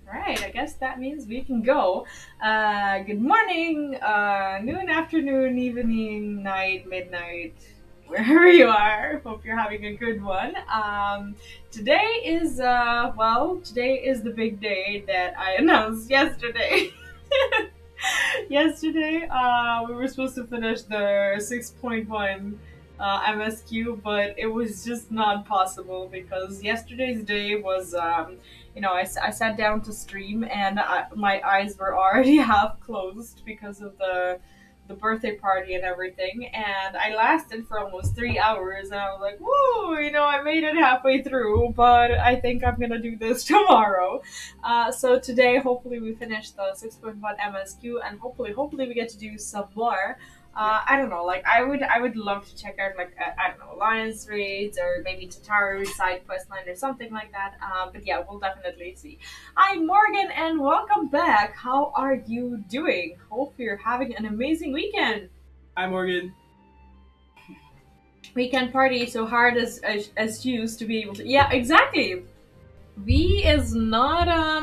Alright, I guess that means we can go. Good morning, noon, afternoon, evening, night, midnight, wherever you are. Hope you're having a good one. Today is, today is the big day that I announced yesterday. Yesterday, we were supposed to finish the 6.1 MSQ, but it was just not possible because yesterday's day was, I sat down to stream and my eyes were already half closed because of the birthday party and everything, and I lasted for almost 3 hours, and I was like, woo, I made it halfway through, but I think I'm gonna do this tomorrow. So today, hopefully we finish the 6.1 MSQ, and hopefully we get to do some more. I don't know, like I would love to check out like I don't know, alliance raids or maybe Tataru's side quest line or something like that. But yeah, we'll definitely see. I'm Morgan and welcome back. How are you doing? Hope you're having an amazing weekend. Hi, Morgan. Weekend party so hard as used to be able to. Yeah, exactly. V is not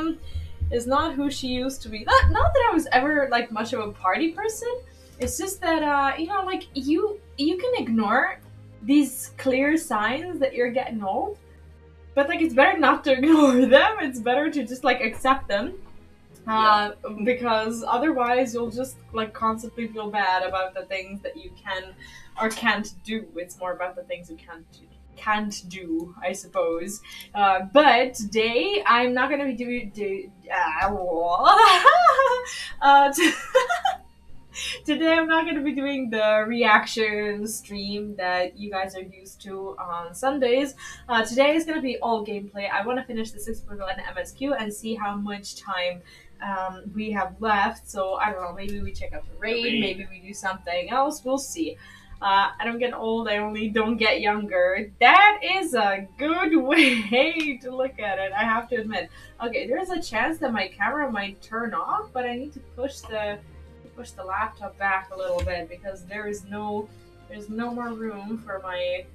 who she used to be. Not that I was ever like much of a party person. It's just that like you can ignore these clear signs that you're getting old, but like it's better not to ignore them. It's better to just like accept them. Yeah. Because otherwise you'll just like constantly feel bad about the things that you can or can't do. It's more about the things you can't do, I suppose. But today I'm not gonna be doing. Today I'm not going to be doing the reaction stream that you guys are used to on Sundays. Today is going to be all gameplay. I want to finish the 6.1 MSQ and see how much time we have left. So I don't know, maybe we check out the raid, maybe we do something else. We'll see. I don't get old, I only don't get younger. That is a good way to look at it, I have to admit. Okay, there's a chance that my camera might turn off, but I need to push the laptop back a little bit because there's no more room for my.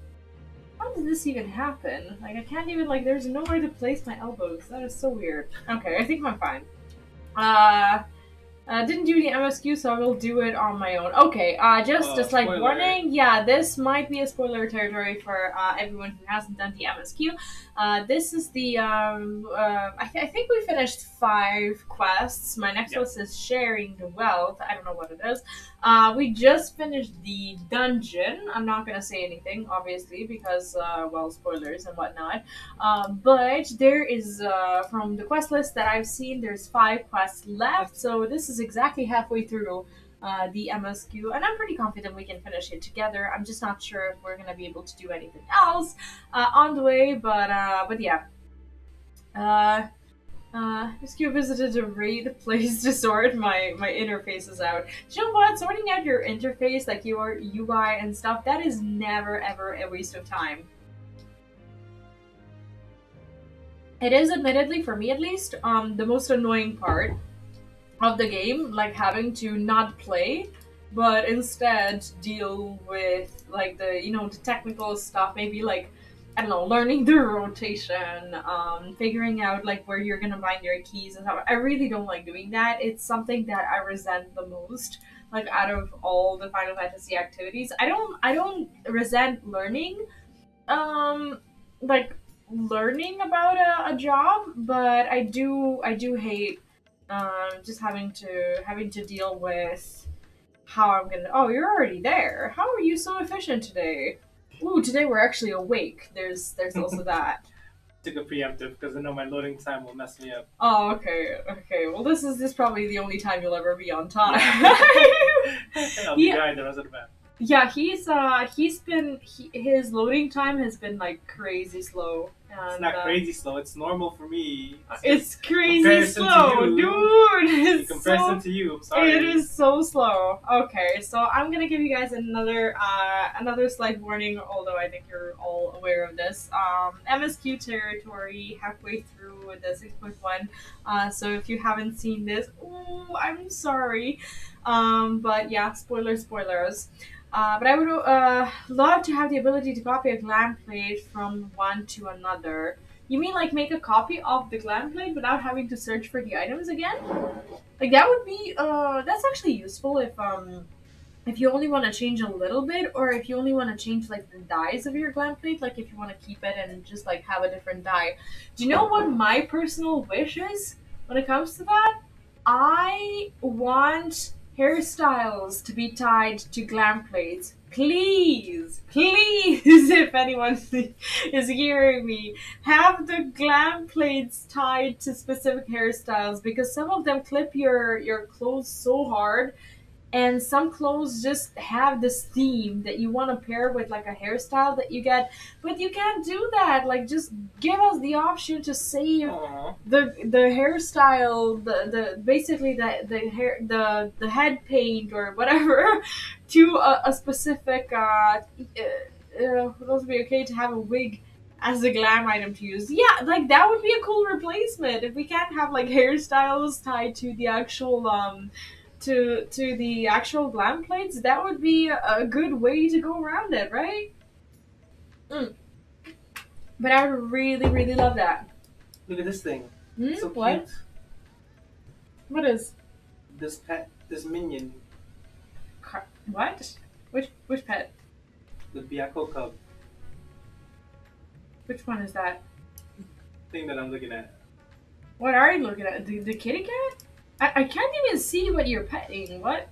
How does this even happen? Like I can't even there's nowhere to place my elbows. That is so weird. Okay, I think I'm fine. Uh didn't do the MSQ, so I will do it on my own. Okay, just like Spoiler. warning, yeah, this might be a spoiler territory for everyone who hasn't done the MSQ. This is the I think we finished 5 quests. My next Yep. list is sharing the wealth. I don't know what it is. We just finished the dungeon. I'm not gonna say anything, obviously, because spoilers and whatnot. But there is, from the quest list that I've seen, there's 5 quests left, so this is exactly halfway through the MSQ, and I'm pretty confident we can finish it together. I'm just not sure if we're gonna be able to do anything else on the way, but yeah. MSQ visited a raid place to sort my interfaces out. Do you know what? Sorting out your interface, like your UI and stuff, that is never ever a waste of time. It is admittedly, for me at least, the most annoying part of the game, like having to not play, but instead deal with like the technical stuff, maybe like I don't know, learning the rotation, figuring out like where you're gonna find your keys and stuff. I really don't like doing that. It's something that I resent the most. Like out of all the Final Fantasy activities, I don't resent learning. Like learning about a job, but I do hate just having to deal with how I'm gonna. Oh, you're already there. How are you so efficient today? Ooh, today we're actually awake. There's also that. Took a preemptive because I know my loading time will mess me up. Oh, okay. Well, this is probably the only time you'll ever be on time. I'll be behind the rest of the map. Yeah, his loading time has been like crazy slow. And, It's not crazy slow. It's normal for me. It's crazy comparison to slow, you. dude. In It's comparison so, to you, I'm sorry. it is so slow. Okay, so I'm gonna give you guys another slight warning, although I think you're all aware of this. MSQ territory, halfway through the 6.1. So if you haven't seen this, ooh, I'm sorry. But yeah, spoilers. But I would love to have the ability to copy a gland plate from one to another. You mean like make a copy of the glam plate without having to search for the items again? Like that would be that's actually useful if you only want to change a little bit, or if you only want to change like the dyes of your glam plate, like if you want to keep it and just like have a different dye. Do you know what my personal wish is when it comes to that? I want hairstyles to be tied to glam plates. Please, please, if anyone is hearing me, have the glam plates tied to specific hairstyles, because some of them clip your clothes so hard, and some clothes just have this theme that you want to pair with like a hairstyle that you get, but you can't do that. Like, just give us the option to save Aww. the hairstyle, the basically the hair, the head paint or whatever to a specific would also be okay to have a wig as a glam item to use. Yeah, like that would be a cool replacement. If we can't have like hairstyles tied to the actual to the actual glam plates, that would be a good way to go around it, right? Mm. But I would really, really love that. Look at this thing. So What? cute. What is? This pet, this minion, What? Which pet? the Byakko cub Which one is that? thing that I'm looking at. What are you looking at? The kitty cat? I can't even see what you're petting. What?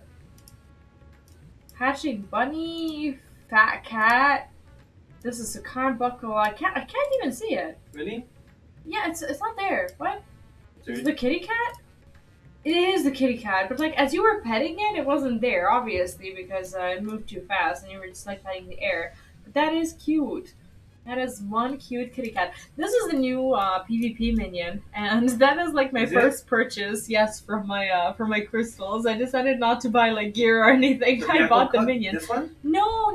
Hatching bunny, fat cat. This is a buckle. I can't even see it. Really? Yeah, it's not there. What? Is it Dude. the kitty cat? It is the kitty cat, but like as you were petting it, it wasn't there, obviously, because it moved too fast and you were just like petting the air. But that is cute. That is one cute kitty cat. This is the new PvP minion, and that is like my Is it? first purchase. Yes, from my crystals. I decided not to buy like gear or anything. The I Byakko bought the cub? minion. This one? No,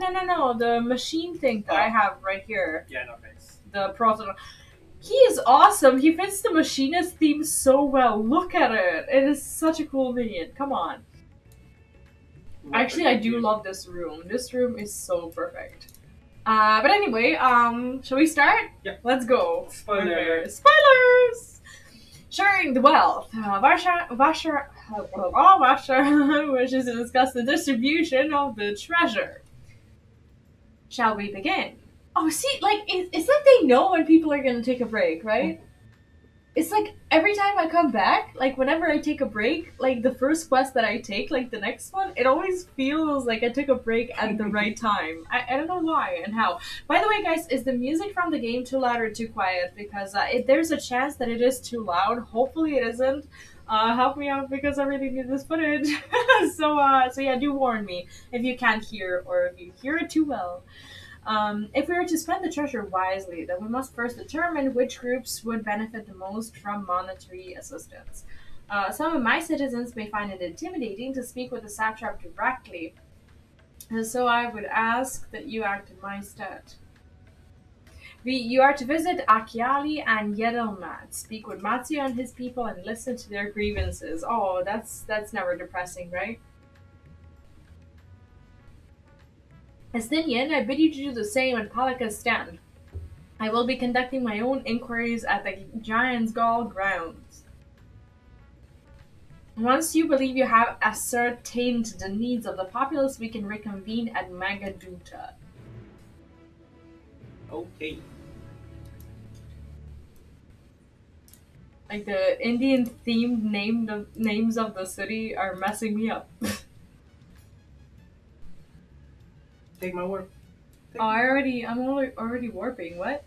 the machine thing that I Oh. have right here. Yeah, no thanks. The prototype. He is awesome. He fits the machinist theme so well. Look at it. It is such a cool minion. Come on. Actually, I do love this room. This room is so perfect. But anyway, shall we start? Yeah. Let's go. Spoiler. Spoilers! Sharing the wealth. Vasha wishes to discuss the distribution of the treasure. Shall we begin? Oh, see, like, it's like they know when people are gonna take a break, right? It's like every time I come back, like whenever I take a break, like the first quest that I take, like the next one, it always feels like I took a break at the right time. I don't know why and how. By the way, guys, is the music from the game too loud or too quiet? Because if there's a chance that it is too loud, hopefully it isn't. Help me out because I really need this footage. So yeah, do warn me if you can't hear or if you hear it too well. If we were to spend the treasure wisely, then we must first determine which groups would benefit the most from monetary assistance. Some of my citizens may find it intimidating to speak with the satrap directly, and so I would ask that you act in my stead. You are to visit Akiali and Yedelmat, speak with Matsu and his people, and listen to their grievances. Oh, that's never depressing, right? Estinian, I bid you to do the same at Palaka's stand. I will be conducting my own inquiries at the Giant's Gall grounds. Once you believe you have ascertained the needs of the populace, we can reconvene at Magaduta. Okay. Like the Indian themed names of the city are messing me up. Take my word. I'm already warping. What?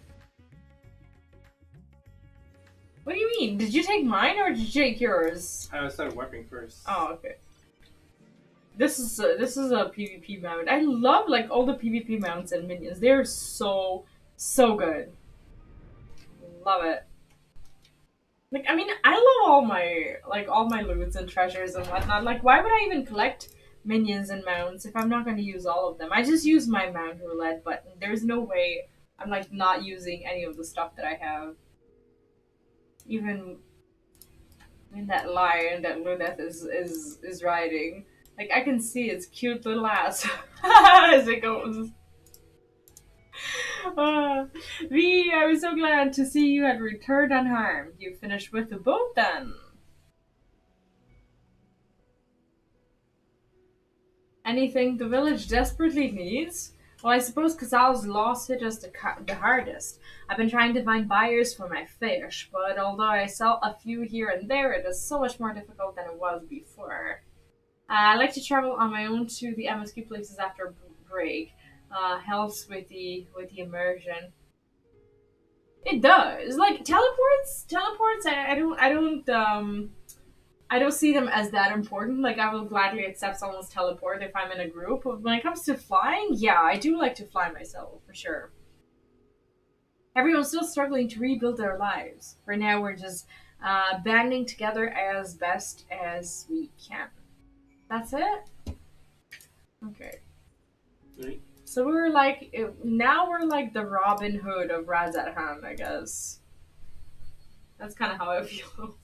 What do you mean? Did you take mine or did you take yours? I started warping first. Oh, okay. This is a PvP mount. I love like all the PvP mounts and minions. They're so good. Love it. Like, I mean, I love all my loots and treasures and whatnot. Like, why would I even collect minions and mounts if I'm not going to use all of them? I just use my mount roulette button. There's no way I'm like not using any of the stuff that I have. Even in that lion that Luneth is riding. Like, I can see its cute little ass as it goes. V, I was so glad to see you had returned unharmed. You finished with the boat then. Anything the village desperately needs? Well, I suppose Cazal's loss hit us the hardest. I've been trying to find buyers for my fish, but although I sell a few here and there, it is so much more difficult than it was before. I like to travel on my own to the MSQ places after a break. Helps with the immersion. It does. Like teleports. I don't see them as that important. Like I will gladly accept someone's teleport if I'm in a group. But when it comes to flying, yeah, I do like to fly myself for sure. Everyone's still struggling to rebuild their lives. Right now, we're just banding together as best as we can. That's it. Okay. Right. So we're like now we're like the Robin Hood of Razathan, I guess. That's kind of how I feel.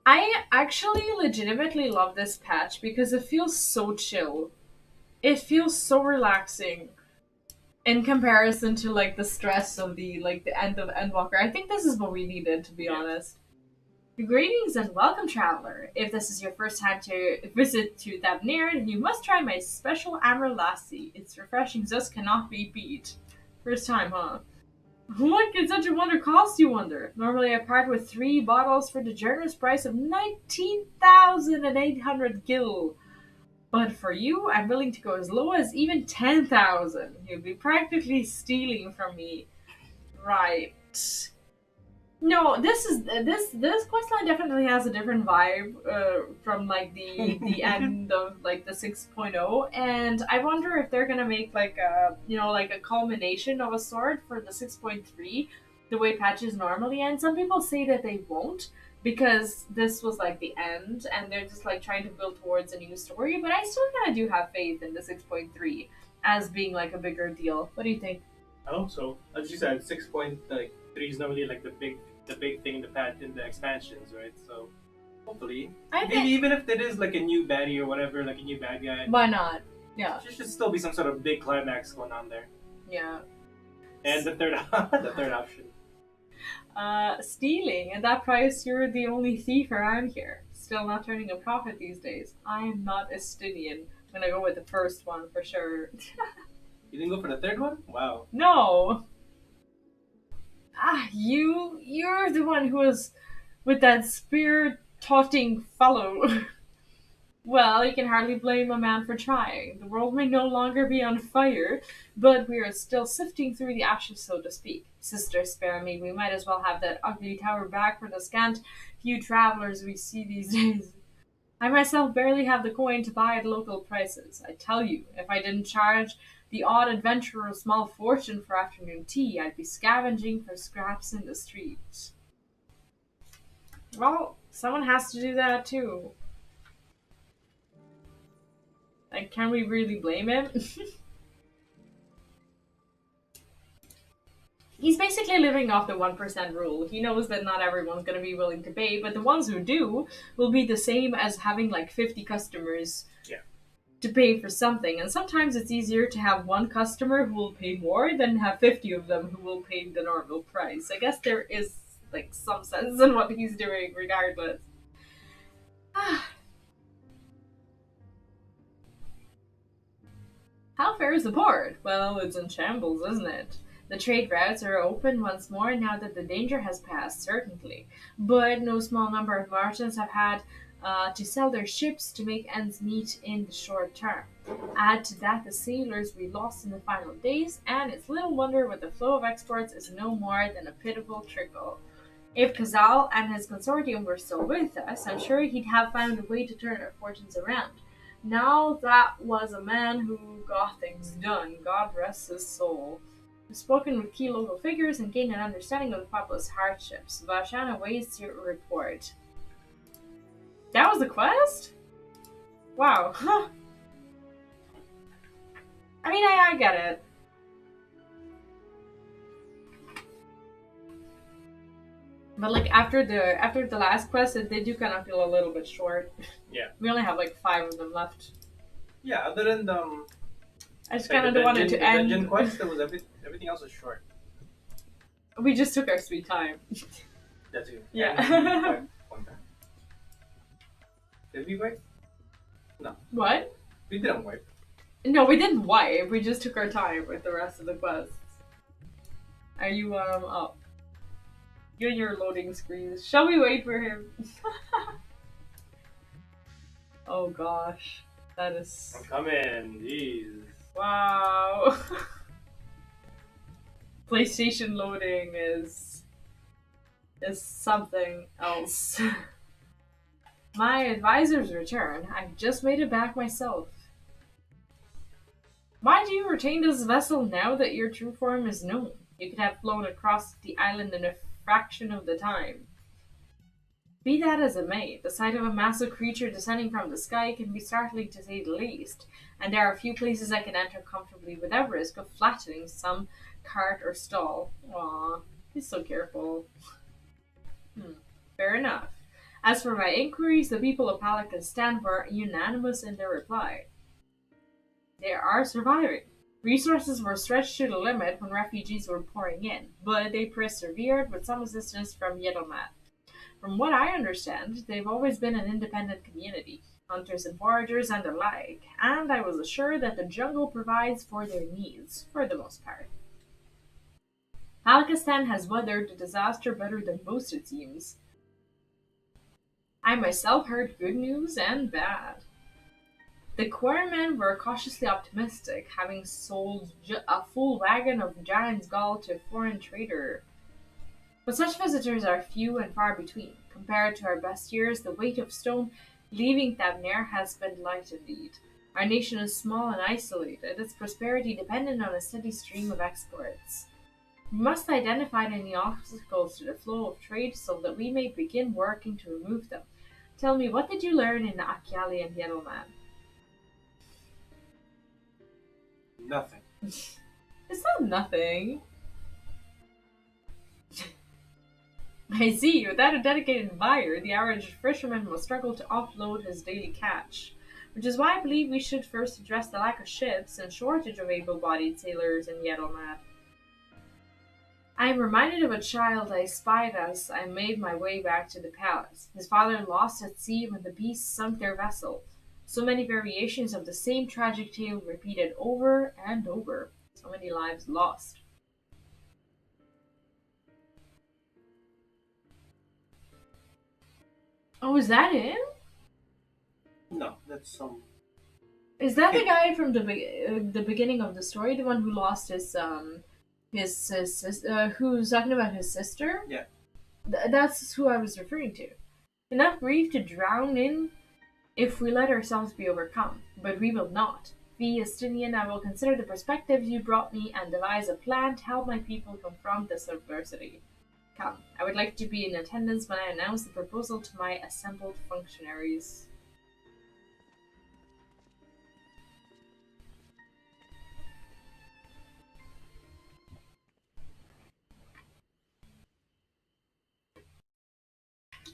I actually legitimately love this patch because it feels so chill. It feels so relaxing in comparison to like the stress of the end of Endwalker. I think this is what we needed, to be honest. Greetings and welcome, traveler. If this is your first time to visit to Thabnir, you must try my special Amber Lassie. Its refreshing zest cannot be beat. First time, huh? What can such a wonder cost, you wonder? Normally I part with 3 bottles for the generous price of 19,800 gil. But for you, I'm willing to go as low as even 10,000. You'd be practically stealing from me. Right. No, this questline definitely has a different vibe from like the end of like the 6.0, and I wonder if they're gonna make like a like a culmination of a sort for the 6.3, the way patches normally end. Some people say that they won't because this was like the end, and they're just like trying to build towards a new story. But I still kind of do have faith in the 6.3 as being like a bigger deal. What do you think? I hope so. As you said, 6.3 is normally like the big thing in the in the expansions, right? So hopefully, maybe even if it is like a new baddie or whatever, like a new bad guy, Why not? Yeah. there should still be some sort of big climax going on there. Yeah. And the third, the third option. Stealing. At that price, you're the only thief around here. Still not turning a profit these days. I am not Estinian. I'm gonna go with the first one for sure. You didn't go for the third one? Wow. No. You're the one who was with that spear-toting fellow. Well, you can hardly blame a man for trying. The world may no longer be on fire, but we are still sifting through the ashes, so to speak. Sister, spare me. We might as well have that ugly tower back for the scant few travelers we see these days. I myself barely have the coin to buy at local prices. I tell you, if I didn't charge the odd adventurer a small fortune for afternoon tea, I'd be scavenging for scraps in the streets. Well, someone has to do that too. Like, can we really blame him? He's basically living off the 1% rule. He knows that not everyone's going to be willing to pay, but the ones who do will be the same as having like 50 customers to pay for something. And sometimes it's easier to have one customer who will pay more than have 50 of them who will pay the normal price. I guess there is like some sense in what he's doing regardless. How fair is the port? Well, it's in shambles, isn't it? The trade routes are open once more now that the danger has passed, certainly. But no small number of merchants have had to sell their ships to make ends meet in the short term. Add to that the sailors we lost in the final days, and it's little wonder what the flow of exports is no more than a pitiful trickle. If Kazal and his consortium were still with us, I'm sure he'd have found a way to turn our fortunes around. Now that was a man who got things done, God rest his soul. We've spoken with key local figures and gained an understanding of the populace hardships. Vashana awaits your report. That was the quest? Wow. I mean, I get it. But like after the last quest, they do kind of feel a little bit short. Yeah. We only have like 5 of them left. Yeah, other than I just kind of wanted to the end. dungeon quest, there was everything else was short. We just took our sweet time. That's it. Yeah. One time. Did we wipe? No. What? We didn't wipe. No, we didn't wipe. We just took our time with the rest of the quests. Are you up? You're in your loading screens. Shall we wait for him? Oh gosh, that is. I'm coming. Jeez. Wow. PlayStation loading is something else. My advisor's return. I've just made it back myself. Why do you retain this vessel now that your true form is known? You could have flown across the island in a fraction of the time. Be that as it may, the sight of a massive creature descending from the sky can be startling to say the least, and there are few places I can enter comfortably without risk of flattening some cart or stall. Aw, he's so careful. Fair enough. As for my inquiries, the people of Palakistan were unanimous in their reply. They are surviving. Resources were stretched to the limit when refugees were pouring in, but they persevered with some assistance from Yedelmat. From what I understand, they've always been an independent community, hunters and foragers and the like, and I was assured that the jungle provides for their needs, for the most part. Palakistan has weathered the disaster better than most, it seems. I myself heard good news and bad. The quarrymen were cautiously optimistic, having sold a full wagon of giant's gall to a foreign trader. But such visitors are few and far between. Compared to our best years, the weight of stone leaving Thabner has been light indeed. Our nation is small and isolated, its prosperity dependent on a steady stream of exports. We must identify any obstacles to the flow of trade so that we may begin working to remove them. Tell me, what did you learn in Akyali and Yedelman? Nothing. It's not nothing. I see, without a dedicated buyer, the average fisherman will struggle to offload his daily catch. Which is why I believe we should first address the lack of ships and shortage of able-bodied sailors in Yedelman. I am reminded of a child I spied as I made my way back to the palace. His father lost at sea when the beasts sunk their vessel. So many variations of the same tragic tale repeated over and over. So many lives lost. Oh, is that him? No, that's some. Is that the guy from the beginning of the story, the one who lost his who's talking about his sister? Yeah. That's who I was referring to. Enough grief to drown in if we let ourselves be overcome, but we will not. Estinian, I will consider the perspectives you brought me and devise a plan to help my people confront this adversity. Come, I would like to be in attendance when I announce the proposal to my assembled functionaries.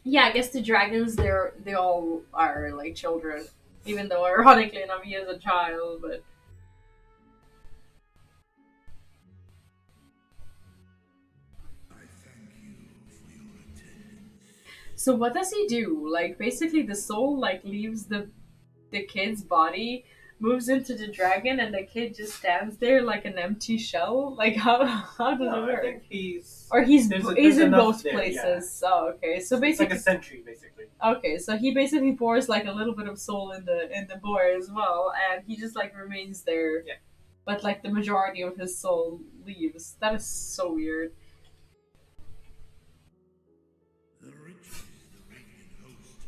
Yeah, I guess the dragons, they all are like children, even though ironically enough he is a child. But so what does he do? Like basically, the soul like leaves the kid's body, moves into the dragon, and the kid just stands there like an empty shell. Like how does it work? I think he's he's in both there, places. Yeah. Oh, okay. So basically, it's like a sentry, basically. Okay, so he basically pours like a little bit of soul in the boy as well, and he just like remains there. Yeah. But like the majority of his soul leaves. That is so weird. The riches the radiant host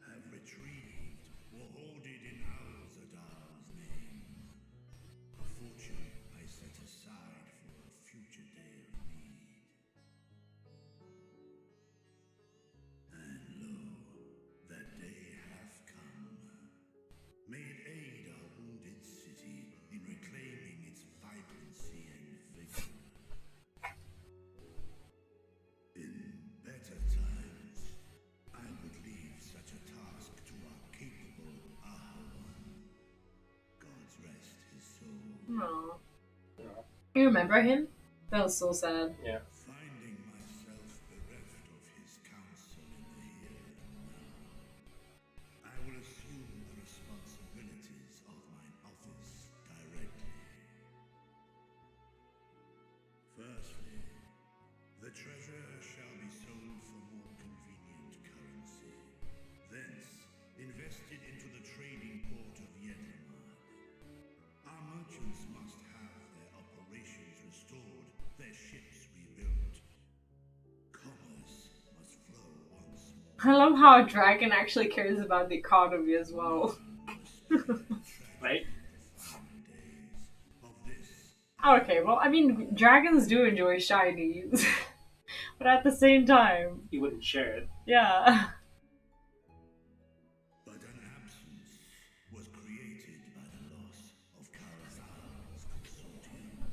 have retrieved were hoarded in Al-Zadar's name. A fortune I set aside for a future day of need. And lo, that day hath come. May it aid our wounded city in reclaiming its vibrancy and vigor. No. You know. You remember him? That was so sad. Yeah. Finding myself bereft of his counsel in the here and now, I will assume the responsibilities of mine office directly. Firstly, the treasure shall be sold for more convenient currency, thence invested into the trading port of Yetamad. Our merchants must have their operations restored, their ships rebuilt. Commerce must flow once more. I love how a dragon actually cares about the economy as well. Right? Okay, well, I mean, dragons do enjoy shinies. But at the same time, He wouldn't share it. yeah. But an absence was created by the loss of Karazal's consortium.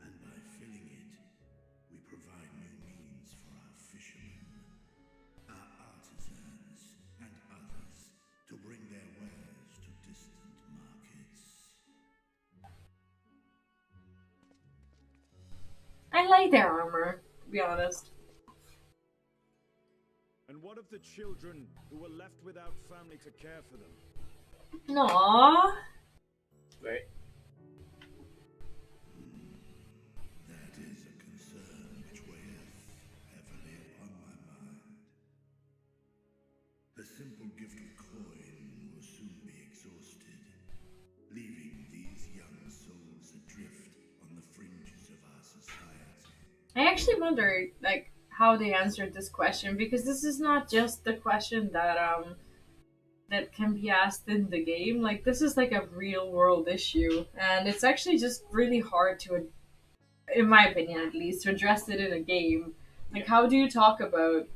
And by filling it, we provide new means for our fishermen, our artisans, and others to bring their wares to distant markets. I like their armor, to be honest. And what of the children who were left without family to care for them? Aww. Right? That is a concern which weigheth heavily upon my mind. The simple gift of coin will soon be exhausted, leaving these young souls adrift on the fringes of our society. I actually wonder, like, how they answered this question, because this is not just the question that can be asked in the game. Like, this is like a real world issue, and it's actually just really hard to, in my opinion at least, to address it in a game. Like, how do you talk about,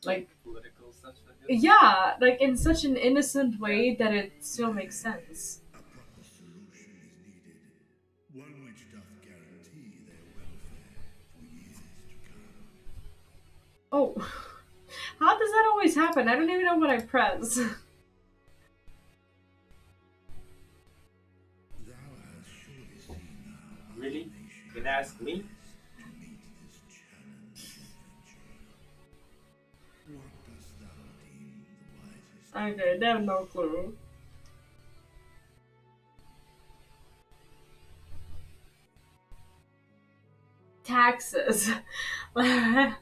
like, Political stuff like this. yeah, like in such an innocent way that it still makes sense. A proper solution is needed, one which doth guarantee their welfare for years to come. Oh, how does that always happen? I don't even know what I press. Thou hast surely seen our Really? nation You can ask me? to meet this challenge, adventurer. What dost thou deem the wisest? Okay, they have no clue. Taxes. Them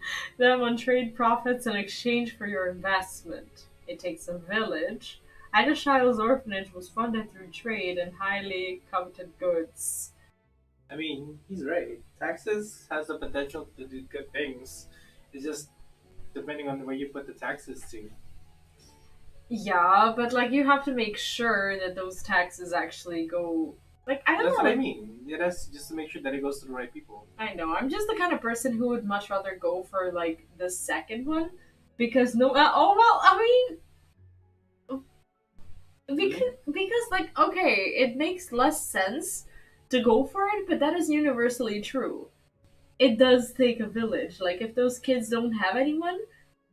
on trade profits in exchange for your investment. It takes a village. Idashild's orphanage was funded through trade and highly coveted goods. I mean, he's right. Taxes has the potential to do good things. It's just depending on where you put the taxes to. Yeah, but like you have to make sure that those taxes actually go. Like I don't That's know. what I Like, mean. It has just to make sure that it goes to the right people. I know. I'm just the kind of person who would much rather go for like the second one because no. Oh well, I mean, because like okay, it makes less sense to go for it, but that is universally true. It does take a village. Like if those kids don't have anyone,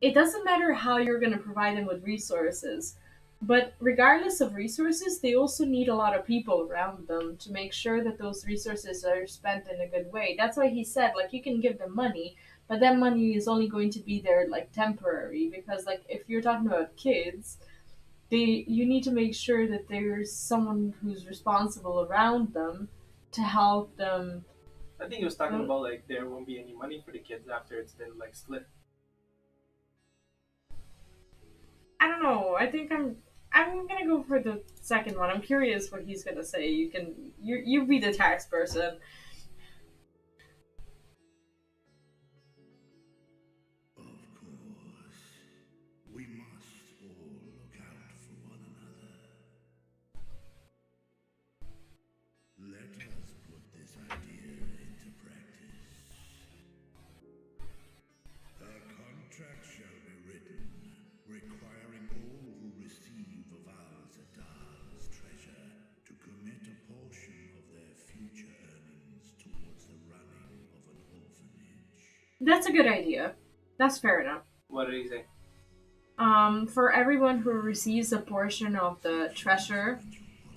it doesn't matter how you're going to provide them with resources. But regardless of resources, they also need a lot of people around them to make sure that those resources are spent in a good way. That's why he said like you can give them money, but that money is only going to be there like temporary because like if you're talking about kids, you need to make sure that there's someone who's responsible around them to help them. I think he was talking about like there won't be any money for the kids after it's been like split. I don't know. I think I'm gonna go for the second one. I'm curious what he's gonna say. You be the tax person. Of course, we must all look out for one another. Let us put this idea into practice. A contract shall be written, requiring all who receive of Al-Zadal's treasure to commit a portion of their future earnings towards the running of an orphanage. That's a good idea. That's fair enough. What did he say? For everyone who receives a portion of the treasure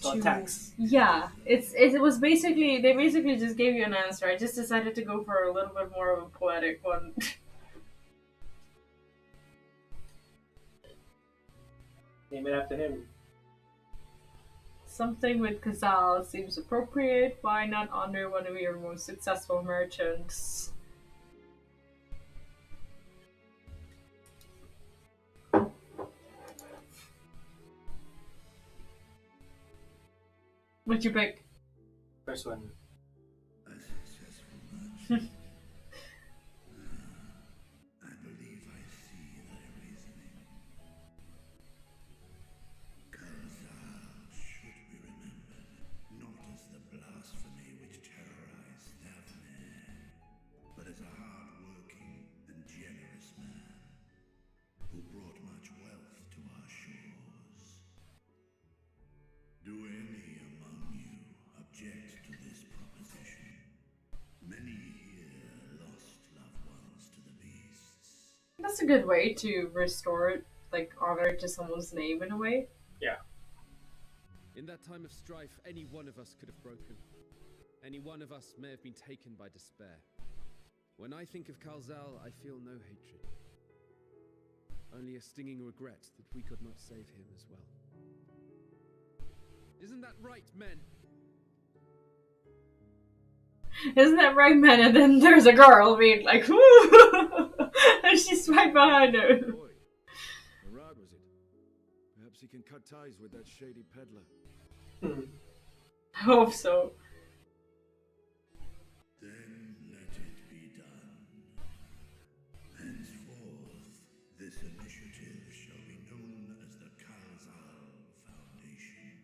to tax. Yeah, it was basically they basically just gave you an answer. I just decided to go for a little bit more of a poetic one. Name it after him. Something with Kazal seems appropriate. Why not honor one of your most successful merchants? What'd you pick? First one. A successful merchant. I believe I see thy reasoning. Kalzal should be remembered not as the blasphemy which terrorized Thavnair, but as a hard-working and generous man who brought much wealth to our shores. Do any among you object to this proposition? Many here lost loved ones to the beasts. That's a good way to restore, like, honor to someone's name in a way. Yeah. In that time of strife, any one of us could have broken. Any one of us may have been taken by despair. When I think of Kalzal, I feel no hatred. Only a stinging regret that we could not save him as well. Isn't that right, men? Isn't that right, man? And then there's a girl being like, woo! And she's right behind her. Boy, Murad was it? Perhaps he can cut ties with that shady peddler. I hope so. Then let it be done. Henceforth, this initiative shall be known as the Kalzal Foundation.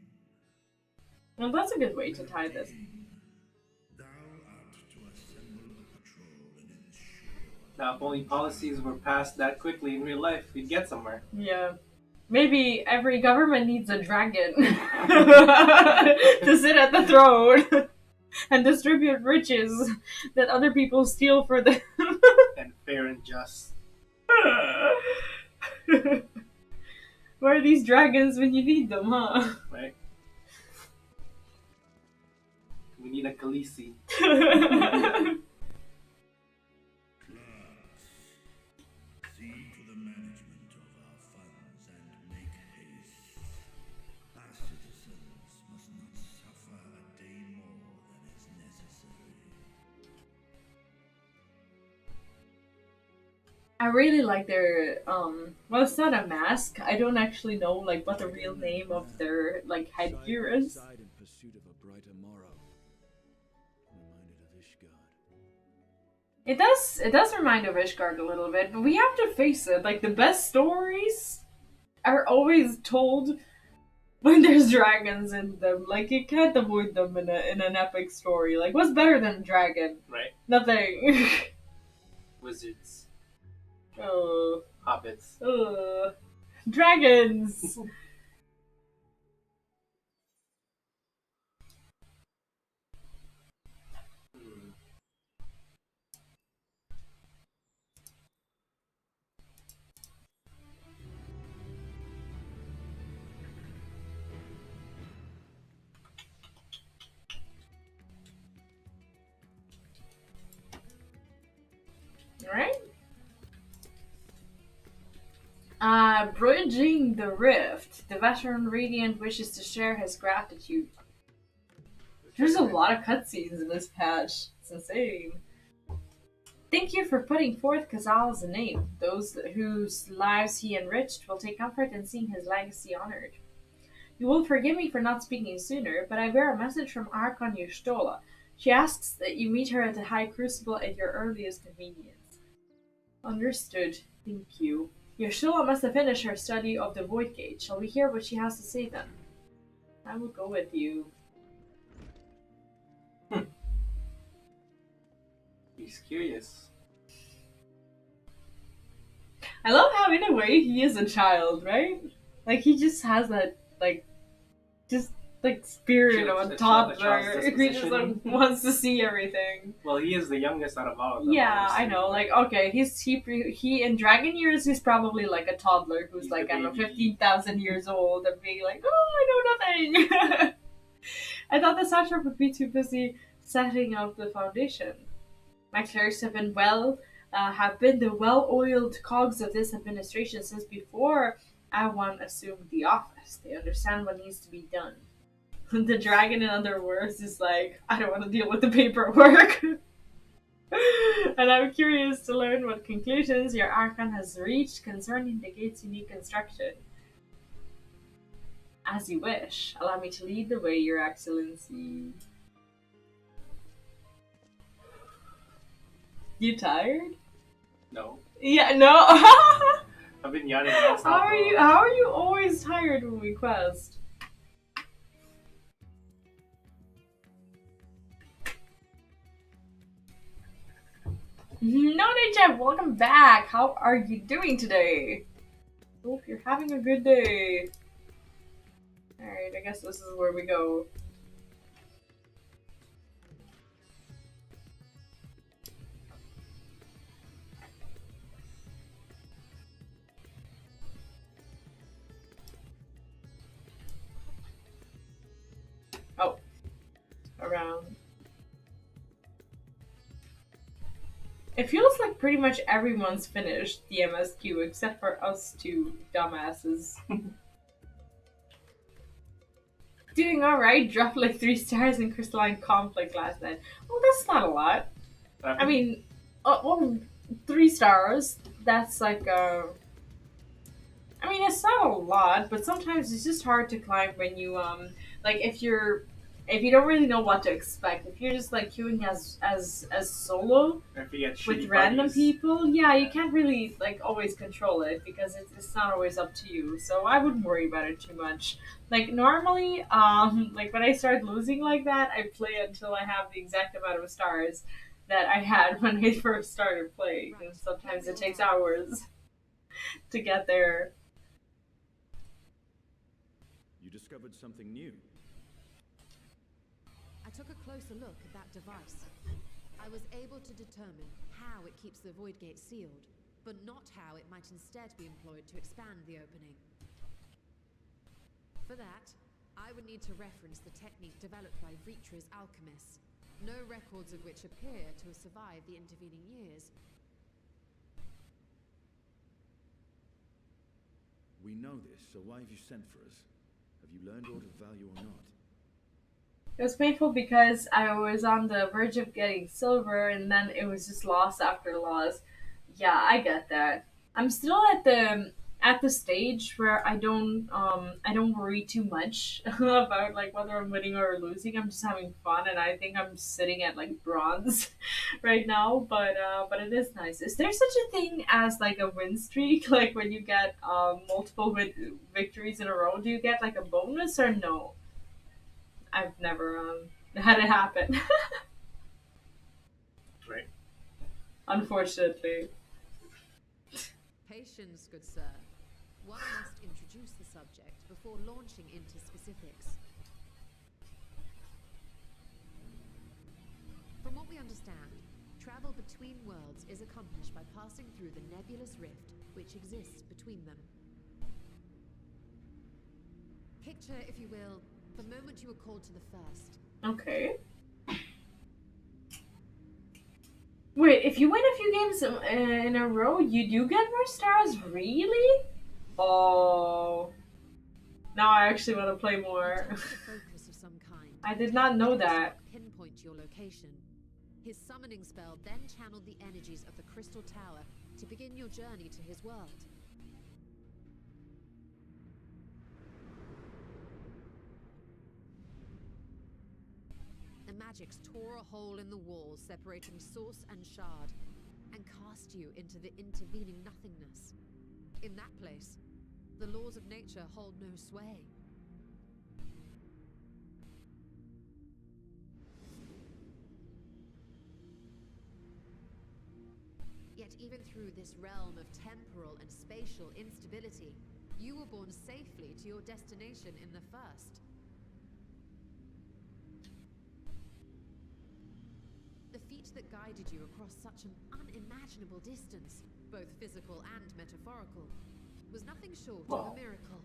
Well, that's a good way to tie this. Thou art to assemble a patrol and ensure Now, if only policies were passed that quickly in real life, we'd get somewhere. Yeah. Maybe every government needs a dragon to sit at the throne and distribute riches that other people steal for them. And fair and just. Where are these dragons when you need them, huh? Right? We need a Khaleesi. clerks. See to the management of our funds and make haste. Our citizens must not suffer a day more than is necessary. I really like their, well, it's not a mask. I don't actually know, like, what the real name of their, like, headgear is. Side in pursuit of a brighter morrow. Reminded of Ishgard. It does remind of Ishgard a little bit, but we have to face it, like, the best stories are always told when there's dragons in them. Like, you can't avoid them in an epic story. Like, what's better than a dragon? Right? Nothing. Wizards. Oh. Hobbits. Dragons! Alright. Bridging the rift. The veteran Radiant wishes to share his gratitude. There's a lot of cutscenes in this patch. It's insane. Thank you for putting forth Kazal as a name. Those whose lives he enriched will take comfort in seeing his legacy honored. You will forgive me for not speaking sooner, but I bear a message from Archon Yustola. She asks that you meet her at the High Crucible at your earliest convenience. Understood. Thank you. Yustola must have finished her study of the Void Gate. Shall we hear what she has to say then? I will go with you. He's curious. I love how, in a way, he is a child, right? Like, he just has that, like, spirit of a toddler. He just, like, wants to see everything. Well, he is the youngest out of all of them. Yeah, obviously. I know. Like, okay, he in dragon years, he's probably, like, a toddler who's, He's like, the I don't know, baby. 15,000 years old and being like, oh, I know nothing. I thought the satrap would be too busy setting up the foundation. My clerics have been the well-oiled cogs of this administration since before I assumed the office. They understand what needs to be done. The dragon, in other words, is like, I don't want to deal with the paperwork. And I'm curious to learn what conclusions your Archon has reached concerning the gate's unique construction. As you wish. Allow me to lead the way, Your Excellency. You tired? No. Yeah, no. I've been yawning nonstop. How are you always tired when we quest? No, Jeff, welcome back. How are you doing today? Hope you're having a good day. Alright, I guess this is where we go. Oh. Around. It feels like pretty much everyone's finished the MSQ except for us two dumbasses. Doing alright, dropped like 3 stars in crystalline conflict last night. Well, that's not a lot. I mean, 3 stars, that's like I mean, it's not a lot, but sometimes it's just hard to climb when you like if you don't really know what to expect. If you're just like queuing as solo with random people, yeah, you can't really like always control it because it's not always up to you. So I wouldn't worry about it too much. Like normally, like when I start losing like that, I play until I have the exact amount of stars that I had when I first started playing. And sometimes it takes hours to get there. You discovered something new. I took a closer look at that device. I was able to determine how it keeps the void gate sealed, but not how it might instead be employed to expand the opening. For that, I would need to reference the technique developed by Vritra's alchemists, no records of which appear to have survived the intervening years. We know this, so why have you sent for us? Have you learned aught of value or not? It was painful because I was on the verge of getting silver and then it was just loss after loss. Yeah, I get that. I'm still at the stage where I don't worry too much about like whether I'm winning or losing. I'm just having fun and I think I'm sitting at like bronze right now, but it is nice. Is there such a thing as like a win streak? Like when you get multiple victories in a row, do you get like a bonus or no? I've never had it happen. Right. Unfortunately. Patience, good sir. One must introduce the subject before launching into specifics. From what we understand, travel between worlds is accomplished by passing through the nebulous rift which exists between them. Picture, if you will, the moment you were called to the first. Okay. Wait, if you win a few games in a row, you do get more stars? Really? Oh. Now I actually want to play more. Focus of some kind. I did not know that. Pinpoint your location. His summoning spell then channeled the energies of the Crystal Tower to begin your journey to his world. The magics tore a hole in the wall separating source and shard, and cast you into the intervening nothingness. In that place, the laws of nature hold no sway. Yet even through this realm of temporal and spatial instability, you were borne safely to your destination in the first. The feat that guided you across such an unimaginable distance, both physical and metaphorical, was nothing short of a miracle.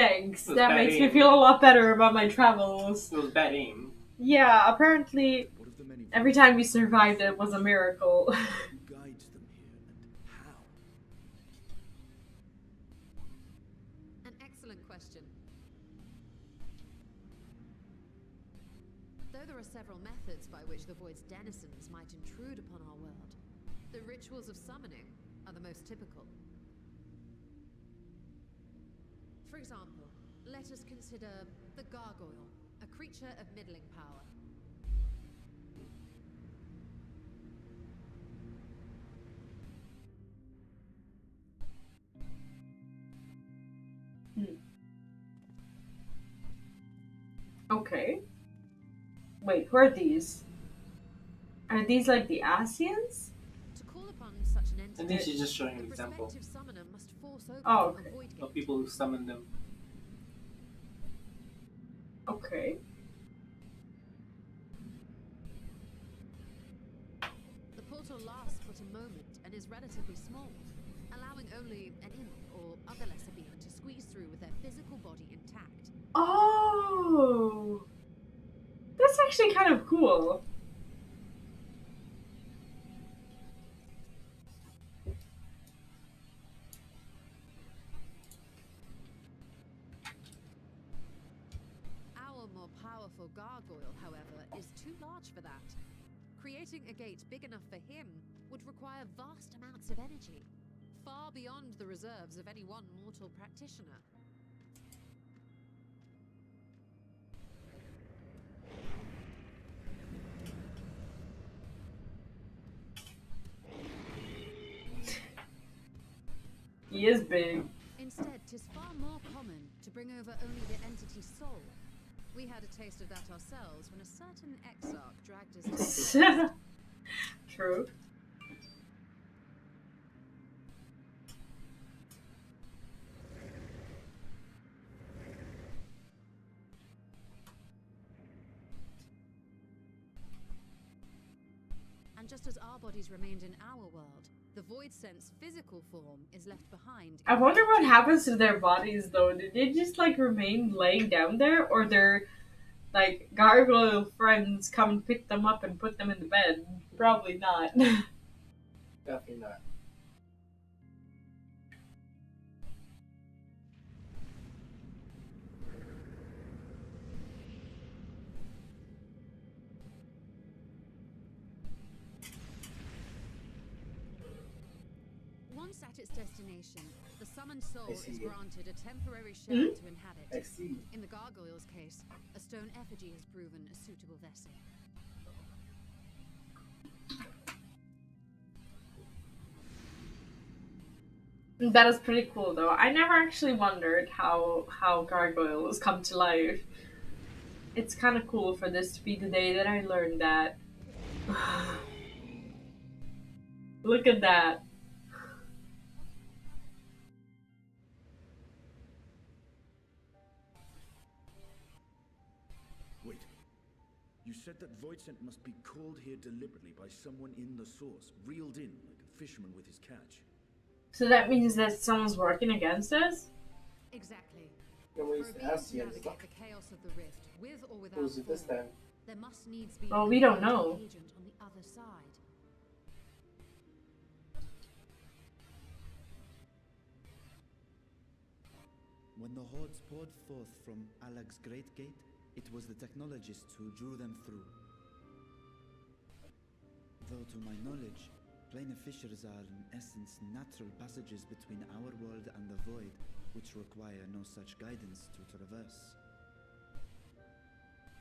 Thanks. It was That bad makes me aim. feel a lot better about my travels. It was bad aim. Yeah, apparently What of the many every time we survived it was a miracle. who guides them here and how? An excellent question. Though there are several methods by which the Void's denizens might intrude upon our world, the rituals of summoning are the most typical. For example, let us consider the Gargoyle, a creature of middling power. Okay. Wait, who are these? Are these like the Asians? To call upon such an I think entity, she's just showing the an example prospective summoner must force open Oh, a okay. void of gate. people who summon them. Okay. The portal lasts but a moment and is relatively small, allowing only an imp or other lesser being to squeeze through with their physical body intact. Oh! That's actually kind of cool. Our more powerful gargoyle, however, is too large for that. Creating a gate big enough for him would require vast amounts of energy, far beyond the reserves of any one mortal practitioner. He is big. Instead, 'tis far more common to bring over only the entity's soul. We had a taste of that ourselves when a certain exarch dragged us to his quest. True. And just as our bodies remained in our world, the Void Sense physical form is left behind. I wonder what happens to their bodies though. Did they just like remain laying down there, or their like gargoyle friends come and pick them up and put them in the bed? Probably not. Definitely not. Once at its destination, the summoned soul I is see. granted a temporary shell to inhabit. I see. In the gargoyle's case, a stone effigy has proven a suitable vessel. That is pretty cool though. I never actually wondered how gargoyles come to life. It's kind of cool for this to be the day that I learned that. Look at that. Wait. You said that Voidsent must be called here deliberately by someone in the source, reeled in like a fisherman with his catch. So that means that someone's working against us? Exactly. Can we For a being ask to you navigate the chaos of the rift, with or without who's it this form, time? there must needs be Well, an we don't intelligent know. agent on the other side. When the hordes poured forth from Alag's Great Gate, it was the technologists who drew them through. Though to my knowledge, planar fissures are in essence natural passages between our world and the void, which require no such guidance to traverse.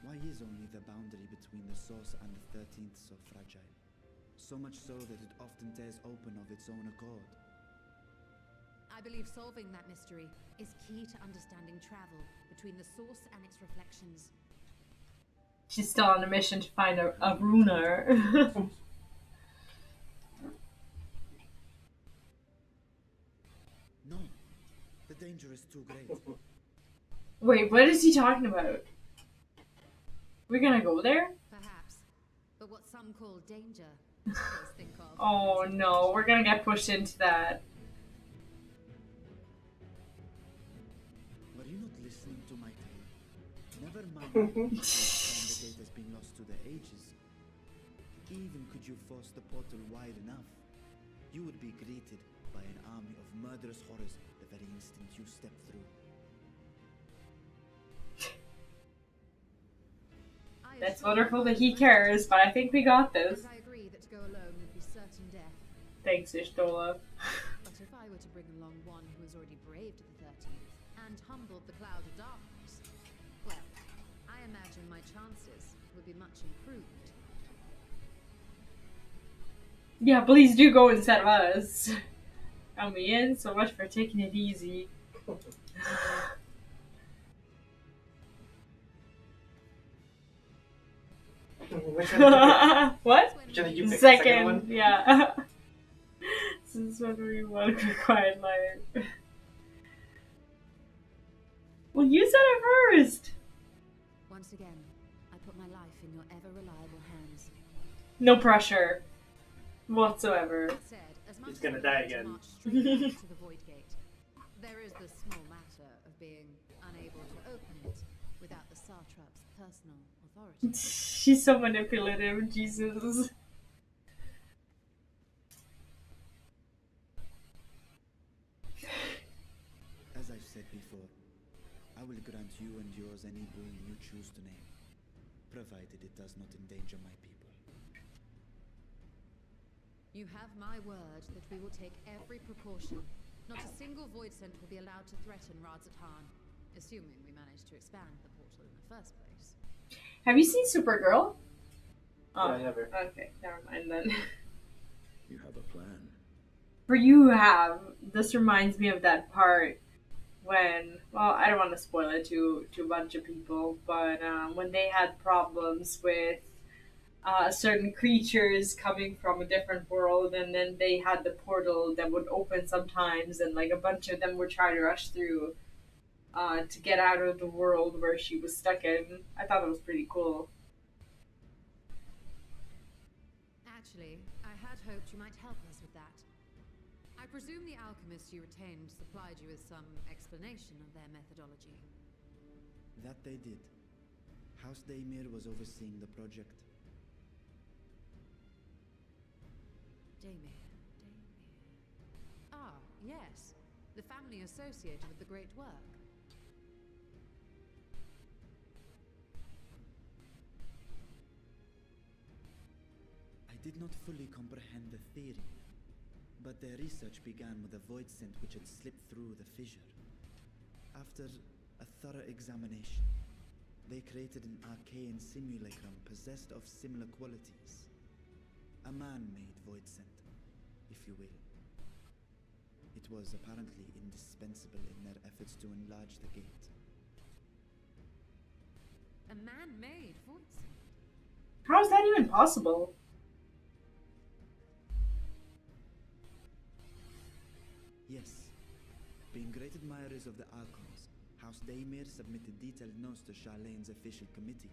Why is only the boundary between the source and the 13th so fragile? So much so that it often tears open of its own accord. I believe solving that mystery is key to understanding travel between the source and its reflections. She's still on a mission to find a runer. No, the danger is too great. Wait, what is he talking about? We're gonna go there? Perhaps. But what some call danger, others think of Oh as no, we're gonna get pushed into that. Were you not The gate has been lost to the ages. Even could you force the portal wide enough, you would be greeted by an army of murderous horrors the very instant you step through. That's wonderful that he cares, but I think we got this. I agree that to go alone would be certain death. Thanks, Ishtola. But if I were to bring along one who has already braved the 13th and humbled the cloud of darkness, well, I imagine my chances would be much improved. Yeah, please do go instead of us. Count me in. So much for taking it easy. What? You pick Second one? Yeah. This is when we want a quiet life. Well, you said it first. Once again, I put my life in your ever-reliable hands. No pressure whatsoever. That said, as much He's gonna as die I'd like to again. march straight out to the Void Gate, there is the small matter of being unable to open it without the Satrap's personal authority. She's so manipulative, Jesus. As I've said before, I will grant you and yours any boon you choose to name, provided it does not endanger my people. You have my word that we will take every precaution. Not a single void scent will be allowed to threaten Radzatan, assuming we manage to expand the portal in the first place. Have you seen Supergirl? Oh, Yeah, never. okay, never mind then. You have a plan. For you have. This reminds me of that part when, well, I don't want to spoil it to a bunch of people, but when they had problems with certain creatures coming from a different world, and then they had the portal that would open sometimes, and like a bunch of them were trying to rush through to get out of the world where she was stuck in. I thought it was pretty cool. Actually, I had hoped you might help us with that. I presume the alchemists you retained supplied you with some explanation of their methodology. That they did. House Daymir was overseeing the project. Daymir. Ah, yes. The family associated with the great work. I did not fully comprehend the theory, but their research began with a void scent which had slipped through the fissure. After a thorough examination, they created an arcane simulacrum possessed of similar qualities. A man-made void scent, if you will. It was apparently indispensable in their efforts to enlarge the gate. A man-made void scent? How is that even possible? Yes. Being great admirers of the Archons, House Daymir submitted detailed notes to Charlene's official committee.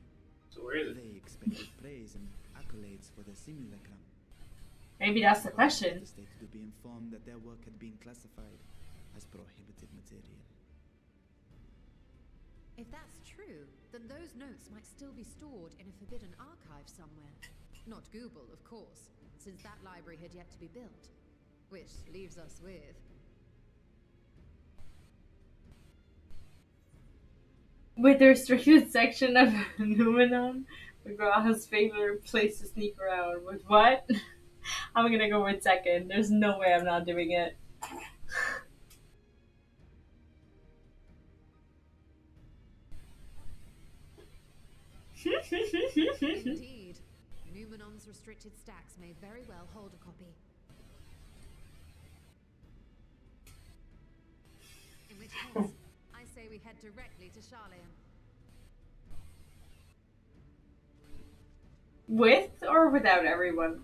So where is it? They expected praise and accolades for their simulacrum. Maybe that's the question. Devastated to be informed that their work had been classified as prohibited material. If that's true, then those notes might still be stored in a forbidden archive somewhere. Not Google, of course, since that library had yet to be built. Which leaves us with... With the restricted section of Numenon, McGraw's favorite place to sneak around. With what? I'm gonna go with second. There's no way I'm not doing it. Indeed. Numenon's restricted stacks may very well hold a copy. In which case, I say we head directly to Charlene. With or without everyone?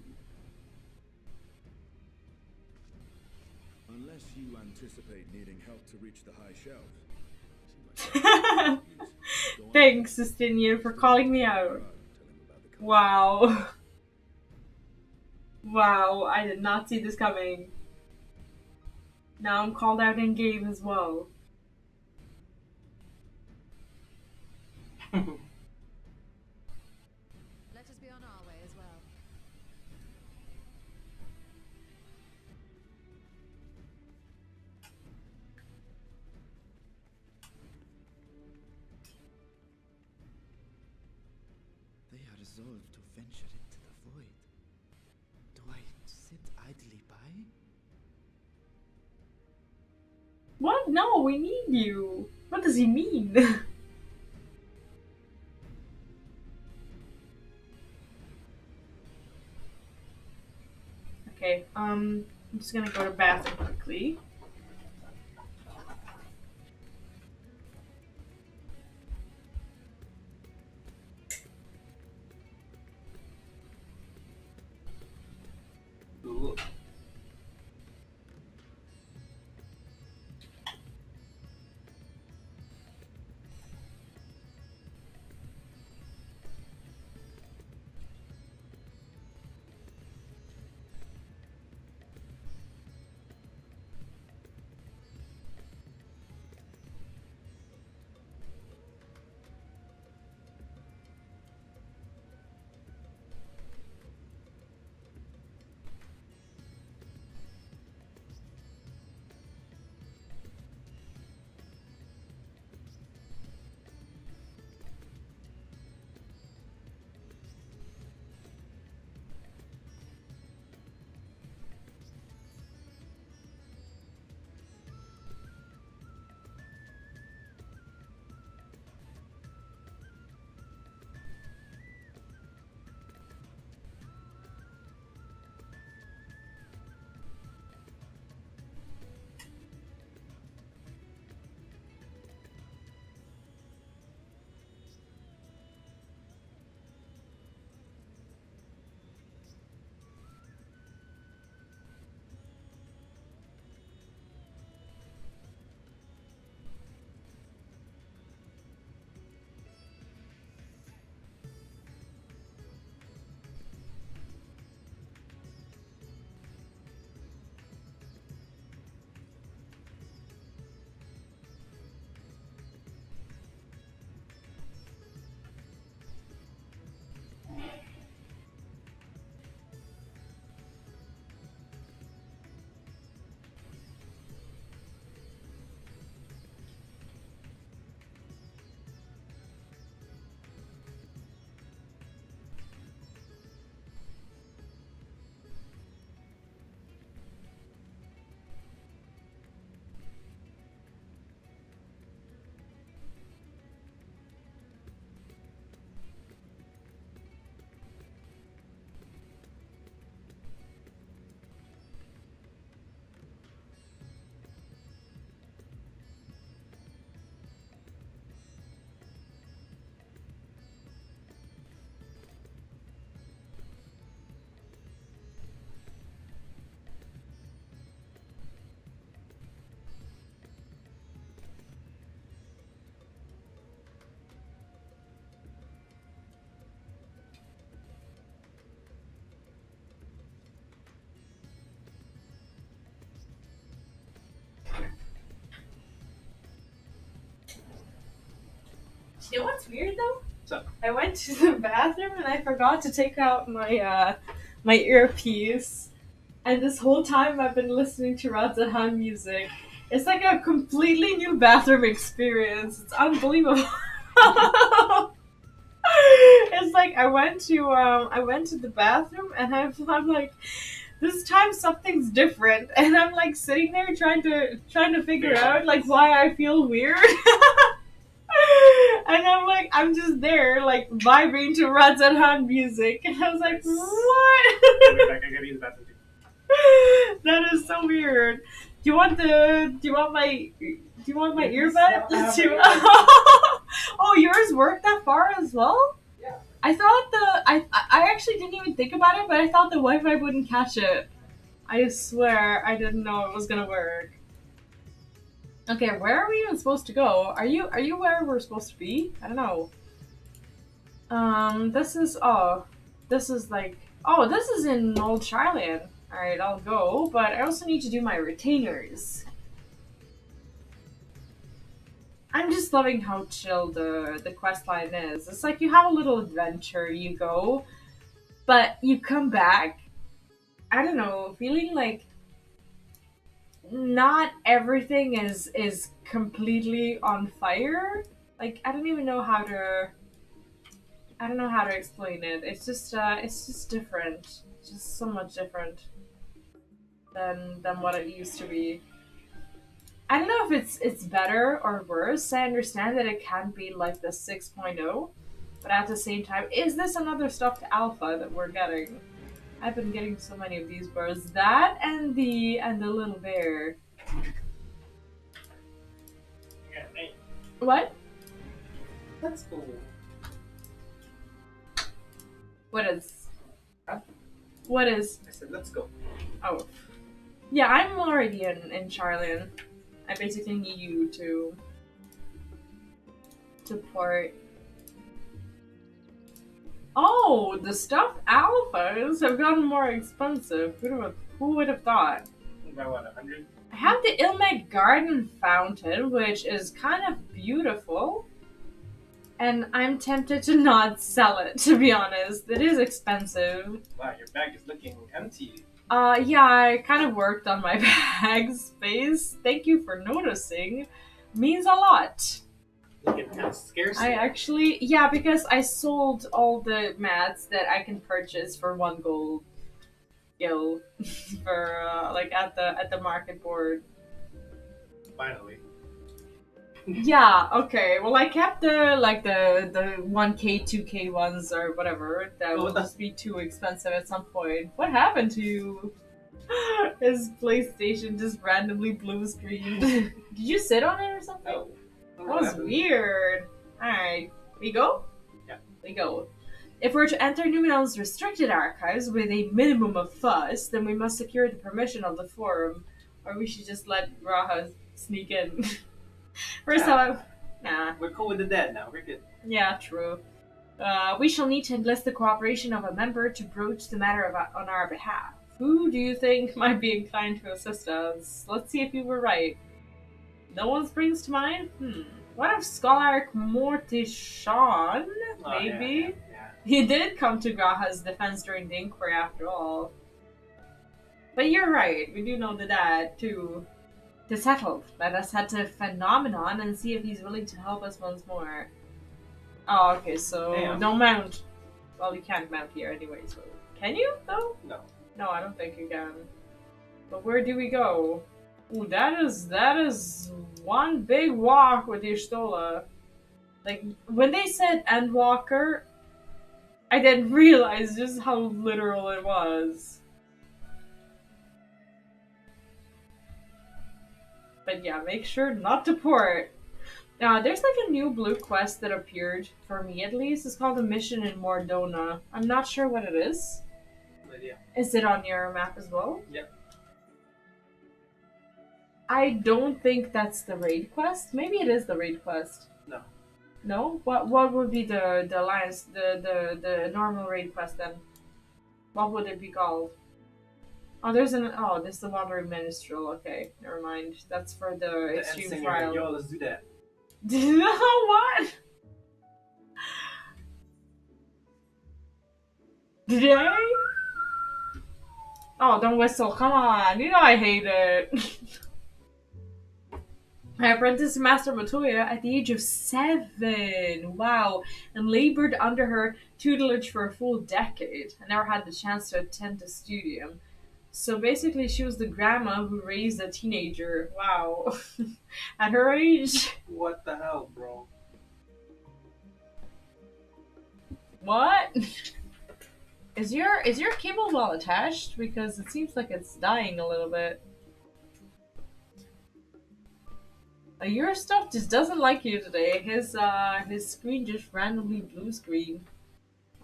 Unless you anticipate needing help to reach the high shelves. Thanks, Justinian, for calling me out. Wow. Wow, I did not see this coming. Now I'm called out in game as well. resolve to venture into the void, do I sit idly by? What? No, we need you. What does he mean? Okay, I'm just gonna go to bathroom quickly. Ooh. You know what's weird though? So I went to the bathroom and I forgot to take out my my earpiece, and this whole time I've been listening to Radzahan music. It's like a completely new bathroom experience. It's unbelievable. It's like I went to the bathroom and I'm like, this time something's different, and I'm like sitting there trying to figure out like why I feel weird. And I'm like, I'm just there, like, vibing to Radzahan music. And I was like, what? I gotta use the bathroom too. That is so weird. Do you want my earbuds? Oh, yours worked that far as well? Yeah. I thought I actually didn't even think about it, but I thought the Wi-Fi wouldn't catch it. I swear I didn't know it was gonna work. Okay, where are we even supposed to go? Are you where we're supposed to be? I don't know. This is this is in Old Charlian. Alright, I'll go, but I also need to do my retainers. I'm just loving how chill the questline is. It's like you have a little adventure, you go, but you come back, I don't know, feeling like not everything is completely on fire. Like, I don't even know how to I don't know how to explain it. It's just different. It's just so much different than what it used to be. I don't know if it's better or worse. I understand that it can be like the 6.0, but at the same time, is this another stuffed alpha that we're getting? I've been getting so many of these birds. That and the little bear. Yeah, hey, What? that's cool. What is? What is? I said, let's go. Oh. Yeah, I'm already in Charlian. I basically need you to port. Oh, the stuffed alphas have gotten more expensive. Who would have thought? About what, 100? I have the Ilmec Garden Fountain, which is kind of beautiful. And I'm tempted to not sell it, to be honest. It is expensive. Wow, your bag is looking empty. Yeah, I kind of worked on my bag space. Thank you for noticing. Means a lot. Looking kind of scarce. I actually, yeah, because I sold all the mats that I can purchase for 1 gold gil for like at the market board. Finally. Yeah, okay. Well, I kept the 1K, 2K ones or whatever. That will just be too expensive at some point. What happened to you? His PlayStation just randomly blue screened. Did you sit on it or something? Oh. That was weird. Alright, we go? Yeah. We go. If we're to enter Numenon's restricted archives with a minimum of fuss, then we must secure the permission of the forum. Or we should just let Raha sneak in. First off, nah. We're cool with the dead now, we're good. Yeah, true. We shall need to enlist the cooperation of a member to broach the matter on our behalf. Who do you think might be inclined to assist us? Let's see if you were right. No one springs to mind? What if Scholar Mortishon? Maybe? Yeah. He did come to Graha's defense during the inquiry after all. But you're right, we do know the dad, too. To settle, let us head to Phenomenon and see if he's willing to help us once more. Oh, okay, so Damn. don't mount. Well, you can't mount here anyway, so... Can you, though? No. No, I don't think you can. But where do we go? Ooh, that is one big walk with Y'shtola. Like, when they said Endwalker, I didn't realize just how literal it was. But yeah, make sure not to port. There's like a new blue quest that appeared, for me at least. It's called a mission in Mordona. I'm not sure what it is. No idea. Is it on your map as well? Yep. I don't think that's the raid quest. Maybe it is the raid quest. No. No? What would be the alliance, the normal raid quest then? What would it be called? Oh, this is the Wandering Minstrel. Okay, never mind. That's for the extreme trial. Yo, let's do that. What? Did I? Oh, don't whistle. Come on. You know I hate it. I apprenticed to Master Matoya at the age of 7. Wow. And labored under her tutelage for a full decade. I never had the chance to attend the studium. So basically, she was the grandma who raised a teenager. Wow. At her age. What the hell, bro? What? Is your cable well attached? Because it seems like it's dying a little bit. Your stuff just doesn't like you today. His screen just randomly blue screen.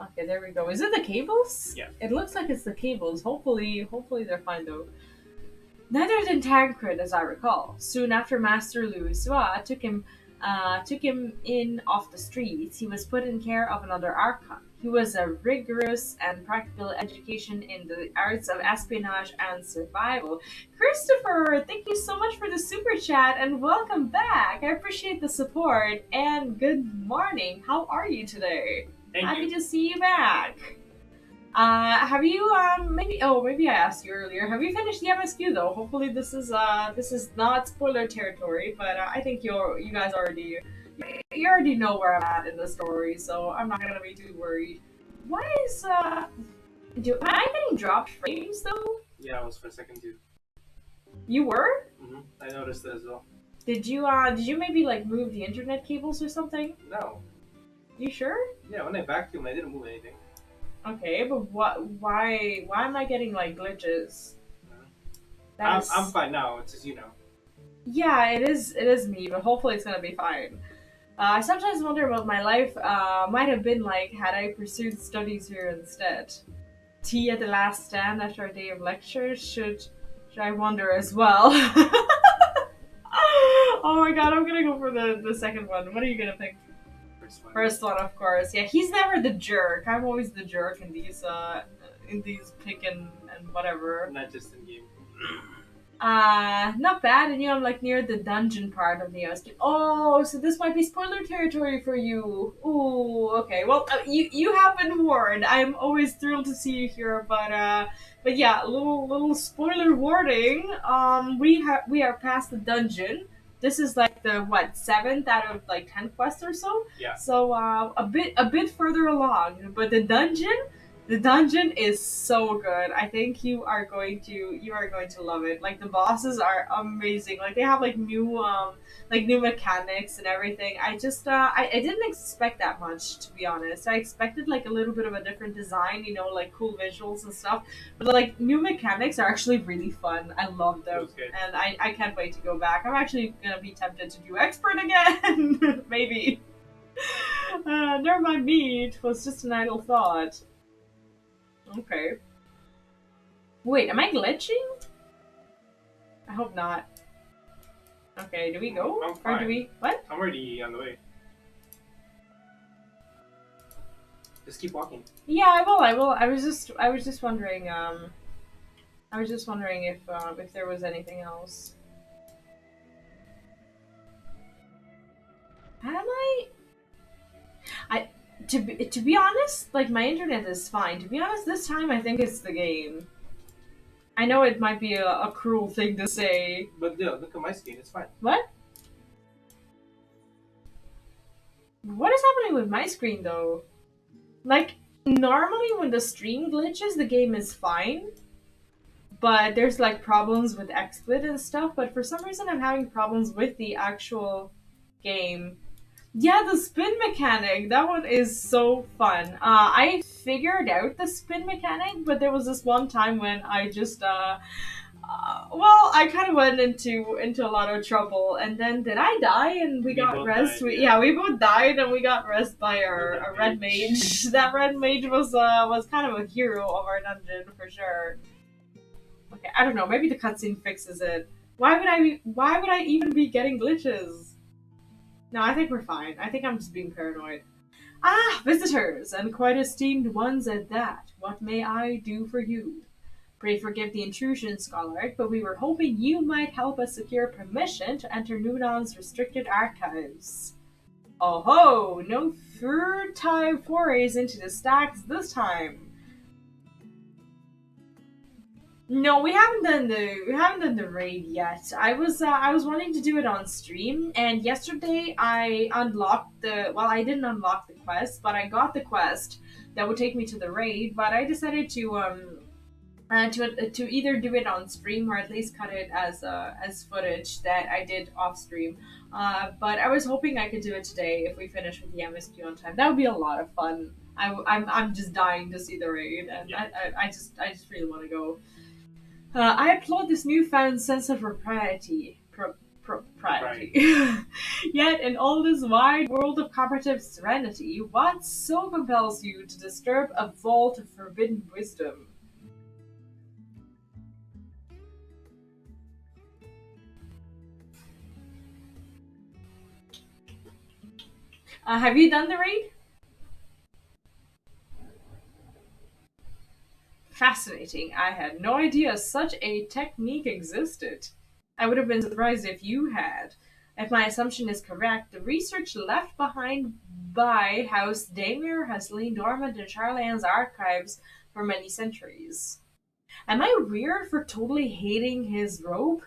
Okay, there we go. Is it the cables? Yeah. It looks like it's the cables. Hopefully they're fine though. Neither did Tancred, as I recall. Soon after Master Louisoix took him in off the streets, he was put in care of another Archon. He was a rigorous and practical education in the arts of espionage and survival. Christopher, thank you so much for the super chat and welcome back. I appreciate the support and good morning. How are you today? Happy to see you back. Have you maybe I asked you earlier. Have you finished the MSQ though? Hopefully this is not spoiler territory, but I think you guys already you already know where I'm at in the story, so I'm not gonna be too worried. Why is am I getting dropped frames though? Yeah, I was for a second too. You were? I noticed that as well. Did you maybe like move the internet cables or something? No. You sure? Yeah, when I vacuumed, I didn't move anything. Okay, but why am I getting like glitches? I'm fine now. It's just Yeah, it is me, but hopefully it's gonna be fine. I sometimes wonder what my life might have been like had I pursued studies here instead. Tea at the last stand after a day of lectures? Should I wonder as well? Oh my god, I'm gonna go for the second one. What are you gonna pick? First one, of course. Yeah, he's never the jerk. I'm always the jerk in these pick and whatever. Not just in game. Not bad. And I'm like near the dungeon part of the MSQ. Oh, so this might be spoiler territory for you. Ooh, okay. Well, you have been warned. I'm always thrilled to see you here, but yeah, little spoiler warning. We are past the dungeon. This is like the 7th out of like 10 quests or so. Yeah. So a bit further along, but the dungeon is so good. I think you are going to love it. Like the bosses are amazing. Like they have like new mechanics and everything. I just I didn't expect that much, to be honest. I expected like a little bit of a different design, like cool visuals and stuff. But like new mechanics are actually really fun. I love them. And I can't wait to go back. I'm actually gonna be tempted to do expert again. Maybe. Never mind me, it was just an idle thought. Okay. Wait, am I glitching? I hope not. Okay, do we go? I'm fine. Or do we... What? I'm already on the way. Just keep walking. Yeah, I will. I was just wondering, if there was anything else. To be honest, like, my internet is fine. To be honest, this time I think it's the game. I know it might be a cruel thing to say. But yeah, look at my screen, it's fine. What? What is happening with my screen, though? Like, normally when the stream glitches, the game is fine. But there's, like, problems with XSplit and stuff. But for some reason, I'm having problems with the actual game. Yeah, the spin mechanic. That one is so fun. I figured out the spin mechanic, but there was this one time when I just, I kind of went into a lot of trouble. And then did I die and we got res? Yeah, we both died and we got res by our red mage. That red mage was kind of a hero of our dungeon for sure. Okay, I don't know. Maybe the cutscene fixes it. Why would I even be getting glitches? No, I think we're fine. I think I'm just being paranoid. Ah, visitors, and quite esteemed ones at that. What may I do for you? Pray forgive the intrusion, Scholar, but we were hoping you might help us secure permission to enter Numenon's restricted archives. Oh ho! No fertile forays into the stacks this time. No, we haven't done the raid yet. I was wanting to do it on stream, and yesterday I unlocked I didn't unlock the quest, but I got the quest that would take me to the raid. But I decided to either do it on stream or at least cut it as footage that I did off stream. But I was hoping I could do it today if we finish with the MSQ on time. That would be a lot of fun. I'm just dying to see the raid, and yeah. I just really want to go. I applaud this newfound sense of propriety. Yet, in all this wide world of comparative serenity, what so compels you to disturb a vault of forbidden wisdom? Have you done the raid? Fascinating. I had no idea such a technique existed. I would have been surprised if you had. If my assumption is correct, the research left behind by House Daimir has lain dormant in Charlane's archives for many centuries. Am I weird for totally hating his robe?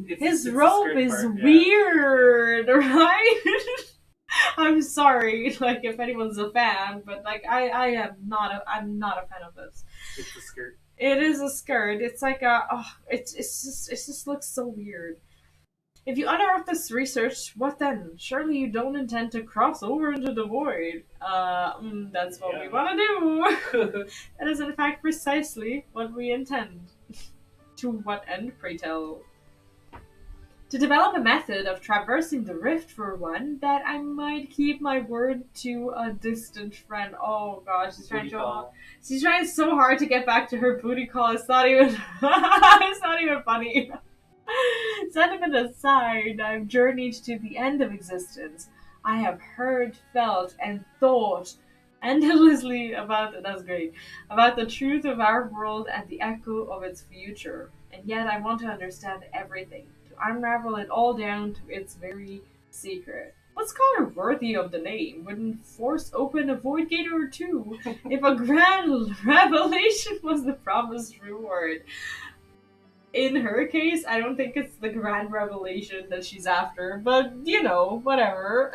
His robe is weird, right? I'm sorry, like if anyone's a fan, but like I'm not a fan of this. It's a skirt. It is a skirt. It's like a it just looks so weird. If you unearth this research, what then? Surely you don't intend to cross over into the void. That's what we want to do. That is in fact precisely what we intend. To what end, pray tell? To develop a method of traversing the rift, for one, that I might keep my word to a distant friend. Oh gosh, she's trying so hard to get back to her booty call. It's not even it's not even funny. Sentiment aside, I've journeyed to the end of existence. I have heard, felt, and thought endlessly about that's great. About the truth of our world and the echo of its future. And yet I want to understand everything, to unravel it all down to its very secret. What scholar worthy of the name wouldn't force open a void gate or two if a grand revelation was the promised reward? In her case, I don't think it's the grand revelation that she's after, but you know, whatever.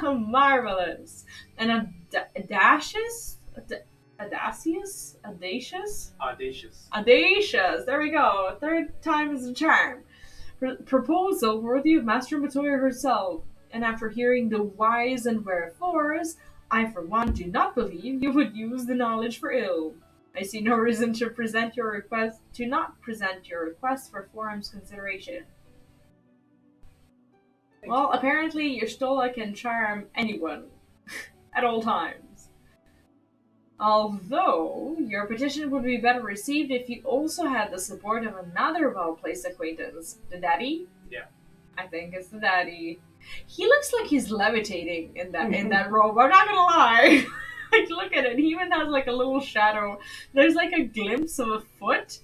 Marvelous. And audacious? Audacious? Audacious. There we go. Third time is a charm. Proposal worthy of Master Matoya herself. And after hearing the whys and wherefores, I for one do not believe you would use the knowledge for ill. I see no reason to not present your request for forum's consideration. Well, apparently your Stola can charm anyone. At all times. Although, your petition would be better received if you also had the support of another well-placed acquaintance. The daddy? Yeah. I think it's the daddy. He looks like he's levitating in that robe, I'm not gonna lie. Like, look at it. He even has like a little shadow. There's like a glimpse of a foot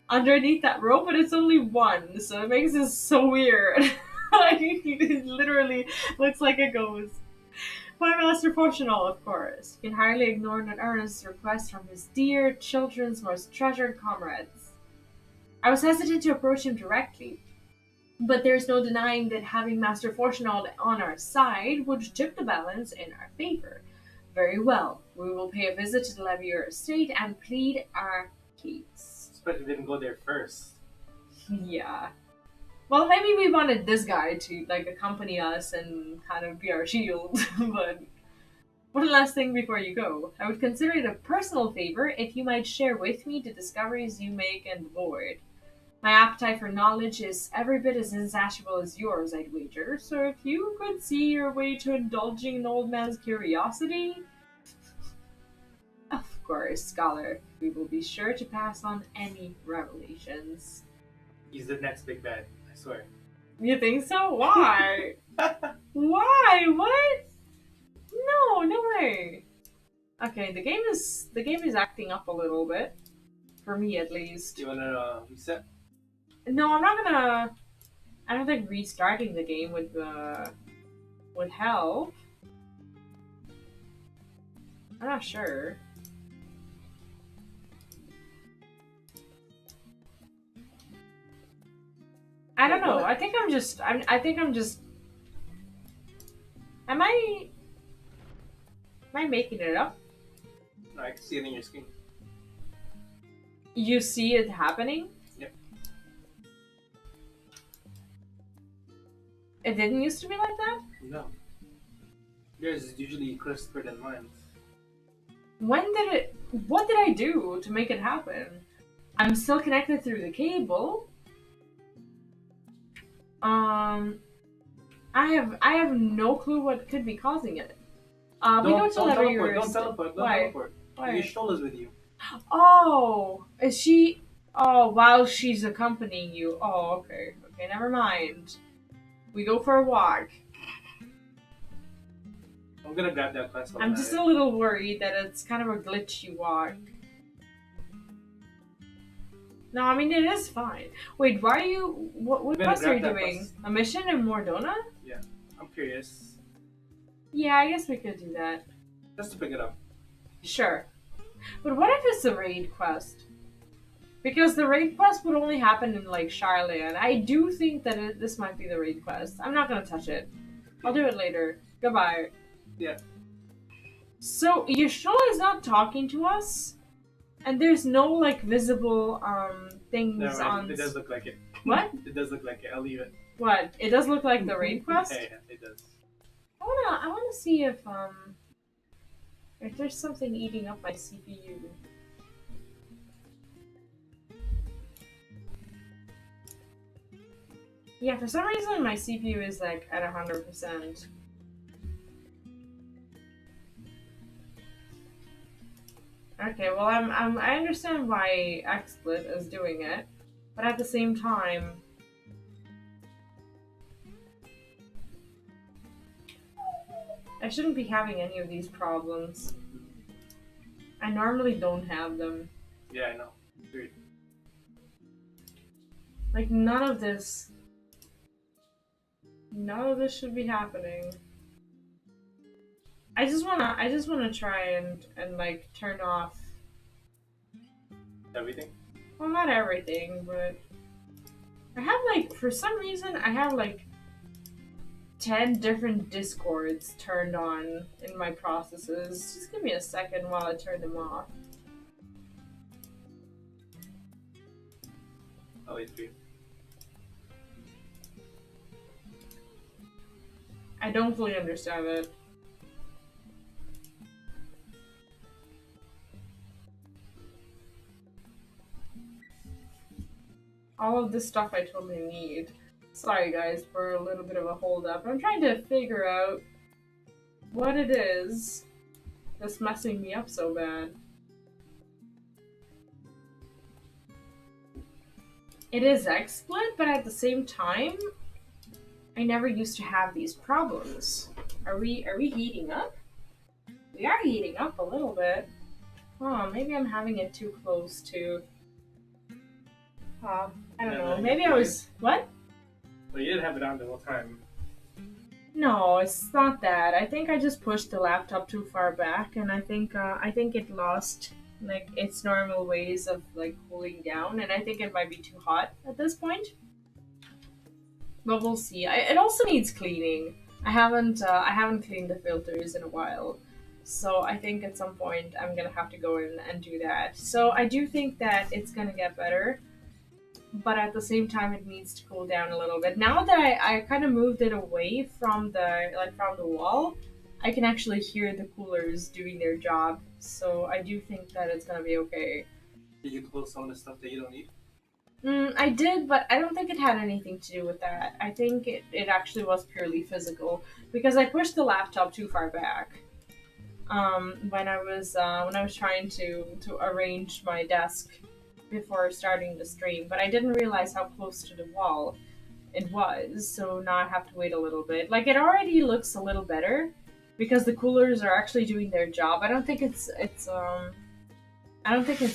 underneath that rope, but it's only one, so it makes it so weird. Like, it literally looks like a ghost. My Master Portional, of course. You can hardly ignore an earnest request from his dear children's most treasured comrades. I was hesitant to approach him directly, but there's no denying that having Master Portional on our side would tip the balance in our favor. Very well. We will pay a visit to the Levier estate and plead our case. Especially didn't go there first. Yeah. Well, maybe we wanted this guy to like accompany us and kind of be our shield, but one last thing before you go. I would consider it a personal favor if you might share with me the discoveries you make in the void. My appetite for knowledge is every bit as insatiable as yours, I'd wager, so if you could see your way to indulging an old man's curiosity... Of course, scholar. We will be sure to pass on any revelations. He's the next big bad, I swear. You think so? Why? Why? What? No way. Okay, the game is acting up a little bit. For me, at least. You wanna reset? No, I'm not gonna... I don't think restarting the game would help. I'm not sure. I don't know. I think I'm just... Am I making it up? No, I can see it in your screen. You see it happening? Yep. It didn't used to be like that? No. Yours is usually crisper than mine. What did I do to make it happen? I'm still connected through the cable. I have no clue what could be causing it. We go to Levier. Don't teleport. Don't teleport. Why? Your Stola's with you. Oh, is she? Oh, while she's accompanying you. Oh, okay. Okay, never mind. We go for a walk. I'm gonna grab that quest. I'm just a little worried that it's kind of a glitchy walk. No, I mean, it is fine. Wait, why are you... What quest are you doing? Quest. A mission in Mordona? Yeah, I'm curious. Yeah, I guess we could do that. Just to pick it up. Sure. But what if it's a raid quest? Because the raid quest would only happen in, like, Charlotte. I do think that this might be the raid quest. I'm not gonna touch it. I'll do it later. Goodbye. Yeah. So Yashua is not talking to us, and there's no like visible things No, on. it does look like it. What? It does look like it. I'll leave it. What? It does look like the raid quest. Yeah, it does. I wanna see if there's something eating up my CPU. Yeah, for some reason my CPU is like at 100%. Okay, well I understand why XSplit is doing it, but at the same time, I shouldn't be having any of these problems. I normally don't have them. Yeah, I know. Agreed. Like none of this should be happening. I just wanna try and like turn off Everything? well, not everything, but I have like for some reason I have like 10 different discords turned on in my processes. Just give me a second while I turn them off. I'll wait for you. I don't fully understand it. All of this stuff I totally need. Sorry guys for a little bit of a hold up. I'm trying to figure out what it is that's messing me up so bad. It is XSplit, but at the same time, I never used to have these problems. Are we heating up? We are heating up a little bit. Oh, maybe I'm having it too close to... I don't know. Maybe I was... What? Well, you didn't have it on the whole time. No, it's not that. I think I just pushed the laptop too far back, and I think it lost like its normal ways of like cooling down, and I think it might be too hot at this point. But we'll see. It also needs cleaning. I haven't cleaned the filters in a while, so I think at some point I'm gonna have to go in and do that. So I do think that it's gonna get better, but at the same time it needs to cool down a little bit. Now that I kind of moved it away from the wall, I can actually hear the coolers doing their job. So I do think that it's gonna be okay. Did you close some of the stuff that you don't need? I did, but I don't think it had anything to do with that. I think it actually was purely physical because I pushed the laptop too far back. When I was trying to arrange my desk before starting the stream, but I didn't realize how close to the wall it was. So now I have to wait a little bit. Like it already looks a little better because the coolers are actually doing their job. I don't think it's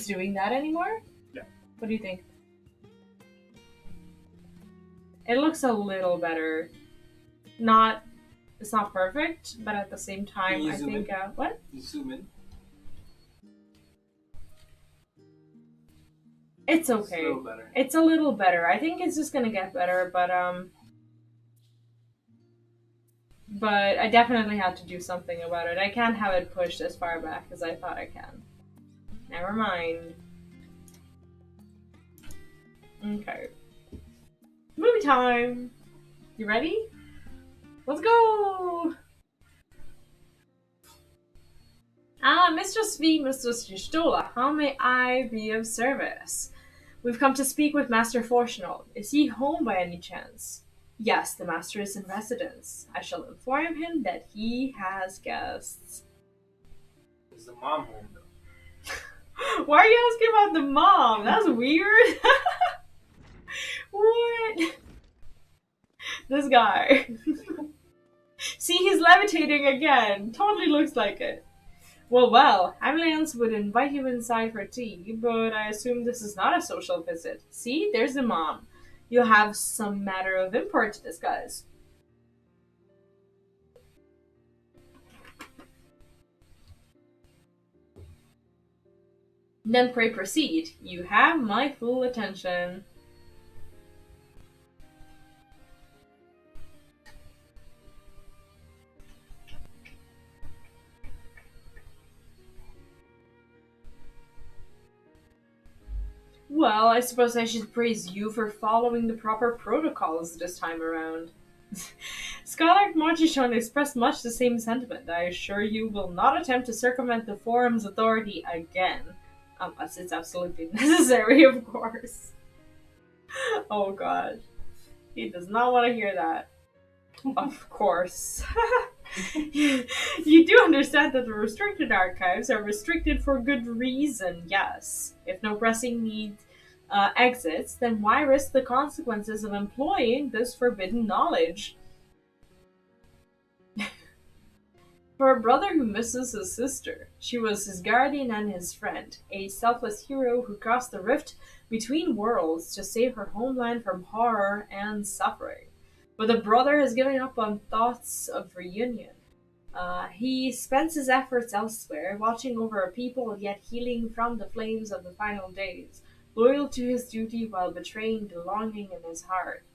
doing that anymore. Yeah. What do you think? It looks a little better. It's not perfect, but at the same time, I think, what? You zoom in. It's okay. It's a little better. It's a little better. I think it's just gonna get better, but I definitely have to do something about it. I can't have it pushed as far back as I thought I can. Never mind. Okay. Movie time! You ready? Let's go! Ah, Mistress V, Mistress Stola, how may I be of service? We've come to speak with Master Fortunal. Is he home by any chance? Yes, the master is in residence. I shall inform him that he has guests. Is the mom home though? Why are you asking about the mom? That's weird. What? This guy. See, he's levitating again. Totally looks like it. Well, Avalanche would invite you inside for tea, but I assume this is not a social visit. See, there's the mom. You'll have some matter of import to discuss. Then pray proceed. You have my full attention. Well, I suppose I should praise you for following the proper protocols this time around. Scholar Mochichon expressed much the same sentiment. I assure you will not attempt to circumvent the forum's authority again. Unless it's absolutely necessary, of course. Oh god. He does not want to hear that. Of course. You do understand that the restricted archives are restricted for good reason, yes. If no pressing need exists, then why risk the consequences of employing this forbidden knowledge? For a brother who misses his sister, she was his guardian and his friend, a selfless hero who crossed the rift between worlds to save her homeland from horror and suffering. But the brother has given up on thoughts of reunion. He spends his efforts elsewhere, watching over a people yet healing from the flames of the final days, loyal to his duty while betraying the longing in his heart.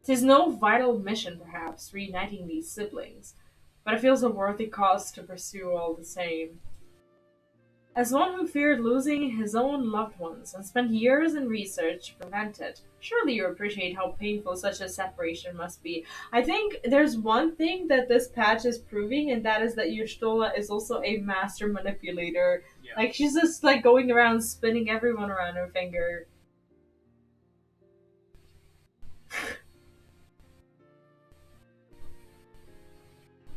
'Tis no vital mission, perhaps, reuniting these siblings, but it feels a worthy cause to pursue all the same. As one who feared losing his own loved ones and spent years in research to prevent it, surely you appreciate how painful such a separation must be. I think there's one thing that this patch is proving, and that is that Yushtola is also a master manipulator. Yeah. Like, she's just, like, going around spinning everyone around her finger.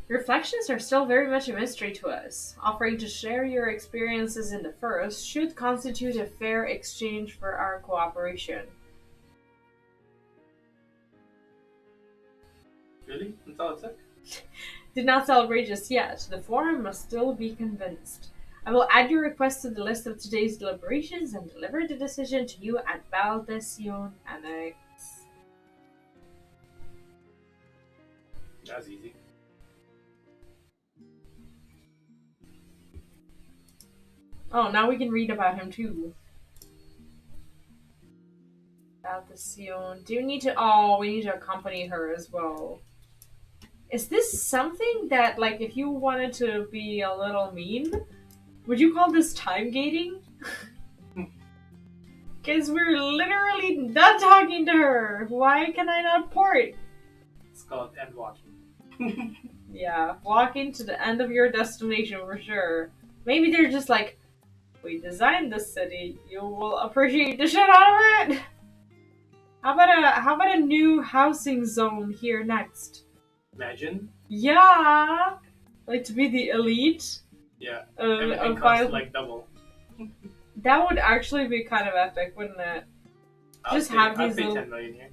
Reflections are still very much a mystery to us. Offering to share your experiences in the first should constitute a fair exchange for our cooperation. Really? That's all it took? Did not celebrate just yet. The forum must still be convinced. I will add your request to the list of today's deliberations and deliver the decision to you at Valdesion Annex. That's easy. Oh, now we can read about him too. Valdesion. Do you need to... Oh, we need to accompany her as well. Is this something that, like, if you wanted to be a little mean, would you call this time gating? Because we're literally not talking to her. Why can I not port? It's called Endwalker. Yeah, walking to the end of your destination for sure. Maybe they're just like, we designed this city. You will appreciate the shit out of it. How about a new housing zone here next? Imagine. Yeah, like to be the elite. Yeah. Of Everything costs like double. That would actually be kind of epic, wouldn't it? I'd pay 10 million here.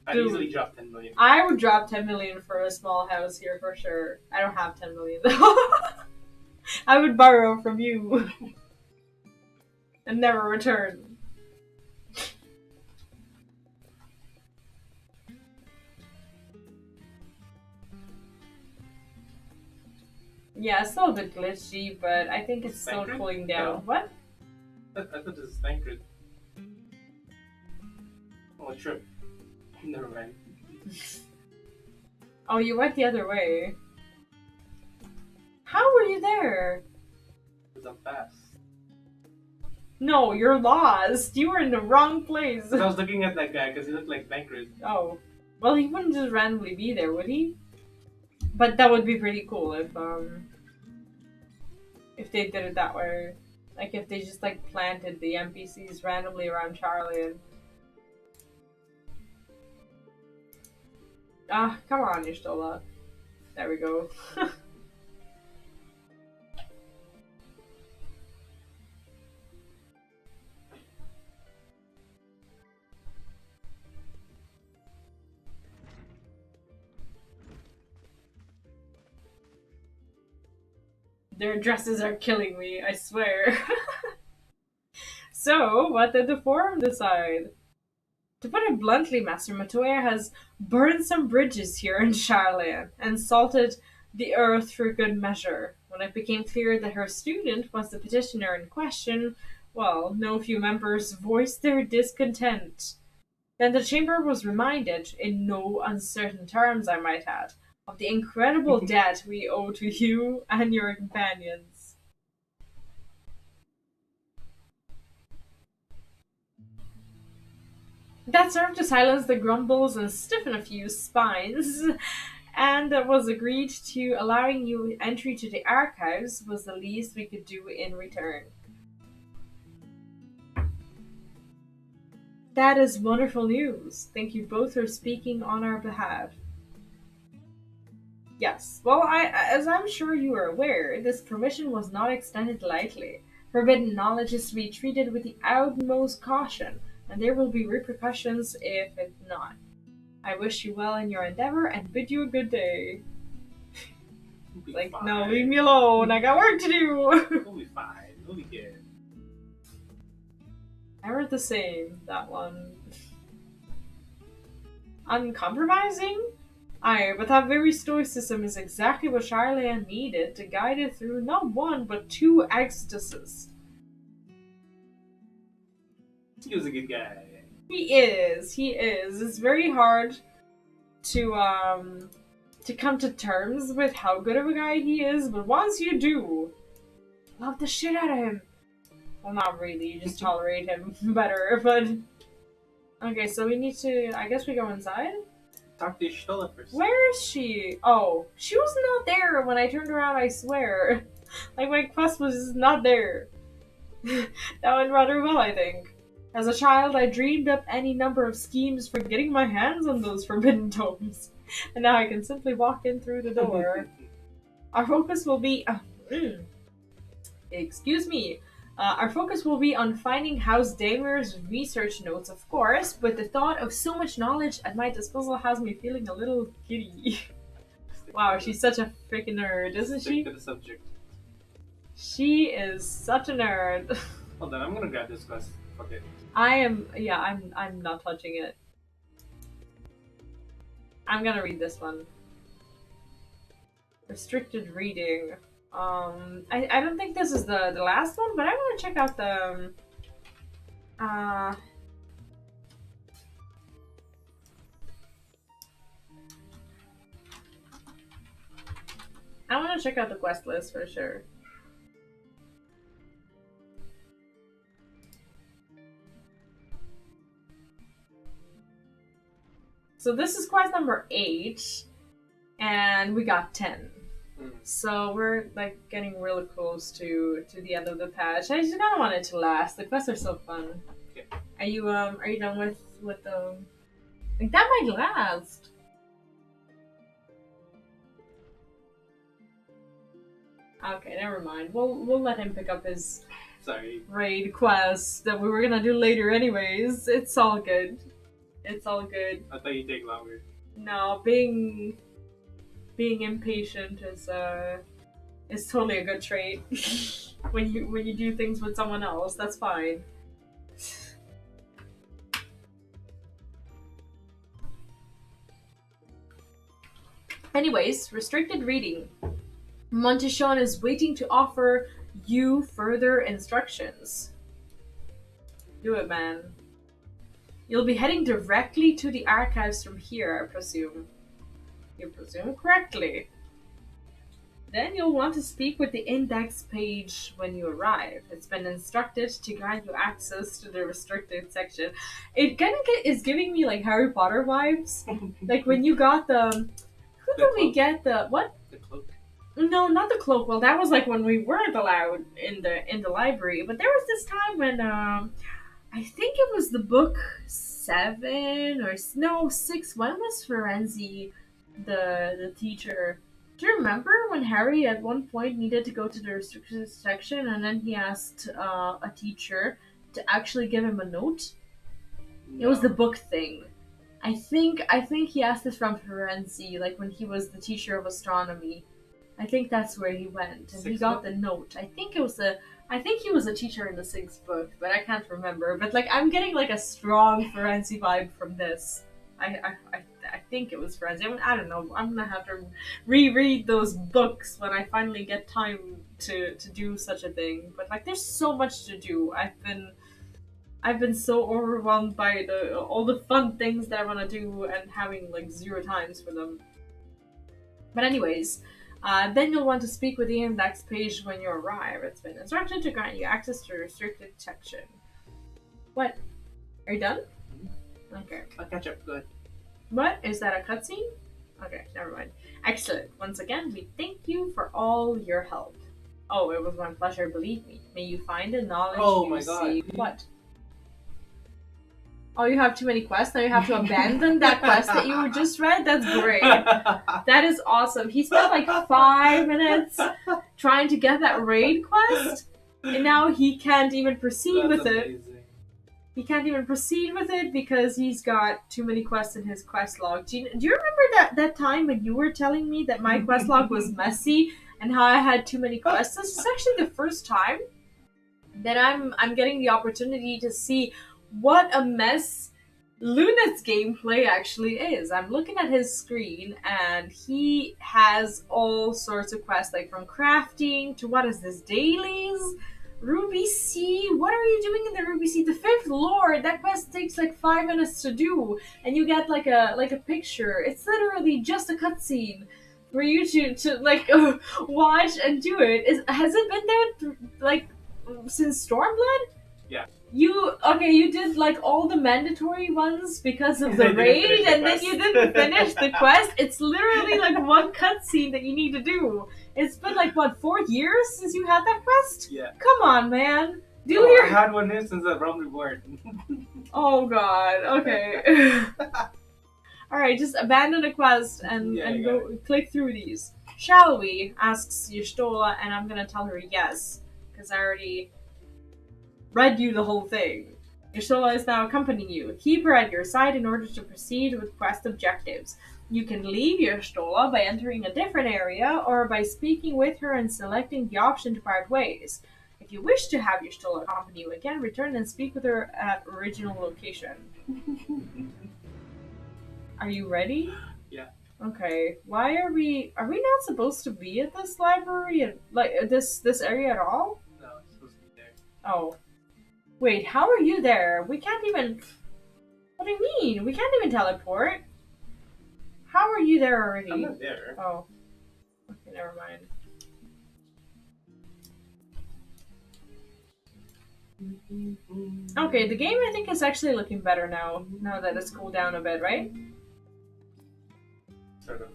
I'd easily drop 10 million. I would drop 10 million for a small house here for sure. I don't have 10 million though. I would borrow from you and never return. Yeah, it's still a bit glitchy, but I think it's still cooling down. No. What? I thought this is Thancred. Oh, trip. Never mind. Oh, you went the other way. How were you there? Because I'm fast. No, you're lost. You were in the wrong place. I was looking at that guy because he looked like Thancred. Oh. Well, he wouldn't just randomly be there, would he? But that would be pretty cool if they did it that way. Like, if they just, like, planted the NPCs randomly around Charlie and... Ah, come on, Yushtola. There we go. Their dresses are killing me, I swear. So, what did the forum decide? To put it bluntly, Master Matoya has burned some bridges here in Charlan and salted the earth for good measure. When it became clear that her student was the petitioner in question, well, no few members voiced their discontent. Then the chamber was reminded, in no uncertain terms I might add, of the incredible debt we owe to you and your companions. That served to silence the grumbles and stiffen a few spines, and it was agreed to allowing you entry to the archives was the least we could do in return. That is wonderful news. Thank you both for speaking on our behalf. Yes, well, as I'm sure you are aware, this permission was not extended lightly. Forbidden knowledge is to be treated with the utmost caution, and there will be repercussions if it's not. I wish you well in your endeavor and bid you a good day. Like, fine. No, leave me alone. I got work to do. We'll be fine. We'll be good. I read the same, that one. Uncompromising? Aye, but that very stoicism is exactly what Charlene needed to guide it through not one, but 2 ecstasies. He was a good guy. He is. It's very hard to come to terms with how good of a guy he is, but once you do, love the shit out of him. Well, not really, you just tolerate him better, but... Okay, so we need to... I guess we go inside? Talk to Stola first. Where is she? Oh, she was not there when I turned around, I swear. Like, my quest was just not there. That went rather well, I think. As a child, I dreamed up any number of schemes for getting my hands on those forbidden tomes. And now I can simply walk in through the door. Our focus will be... excuse me. Our focus will be on finding House Damer's research notes, of course, but the thought of so much knowledge at my disposal has me feeling a little giddy. Wow, she's such a freaking nerd, isn't she? Stick to the subject. She is such a nerd. Hold on, I'm gonna grab this quest. Fuck it. I'm not touching it. I'm gonna read this one. Restricted reading. I don't think this is the last one, but I want to check out the I want to check out the quest list for sure. So this is quest number 8, and we got 10. So we're like getting really close to the end of the patch. I just kind of want it to last. The quests are so fun. Okay. Are you done with like that might last? Okay, never mind. We'll let him pick up his raid quest that we were gonna do later anyways. It's all good. It's all good. I thought you'd take longer. No, being impatient is totally a good trait. when you do things with someone else, that's fine. Anyways, restricted reading. Monteshon is waiting to offer you further instructions. Do it, man. You'll be heading directly to the archives from here, I presume. You presume correctly. Then you'll want to speak with the index page when you arrive. It's been instructed to grant you access to the restricted section. It kind of is giving me like Harry Potter vibes. Like when you got the... Who did we get the... What? The cloak. No, not the cloak. Well, that was like when we weren't allowed in the library. But there was this time when... I think it was the book 7 or... No, 6. When was Ferenzi... the teacher? Do you remember when Harry at one point needed to go to the restricted section and then he asked a teacher to actually give him a note? No. It was the book thing. I think he asked this from Ferenzi, like when he was the teacher of astronomy. I think that's where he went and he got the note. I think he was a teacher in the 6th book, but I can't remember. But like I'm getting like a strong Ferenzi vibe from this. I think it was Ferenzi. I don't know. I'm gonna have to reread those books when I finally get time to do such a thing. But like, there's so much to do. I've been so overwhelmed by all the fun things that I want to do and having like 0 times for them. But anyways, then you'll want to speak with the index page when you arrive. It's been instructed to grant you access to a restricted section. What? Are you done? Okay. I'll catch up. Good. What? Is that a cutscene? Okay, never mind. Excellent. Once again, we thank you for all your help. Oh, it was my pleasure, believe me. May you find the knowledge you receive. What? Oh, you have too many quests? Now you have to abandon that quest that you just read? That's great. That is awesome. He spent like 5 minutes trying to get that raid quest, and now he can't even proceed with it. He can't even proceed with it because he's got too many quests in his quest log. Do you remember that time when you were telling me that my quest log was messy and how I had too many quests? This is actually the first time that I'm getting the opportunity to see what a mess Lunet's gameplay actually is. I'm looking at his screen and he has all sorts of quests, like from crafting to what is this, dailies? Ruby Sea? What are you doing in the Ruby Sea? The Fifth Lord, that quest takes like 5 minutes to do, and you get like a picture. It's literally just a cutscene for you to like watch and do it. Has it been there like since Stormblood? Yeah. You did like all the mandatory ones because of the raid, and then you didn't finish the quest. It's literally like one cutscene that you need to do. It's been like what, 4 years since you had that quest? Yeah. Come on, man. I had one here since the Realm Reborn. Oh god. Okay. Alright, just abandon the quest and go click through these. Shall we? Asks Y'shtola, and I'm gonna tell her yes. Because I already read you the whole thing. Y'shtola is now accompanying you. Keep her at your side in order to proceed with quest objectives. You can leave Y'shtola by entering a different area or by speaking with her and selecting the option to part ways. If you wish to have Y'shtola accompany you again, return and speak with her at original location. Are you ready? Yeah. Okay. Why are we not supposed to be at this library and like this area at all? No, it's supposed to be there. Oh. Wait, how are you there? We can't even... What do you mean? We can't even teleport. How are you there already? I'm not there. Oh. Okay, never mind. Okay, the game I think is actually looking better now that it's cooled down a bit, right? Sort of.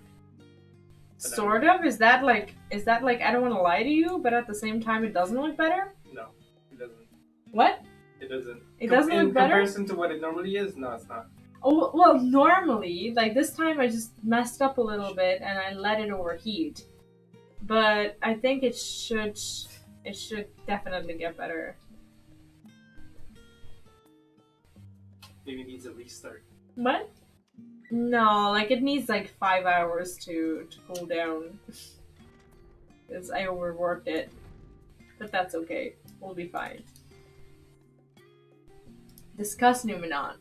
Sort of? Is that like, I don't want to lie to you, but at the same time it doesn't look better? No, it doesn't. What? It doesn't. It doesn't look better? In comparison to what it normally is? No, it's not. Oh, well, normally, like this time I just messed up a little bit and I let it overheat. But I think it should definitely get better. Maybe it needs a restart. What? No, like it needs like 5 hours to cool down. Because I overworked it. But that's okay. We'll be fine. Discuss Numenon.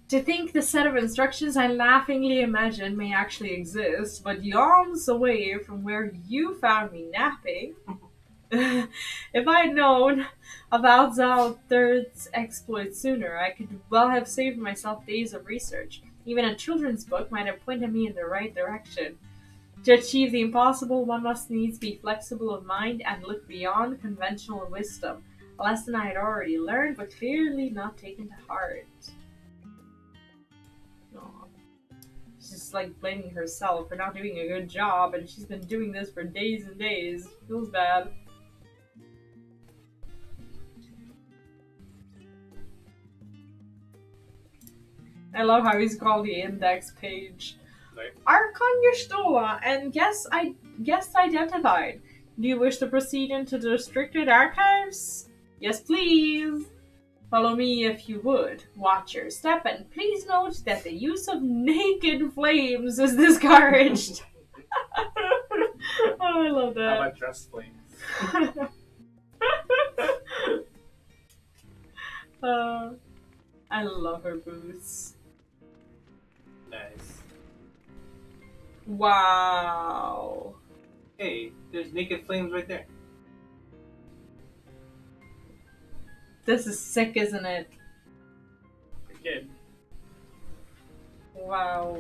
To think the set of instructions I laughingly imagined may actually exist, but yawns away from where you found me napping. If I had known about Zal III's exploits sooner, I could well have saved myself days of research. Even a children's book might have pointed me in the right direction. To achieve the impossible, one must needs be flexible of mind and look beyond conventional wisdom. A lesson I had already learned, but clearly not taken to heart. Aww. She's like blaming herself for not doing a good job, and she's been doing this for days and days. Feels bad. I love how he's called the index page. Right. Archon Y'shtola and guest identified. Do you wish to proceed into the restricted archives? Yes, please. Follow me if you would. Watch your step, and please note that the use of naked flames is discouraged. Oh, I love that. How about dress flames? I love her boots. Nice. Wow. Hey, there's naked flames right there. This is sick, isn't it? Good. Wow.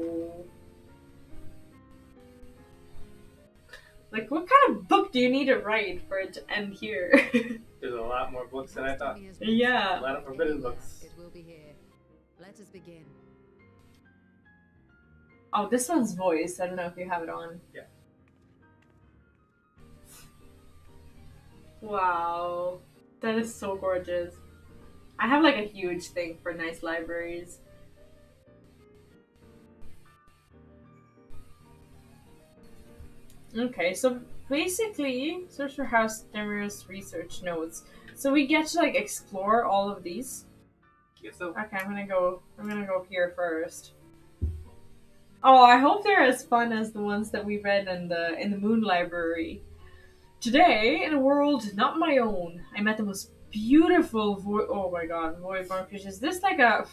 Like, what kind of book do you need to write for it to end here? There's a lot more books than I thought. Yeah. A lot of forbidden books. It will be here. Let us begin. Oh, this one's voice. I don't know if you have it on. Yeah. Wow. That is so gorgeous. I have like a huge thing for nice libraries. Okay, so basically, search for House Demir's research notes. So we get to like explore all of these. Guess so. Okay, I'm gonna go here first. Oh, I hope they're as fun as the ones that we read in the Moon Library. Today, in a world not my own, I met the most beautiful void-born creature. Is this like a...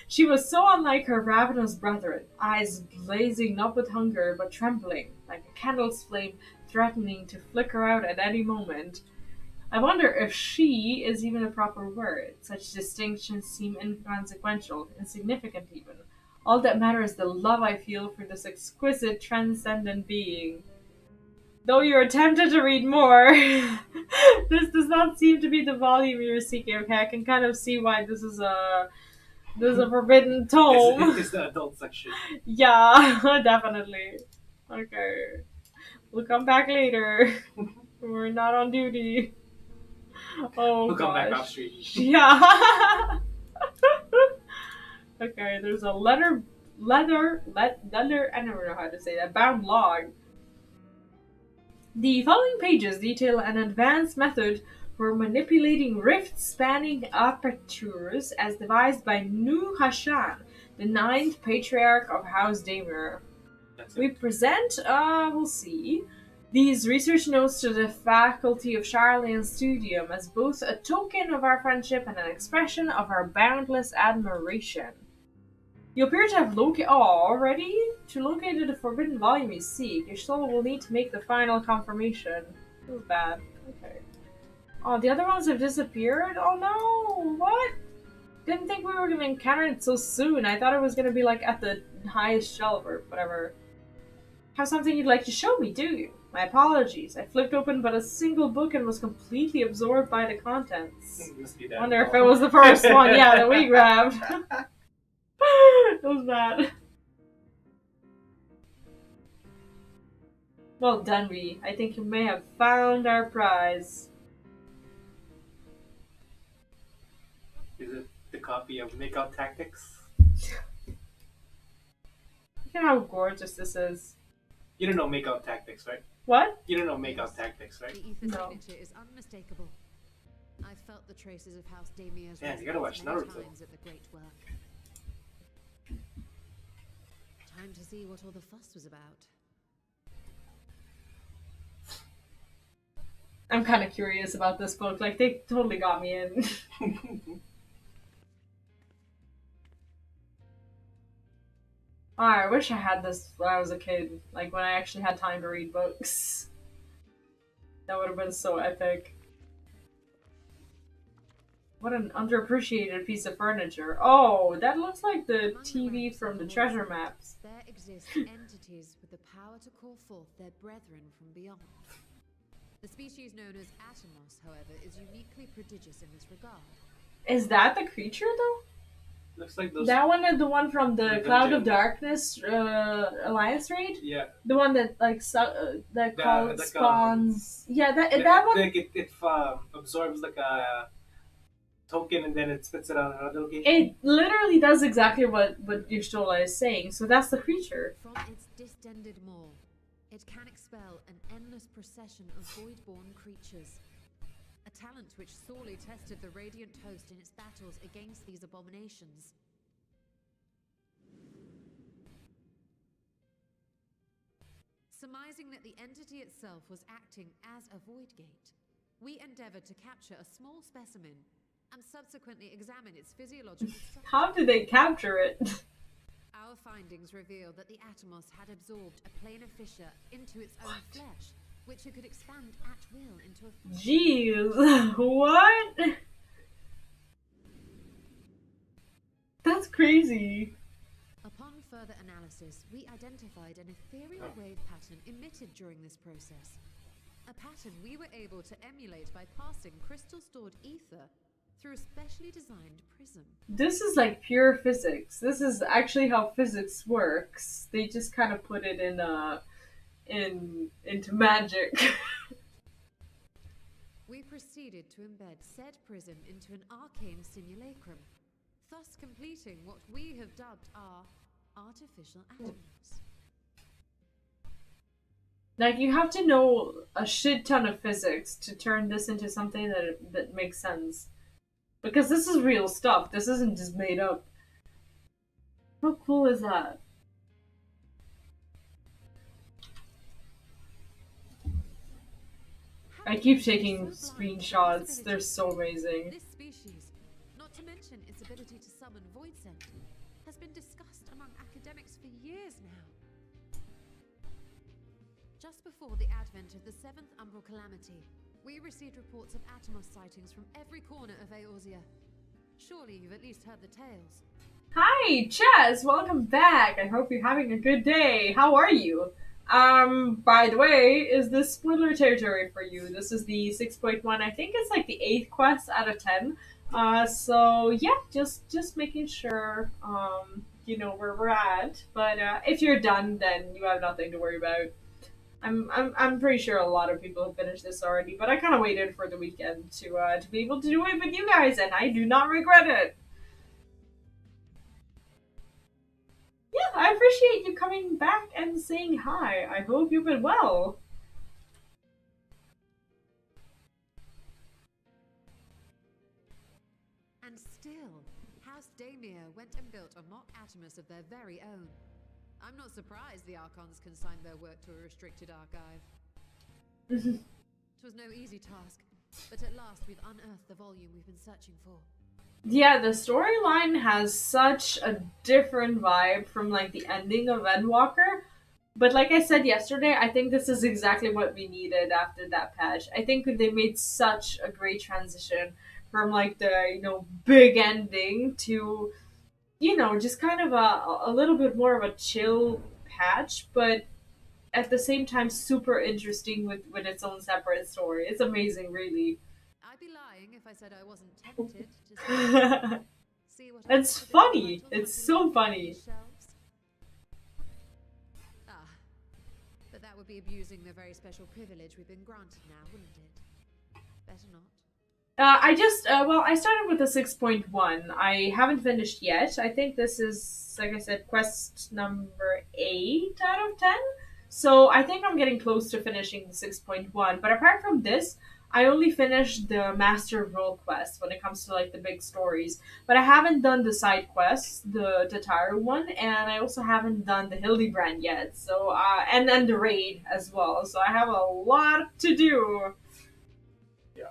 She was so unlike her ravenous brethren, eyes blazing not with hunger, but trembling, like a candle's flame threatening to flicker out at any moment. I wonder if she is even a proper word. Such distinctions seem inconsequential, insignificant even. All that matters is the love I feel for this exquisite, transcendent being. Though you're tempted to read more, this does not seem to be the volume you're seeking. Okay, I can kind of see why this is a forbidden tome. It's the adult section. Yeah, definitely. Okay, we'll come back later. We're not on duty. Oh, we'll come back off gosh. street. Yeah. Okay, there's a leather. I don't know how to say that. Bound log. The following pages detail an advanced method for manipulating rift-spanning apertures as devised by Nu Hashan, the 9th patriarch of House Daimler. We present, we'll see, these research notes to the faculty of Charlene Studium as both a token of our friendship and an expression of our boundless admiration. You appear to have already? To locate the forbidden volume you seek, your soul will need to make the final confirmation. Feels bad. Okay. Oh, the other ones have disappeared? Oh no! What? Didn't think we were gonna encounter it so soon. I thought it was gonna be like at the highest shelf or whatever. Have something you'd like to show me, do you? My apologies. I flipped open but a single book and was completely absorbed by the contents. Wonder if it was the first one, yeah, that we grabbed. It was bad. Well done, Ree. I think you may have found our prize. Is it the copy of Makeout Tactics? Look at how gorgeous this is. You don't know Makeout Tactics, right? What? You don't know Makeout Tactics, right? The ether No. signature is unmistakable. I felt the traces of House Damir's Yeah, you gotta watch Naruto. times at the great work. Time to see what all the fuss was about. I'm kind of curious about this book. Like, they totally got me in. Oh, I wish I had this when I was a kid. Like, when I actually had time to read books. That would have been so epic. What an underappreciated piece of furniture. Oh, that looks like the TV from the treasure maps. There exist entities with the power to call forth their brethren from beyond. The species known as Atomos, however, is uniquely prodigious in this regard. Is that the creature, though? Looks like those. That one is the one from the Cloud of Dungeon. Darkness Alliance raid? Yeah. The one that, like, that called like, spawns... Yeah, that one? Like it absorbs like a token and then it spits it out another location. It literally does exactly what Yushtola is saying, so that's the creature. From its distended maw, it can expel an endless procession of void-born creatures. A talent which sorely tested the Radiant host in its battles against these abominations. Surmising that the entity itself was acting as a void gate, we endeavored to capture a small specimen and subsequently examine its physiological structure. How did they capture it? Our findings revealed that the Atomos had absorbed a planar fissure into its own flesh, which it could expand at will into a... Jeez, what? That's crazy. Upon further analysis, we identified an ethereal wave pattern emitted during this process. A pattern we were able to emulate by passing crystal-stored ether through a specially designed prism. This is like pure physics. This is actually how physics works. They just kind of put it into magic. We proceeded to embed said prism into an arcane simulacrum, thus completing what we have dubbed our artificial atoms. Like, you have to know a shit ton of physics to turn this into something that makes sense. Because this is real stuff. This isn't just made up. How cool is that? I keep taking screenshots. They're so amazing. This species, not to mention its ability to summon void scent, has been discussed among academics for years now. Just before the advent of the 7th Umbral Calamity, we received reports of Atomos sightings from every corner of Eorzea. Surely you've at least heard the tales. Hi, Chaz! Welcome back! I hope you're having a good day. How are you? By the way, is this spoiler territory for you? This is the 6.1, I think it's like the 8th quest out of 10. So yeah, just making sure, you know where we're at. But, if you're done, then you have nothing to worry about. I'm pretty sure a lot of people have finished this already, but I kind of waited for the weekend to be able to do it with you guys, and I do not regret it. Yeah, I appreciate you coming back and saying hi. I hope you've been well. And still, House Daimir went and built a mock Atomus of their very own. I'm not surprised the Archons consigned their work to a restricted archive. It was no easy task, but at last we've unearthed the volume we've been searching for. Yeah, the storyline has such a different vibe from like the ending of Endwalker. But like I said yesterday, I think this is exactly what we needed after that patch. I think they made such a great transition from like the, you know, big ending to, you know, just kind of a little bit more of a chill patch, but at the same time super interesting with its own separate story. It's amazing, really. I'd be lying if I said I wasn't tempted to see what It's funny. It's so funny. But that would be abusing the very special privilege we've been granted now, wouldn't it? Better not. I started with the 6.1. I haven't finished yet. I think this is, like I said, quest number 8 out of 10. So I think I'm getting close to finishing the 6.1. But apart from this, I only finished the Master Role quest when it comes to like the big stories. But I haven't done the side quests, the Tataru one, and I also haven't done the Hildebrand yet. So and then the raid as well. So I have a lot to do. Yeah.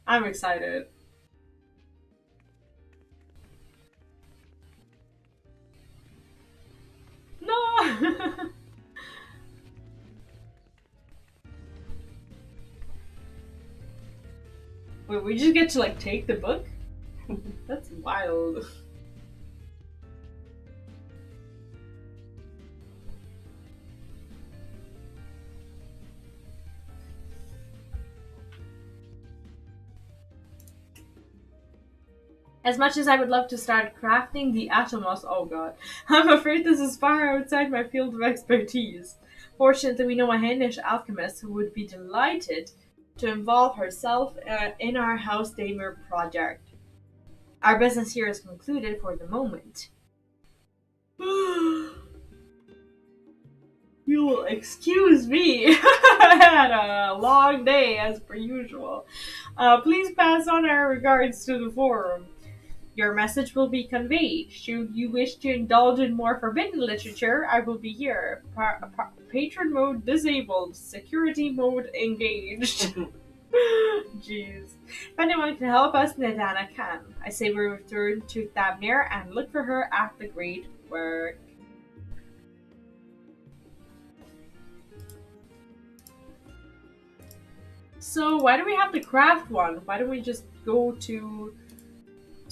I'm excited. No! Wait, we just get to like take the book? That's wild. As much as I would love to start crafting the Atomos, oh god, I'm afraid this is far outside my field of expertise. Fortunately, we know a Hainish alchemist who would be delighted to involve herself in our House Daimir project. Our business here is concluded for the moment. You will excuse me. I had a long day as per usual. Please pass on our regards to the forum. Your message will be conveyed. Should you wish to indulge in more forbidden literature, I will be here. Patron mode disabled. Security mode engaged. Jeez. If anyone can help us, Nadana can. I say we return to Thamnir and look for her at the great work. So why do we have to craft one? Why don't we just go to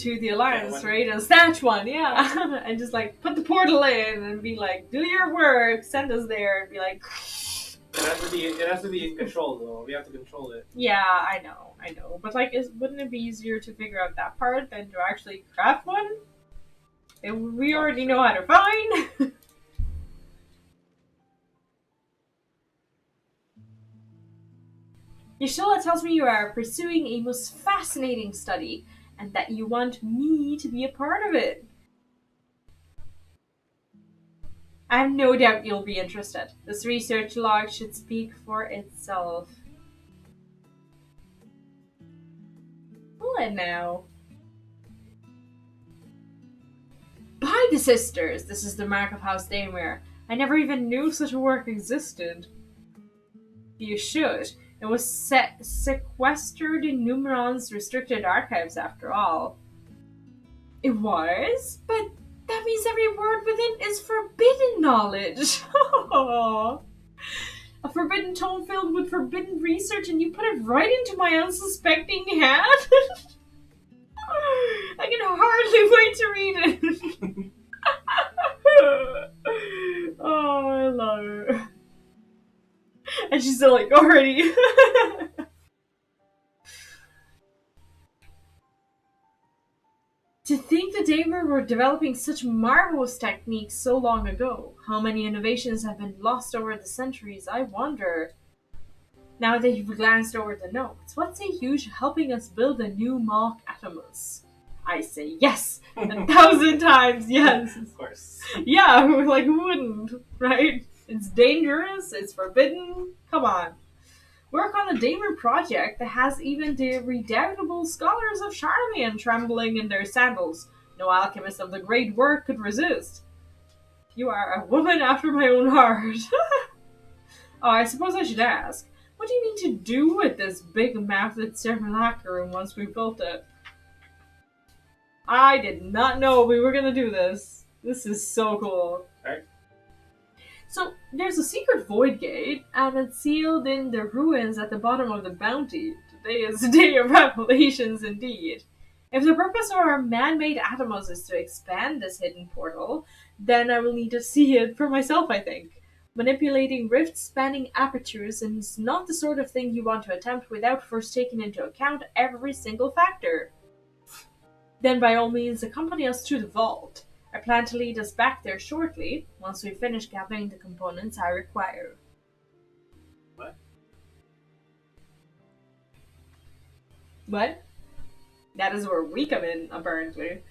the Alliance, right? And snatch one, yeah. And just like put the portal in and be like, do your work, send us there, and be like, It has to be in control though. We have to control it. Yeah, I know. But like, wouldn't it be easier to figure out that part than to actually craft one? We already know how to find. Yashola tells me you are pursuing a most fascinating study, and that you want me to be a part of it. I have no doubt you'll be interested. This research log should speak for itself. What now? By the sisters! This is the mark of House Daymare. I never even knew such a work existed. You should. It was sequestered in Numeron's restricted archives, after all. It was? But that means every word within is forbidden knowledge. A forbidden tome filled with forbidden research, and you put it right into my unsuspecting hand? I can hardly wait to read it. Oh, I love it. And she's still like, already. To think the Daymare were developing such marvelous techniques so long ago. How many innovations have been lost over the centuries, I wonder. Now that you've glanced over the notes, what say you to helping us build a new Mach Atomus? I say yes! 1,000 times yes! Of course. Yeah, like who wouldn't, right? It's dangerous, it's forbidden, come on. Work on the Daymare project that has even the redoubtable scholars of Charlemagne trembling in their sandals. No alchemist of the great work could resist. You are a woman after my own heart. Oh, I suppose I should ask, what do you mean to do with this big-mouthed simulacrum once we built it? I did not know we were gonna do this. This is so cool. Right. So, there's a secret void gate, and it's sealed in the ruins at the bottom of the bounty. Today is a day of revelations indeed. If the purpose of our man-made Atomos is to expand this hidden portal, then I will need to see it for myself, I think. Manipulating rift-spanning apertures is not the sort of thing you want to attempt without first taking into account every single factor. Then by all means accompany us to the vault. I plan to lead us back there shortly, once we finish gathering the components I require. What? What? That is where we come in, apparently.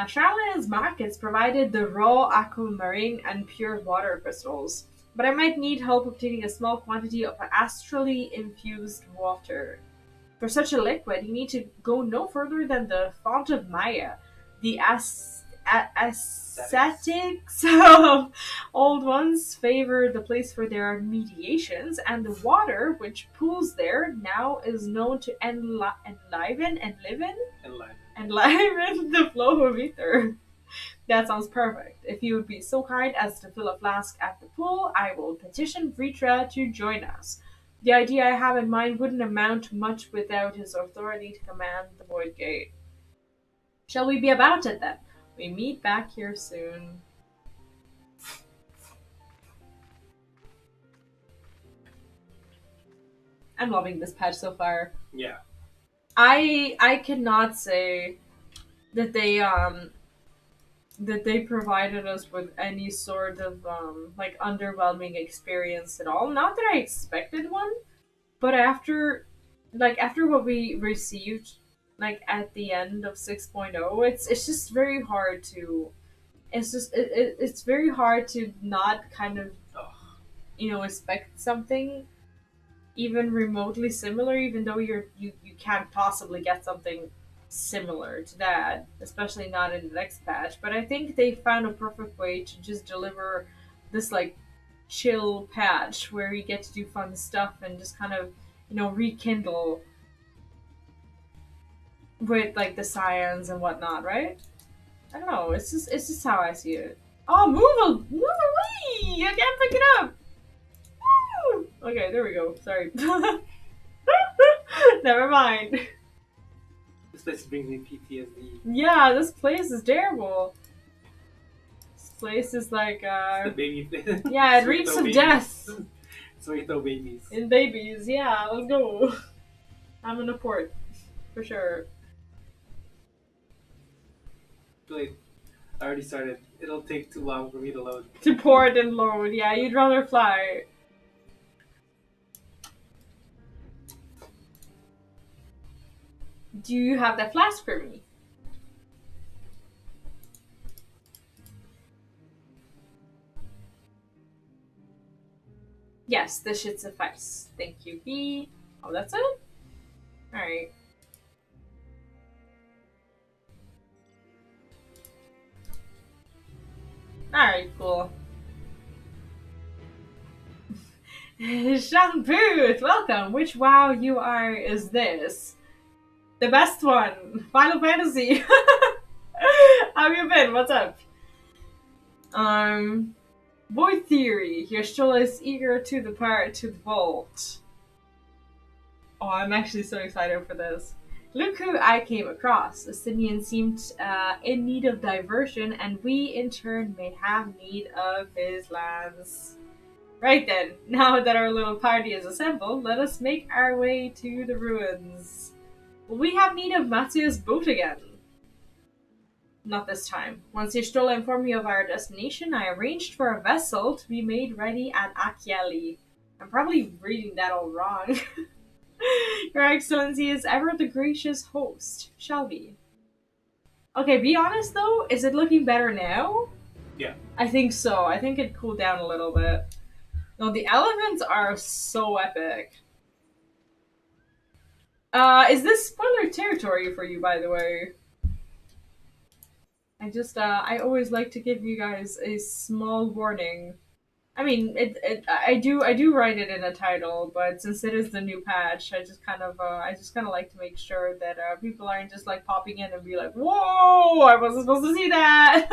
Charlemagne's markets provided the raw aquamarine and pure water crystals, but I might need help obtaining a small quantity of astrally infused water. For such a liquid, you need to go no further than the Font of Maya, the ascetics of old ones favor the place for their mediations, and the water which pools there now is known to enliven the flow of ether. That sounds perfect. If you would be so kind as to fill a flask at the pool, I will petition Vritra to join us. The idea I have in mind wouldn't amount to much without his authority to command the Void Gate. Shall we be about it then? We meet back here soon. I'm loving this patch so far. Yeah. I cannot say that they provided us with any sort of like underwhelming experience at all. Not that I expected one, but after what we received like at the end of 6.0, it's just very hard to it's very hard to not kind of expect something even remotely similar, even though you can't possibly get something similar to that, especially not in the next patch. But I think they found a perfect way to just deliver this like chill patch where you get to do fun stuff and just kind of rekindle with like the science and whatnot, right? I don't know. It's just how I see it. Oh, move away! I can't pick it up. Woo! Okay, there we go. Sorry. Never mind. This place brings me PTSD. Yeah, this place is terrible. This place is like It's the baby place. yeah, it reeks of death. So we throw babies. In babies, yeah, let's go. I'm in a port, for sure. Wait, I already started. It'll take too long for me to load. To port and load, yeah, you'd rather fly. Do you have that flask for me? Yes, this should suffice. Thank you, B. Oh, that's it? Alright. Alright, cool. Sean Booth, welcome. Which WoW UR is this? The best one. Final Fantasy. How have you been? What's up? Void Theory. Your stroll is eager to depart to the vault. Oh, I'm actually so excited for this. Look who I came across. Athenian seemed in need of diversion, and we in turn may have need of his lands. Right then, now that our little party is assembled, let us make our way to the ruins. Will we have need of Matsu's boat again? Not this time. Once Y'shtola informed me of our destination, I arranged for a vessel to be made ready at Akyali. I'm probably reading that all wrong. Your Excellency is ever the gracious host. Shall we? Okay, be honest though, is it looking better now? Yeah. I think so. I think it cooled down a little bit. No, the elephants are so epic. Is this spoiler territory for you, by the way? I always like to give you guys a small warning. I mean, I do write it in a title, but since it is the new patch, I just kind of like to make sure that people aren't just like popping in and be like, "Whoa, I wasn't supposed to see that."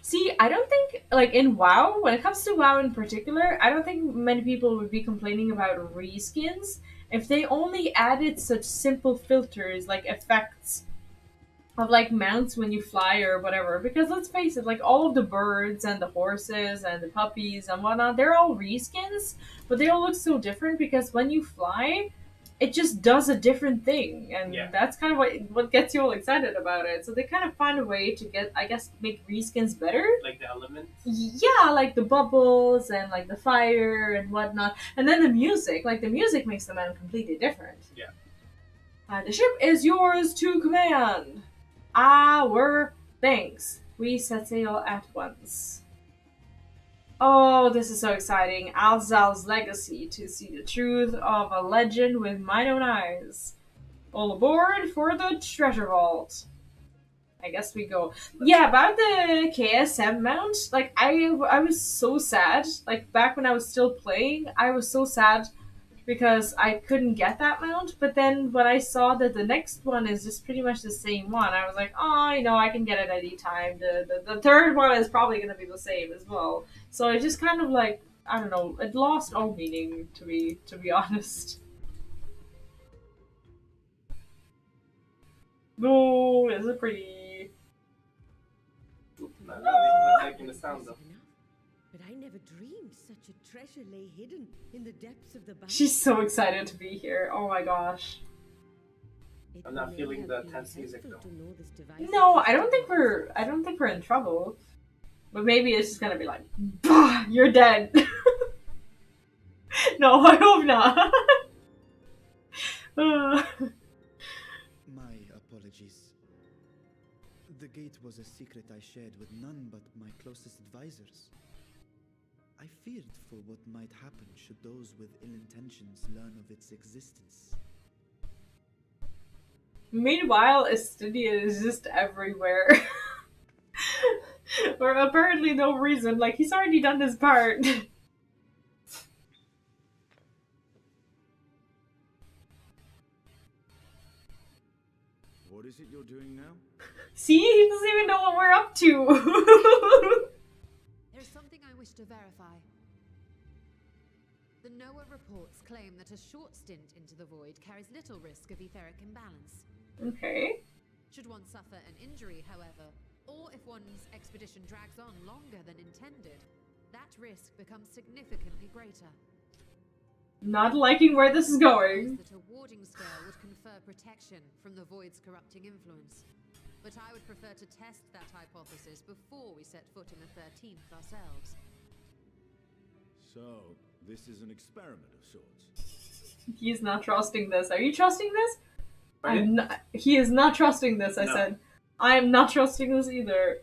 See, I don't think, like, in WoW, when it comes to WoW in particular, I don't think many people would be complaining about reskins if they only added such simple filters, like effects of, like, mounts when you fly or whatever. Because let's face it, like, all of the birds and the horses and the puppies and whatnot, they're all reskins, but they all look so different because when you fly, it just does a different thing, and that's kind of what gets you all excited about it. So they kind of find a way to make reskins better. Like the elements? Yeah, like the bubbles and like the fire and whatnot. And then the music makes the man completely different. Yeah. The ship is yours to command. Our thanks. We set sail at once. Oh, this is so exciting. Alzal's legacy, to see the truth of a legend with mine own eyes. All aboard for the treasure vault. I guess we go. Yeah, about the KSM mount, like, I was so sad. Like, back when I was still playing, I was so sad because I couldn't get that mount, but then when I saw that the next one is just pretty much the same one, I was like, oh, you know, I can get it any time. The third one is probably going to be the same as well. So it just kind of like, I don't know, it lost all meaning to be honest. No, is it pretty? Not liking the sound though. But I never dreamed such a treasure lay hidden in the depths of the battle. She's so excited to be here. Oh my gosh. I'm not feeling the tense music though. No, I don't think we're in trouble. But maybe it's just gonna be like, bah, you're dead. No, I hope not. My apologies. The gate was a secret I shared with none but my closest advisors. I feared for what might happen should those with ill intentions learn of its existence. Meanwhile, Estidian is just everywhere. For apparently no reason. Like, he's already done his part. What is it you're doing now? See? He doesn't even know what we're up to. There's something I wish to verify. The NOAA reports claim that a short stint into the void carries little risk of etheric imbalance. Okay. Should one suffer an injury, however, Or if one's expedition drags on longer than intended, that risk becomes significantly greater. Not liking where this is going. That a warding scale would confer protection from the void's corrupting influence. But I would prefer to test that hypothesis before we set foot in the 13th ourselves. So, this is an experiment of sorts. He's not trusting this. Are you trusting this? Pardon? He is not trusting this, I said. I am not trusting this either.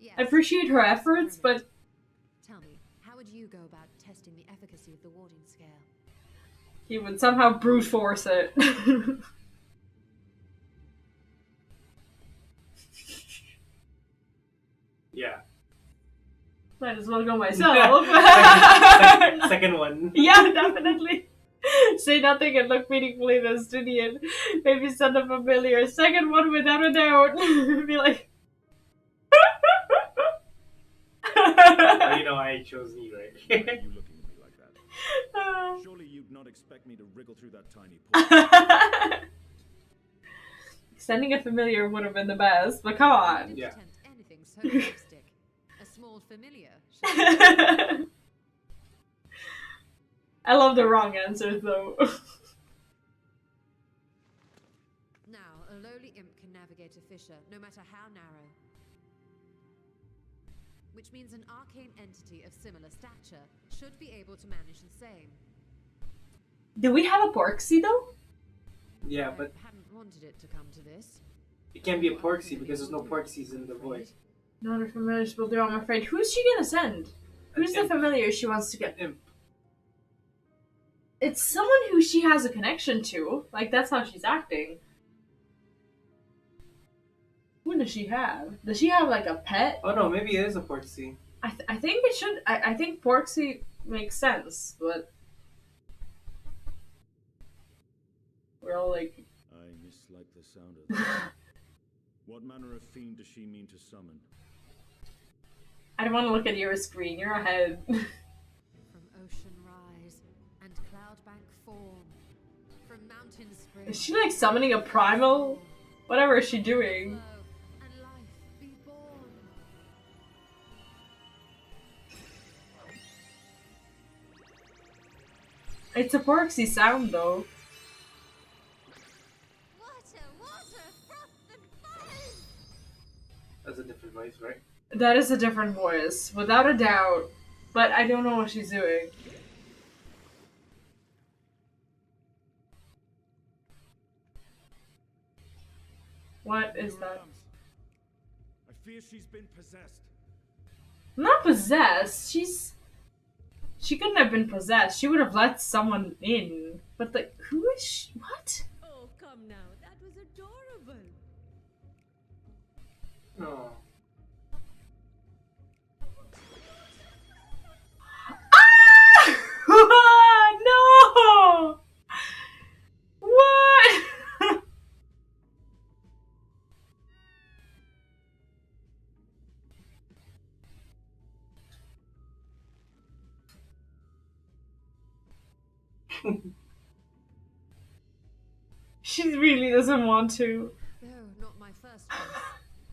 Yes. I appreciate her efforts, but... Tell me, how would you go about testing the efficacy of the warding scale? He would somehow brute force it. Yeah. Might as well go myself. Second one. Yeah, definitely. Say nothing and look meaningfully Estonian. Maybe send a familiar. Second one without a doubt. Be like... Oh, you know I chose me, right? Why are you looking at me like that? Surely you'd not expect me to wriggle through that tiny pore. Sending a familiar would have been the best, but come on. Yeah. Attempt anything so drastic. A small familiar. I love the wrong answers, though. Now, a lowly imp can navigate a fissure, no matter how narrow. Which means an arcane entity of similar stature should be able to manage the same. Do we have a Porksy, though? Yeah, I but hadn't wanted it to come to this. it can't be a Porksy because there's no Porksies in the void. Not a familiar will do, I'm afraid. Who's she gonna send? Who's the familiar she wants to get? Imp. It's someone who she has a connection to. Like, that's how she's acting. Who does she have? Does she have, like, a pet? Oh no, maybe it is a Porksy. I think it should... I think Porksy makes sense, but... We're all like... I mislike the sound of that. What manner of fiend does she mean to summon? I don't want to look at your screen. You're ahead. From ocean rise and cloudbank form. From mountain spring. Is she, like, summoning a primal? Whatever is she doing? Flow and life be born. It's a Porksy sound, though. Water, froth and foam. That's a different voice, right? That is a different voice, without a doubt. But I don't know what she's doing. What is that? I fear she's been possessed. Not possessed. She couldn't have been possessed. She would have let someone in. But like, who is she? What? Oh, come now. That was adorable. No. Ah! No! What? She really doesn't want to. No, not my first choice.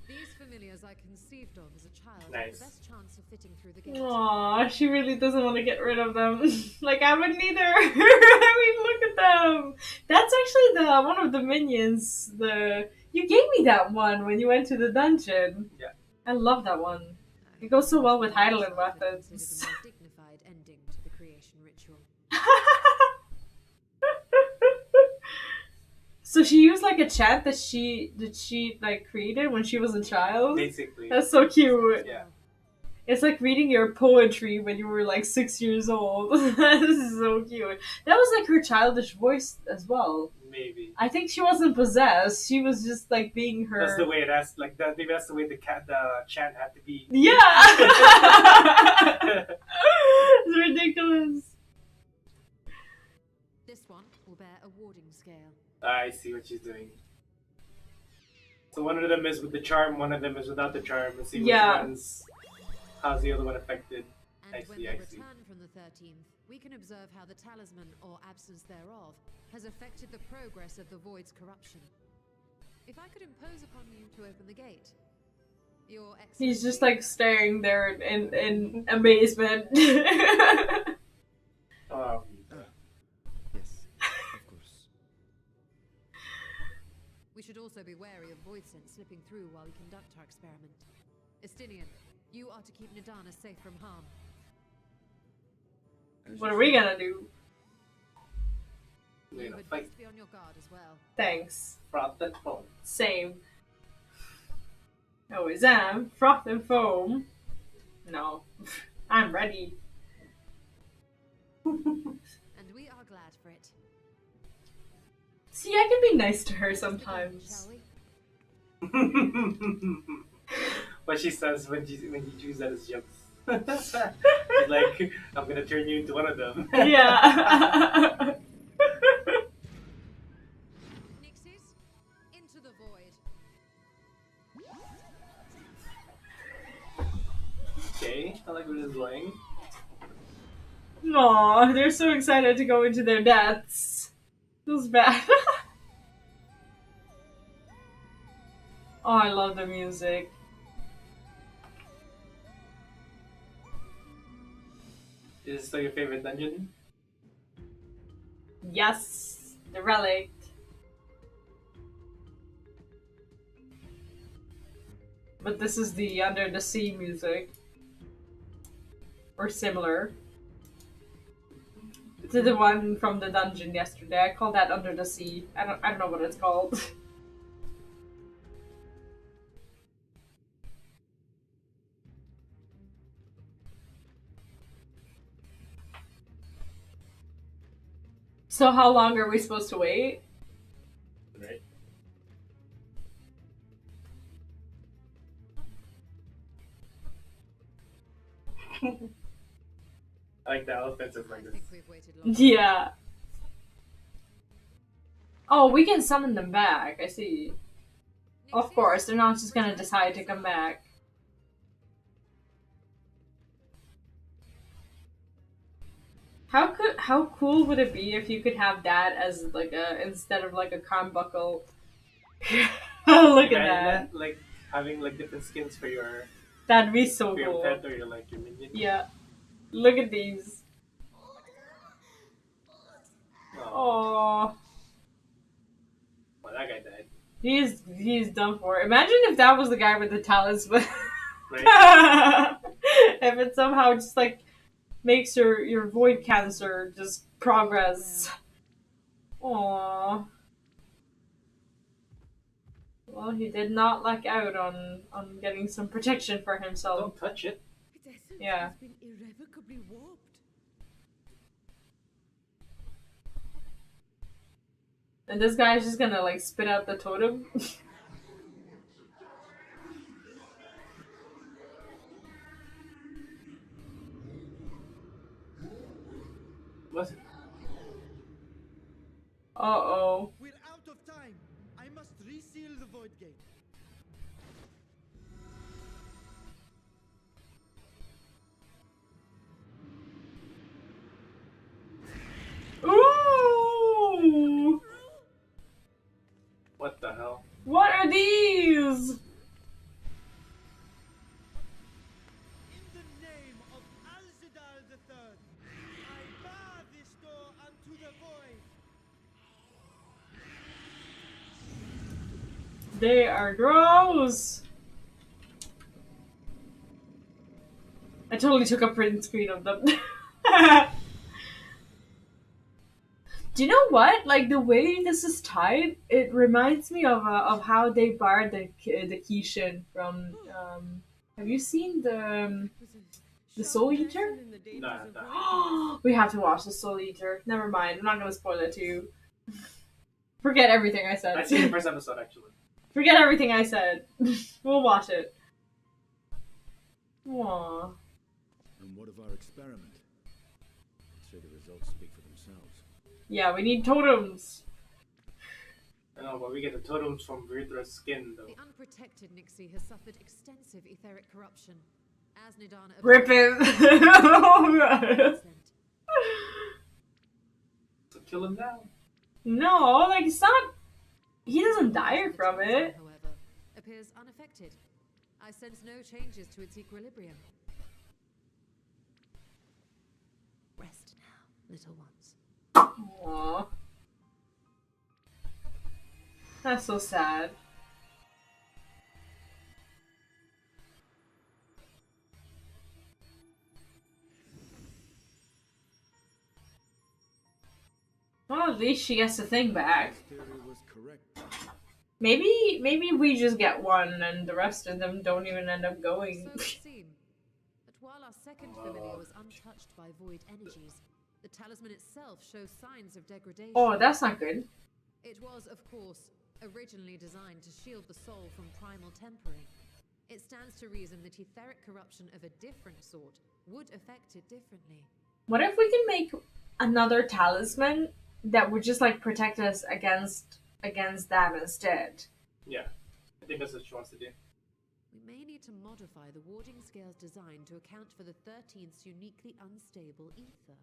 These familiars I conceived of as a child Nice. have the best chance of fitting through the gate. Aw, she really doesn't want to get rid of them. Like, I wouldn't either. I mean, look at them. That's actually the one of the minions. You gave me that one when you went to the dungeon. Yeah. I love that one. It goes so well with Heidelin weapons. Considered a more dignified ending to the creation ritual. So she used like a chant that she like created when she was a child. Basically. That's so cute. Yeah. It's like reading your poetry when you were like 6 years old. This is so cute. That was like her childish voice as well. Maybe. I think she wasn't possessed. She was just like being her. That's the way it has. Like that. Maybe that's the way the chant had to be. Yeah. It's ridiculous. This one will bear a warding scale. I see what she's doing. So one of them is with the charm, one of them is without the charm. Let's see which one's. How's the other one affected? And I when see, they I see. return from the 13th, we can observe how the talisman, or absence thereof, has affected the progress of the void's corruption. If I could impose upon you to open the gate. Your He's just Excellency? like staring there in amazement. Oh, Yes, of course. We should also be wary of void scent slipping through while we conduct our experiment. Estinian, you are to keep Nidana safe from harm. As What you are we say. gonna do? we're You gonna had fight. best be on your guard as well. Thanks. Froth and foam. Same. Oh, exam, froth and foam. No, I'm ready. And we are glad for it. See, I can be nice to her Let us begin, sometimes. shall we? What she says when you choose that as jokes. She's like, I'm gonna turn you into one of them. Yeah. Nixies, into the void. Okay, I like where this is going. Aw, they're so excited to go into their deaths. Feels bad. Oh, I love the music. Is this still your favorite dungeon? Yes, the relic. But this is the Under the Sea music. Or similar. To the one from the dungeon yesterday. I call that Under the Sea. I don't know what it's called. So how long are we supposed to wait? Right. I like the elephants as I like think this. we've waited long. Yeah. Oh, we can summon them back. I see. Of Nixies, course, they're not just gonna return decide to your come seat. back. How cool would it be if you could have that as like a instead of like a crown buckle? Look at that. Like having like different skins That'd be so for your cool. pet or your like your minion. Yeah. Look at these. Oh, Oh, well, that guy died. he's done for. Imagine if that was the guy with the talisman. Right? If it somehow just like makes your void cancer just progress. Aww. Well, he did not luck out on getting some protection for himself. Don't touch it. Its essence Yeah. has been irrevocably warped. And this guy's just gonna like spit out the totem. What? Uh-oh. We're out of time. I must reseal the void gate. Ooh! What the hell? What are these? In the name of Alzadal III, I bar this door unto the void. They are gross. I totally took a print screen of them. Do you know what? Like the way this is tied, it reminds me of how they barred the Kishin from. Have you seen the It was a Soul sharp Eater? lesson in the dangers Nah, of nah. voidness. We have to watch the Soul Eater. Never mind. I'm not gonna spoil it to you. Forget everything I said. I seen the first episode actually. Forget everything I said. We'll watch it. Aww. And what of our experiment? I'd say the results speak for themselves. Yeah, we need totems. I know, but we get the totems from Virithra's skin though. The unprotected Nixie has suffered extensive etheric corruption. As Nidana Rip it. Oh god. So kill him now. No, like it's not. He doesn't die from it. However, appears unaffected. I sense no changes to its equilibrium. Rest now, little ones. Aww. That's so sad. Well, at least she gets the thing back. Maybe we just get one and the rest of them don't even end up going. So it would seem. But while our second familiar was untouched by void energies, the talisman itself shows signs of degradation. Oh, that's not good. It was, of course, originally designed to shield the soul from primal tempering. It stands to reason that etheric corruption of a different sort would affect it differently. What if we can make another talisman that would just like protect us against that instead? Yeah, I think that's what she wants to do. We may need to modify the warding scale's design to account for the 13th's uniquely unstable ether.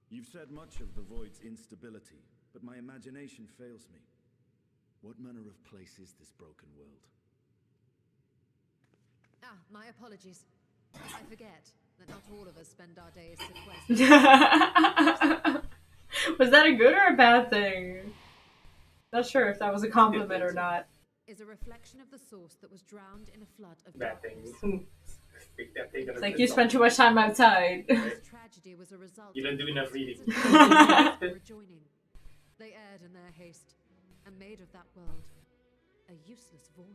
You've said much of the Void's instability, but my imagination fails me. What manner of place is this broken world? Ah, my apologies. I forget that not all of us spend our days sequestered. Was that a good or a bad thing? Not sure if that was a compliment or not. Is a reflection of the source that was drowned in a flood of Bad darkness. thing. It's like you spent too much time outside. This tragedy was a result. You didn't do enough reading. Rejoining. They erred in their haste and made of that world a useless void.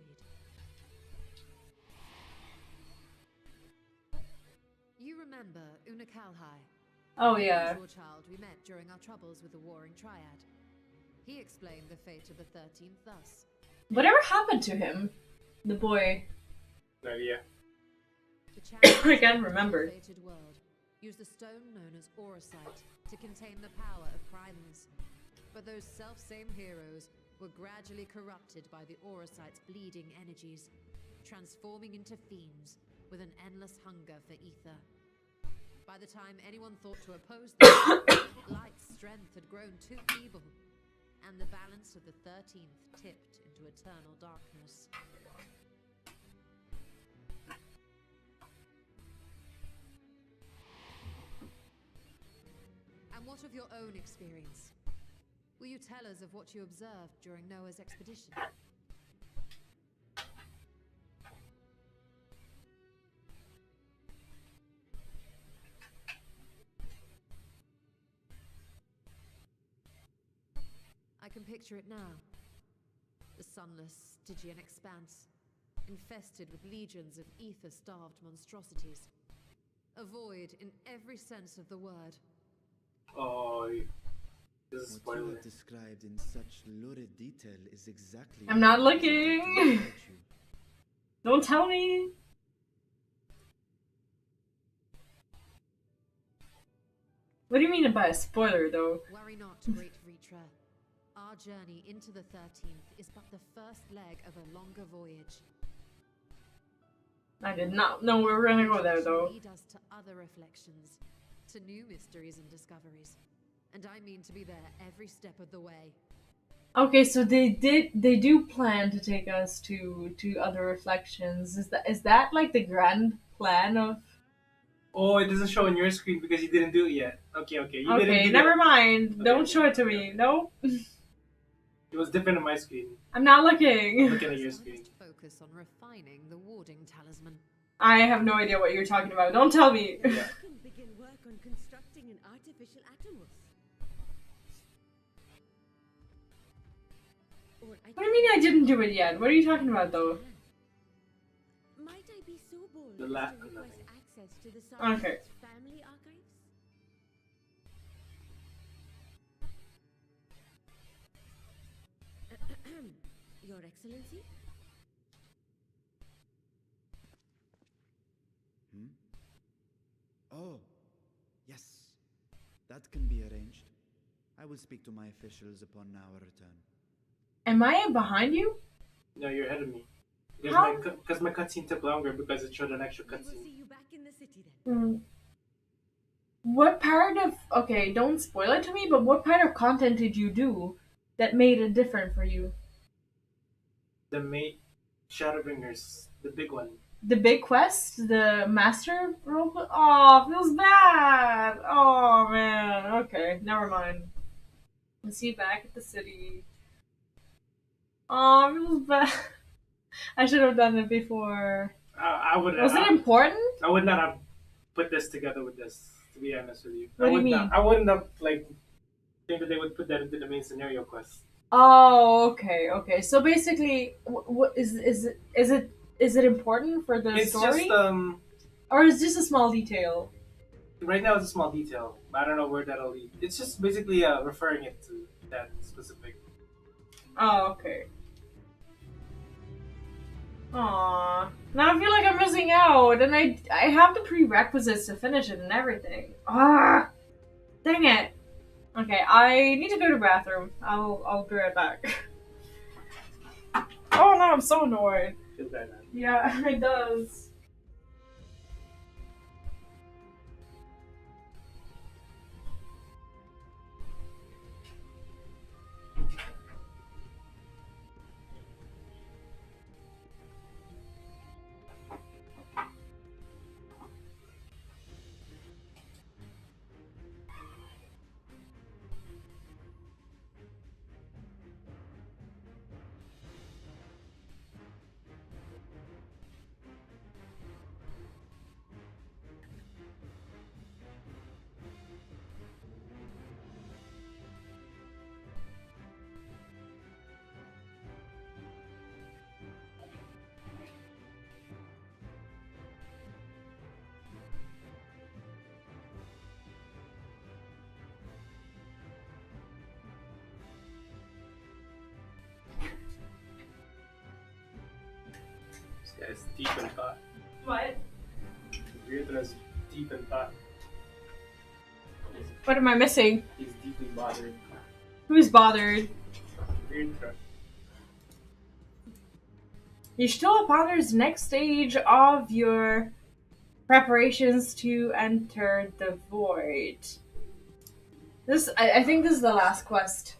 You remember Unakalhai? Oh yeah. The child we met during our troubles with the warring triad. He explained the fate of the 13th thus. Whatever happened to him? The boy. No idea. I can't remember. The world used the stone known as Aurosite to contain the power of primals. But those self-same heroes were gradually corrupted by the Aurosite's bleeding energies, transforming into fiends with an endless hunger for ether. By the time anyone thought to oppose them, Light's strength had grown too feeble, and the balance of the 13th tipped into eternal darkness. And what of your own experience? Will you tell us of what you observed during Noah's expedition? I can picture it now. The sunless, Stygian expanse, infested with legions of ether-starved monstrosities. A void in every sense of the word. Oh, this is What you spoiler. have described in such lurid detail is exactly... I'm not looking. Don't tell me. What do you mean by a spoiler, though? Worry not, great Vritra. Our journey into the 13th is but the first leg of a longer voyage. I did not know we were gonna go there, though. Lead us to other reflections, to new mysteries and discoveries. And I mean to be there every step of the way. Okay, so they do plan to take us to other reflections. Is that like the grand plan of? Oh, it doesn't show on your screen because you didn't do it yet. Okay, you didn't Okay, do never that. mind. Okay, Don't okay, show it to okay. me. Nope. It was different on my screen. I'm not I'm looking. looking at your screen. Focus on refining the warding talisman. I have no idea what you're talking about. Don't tell me. Yeah. You can begin work on constructing an artificial atomos. Or What do you mean I didn't do it yet? What are you talking about, though? Might I be so bold The as la- to request nothing. access to the Okay. Sergeant's family archives? Your Excellency? Oh, yes. That can be arranged. I will speak to my officials upon our return. Am I behind you? No, you're ahead of me. How? Because my cutscene took longer because it showed an extra We will see cutscene. you back in the city then. What part of... Okay, don't spoil it to me, but what part of content did you do that made it different for you? The main... Shadowbringers, the big one. The big quest, the master role. Oh, feels bad. Oh man. Okay, never mind. Let's see you back at the city. Oh, feels bad. I should have done it before. I would. Was it important? I would not have put this together with this. To be honest with you, What do you mean? I wouldn't have like think that they would put that into the main scenario quest. Oh, okay, okay. So basically, what is it important for the story? It's just or is this a small detail? right now it's a small detail, but I don't know where that'll lead. It's just basically referring it to that specific. Oh, okay. Aww. Now I feel like I'm missing out, and I have the prerequisites to finish it and everything. Ah, dang it. Okay, I need to go to the bathroom. I'll be right back. Oh no, I'm so annoyed. Feels bad, man. Yeah, it does. This guy's deep in thought. What? Ryudra's deep in thought. What am I missing? He's deeply bothered. Who's bothered? Ryudra. You still ponders the next stage of your preparations to enter the void. This, I think this is the last quest.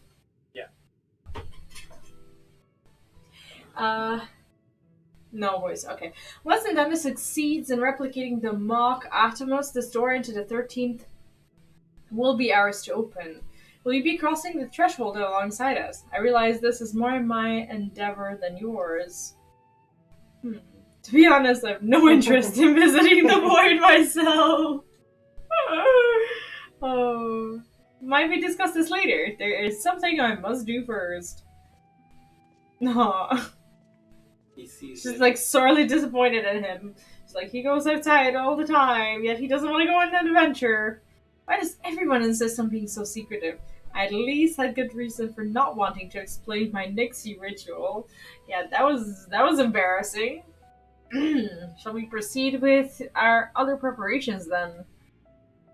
Yeah. No voice, okay. Once Endemic succeeds in replicating the mock Atomus, this door into the 13th will be ours to open. Will you be crossing the threshold alongside us? I realize this is more my endeavor than yours. To be honest, I have no interest in visiting the void myself. Oh. Might we discuss this later? There is something I must do first. Aww. She's like sorely disappointed in him. She's like, he goes outside all the time, yet he doesn't want to go on an adventure. Why does everyone insist on being so secretive? I at least had good reason for not wanting to explain my Nixie ritual. Yeah, that was embarrassing. Shall we proceed with our other preparations then?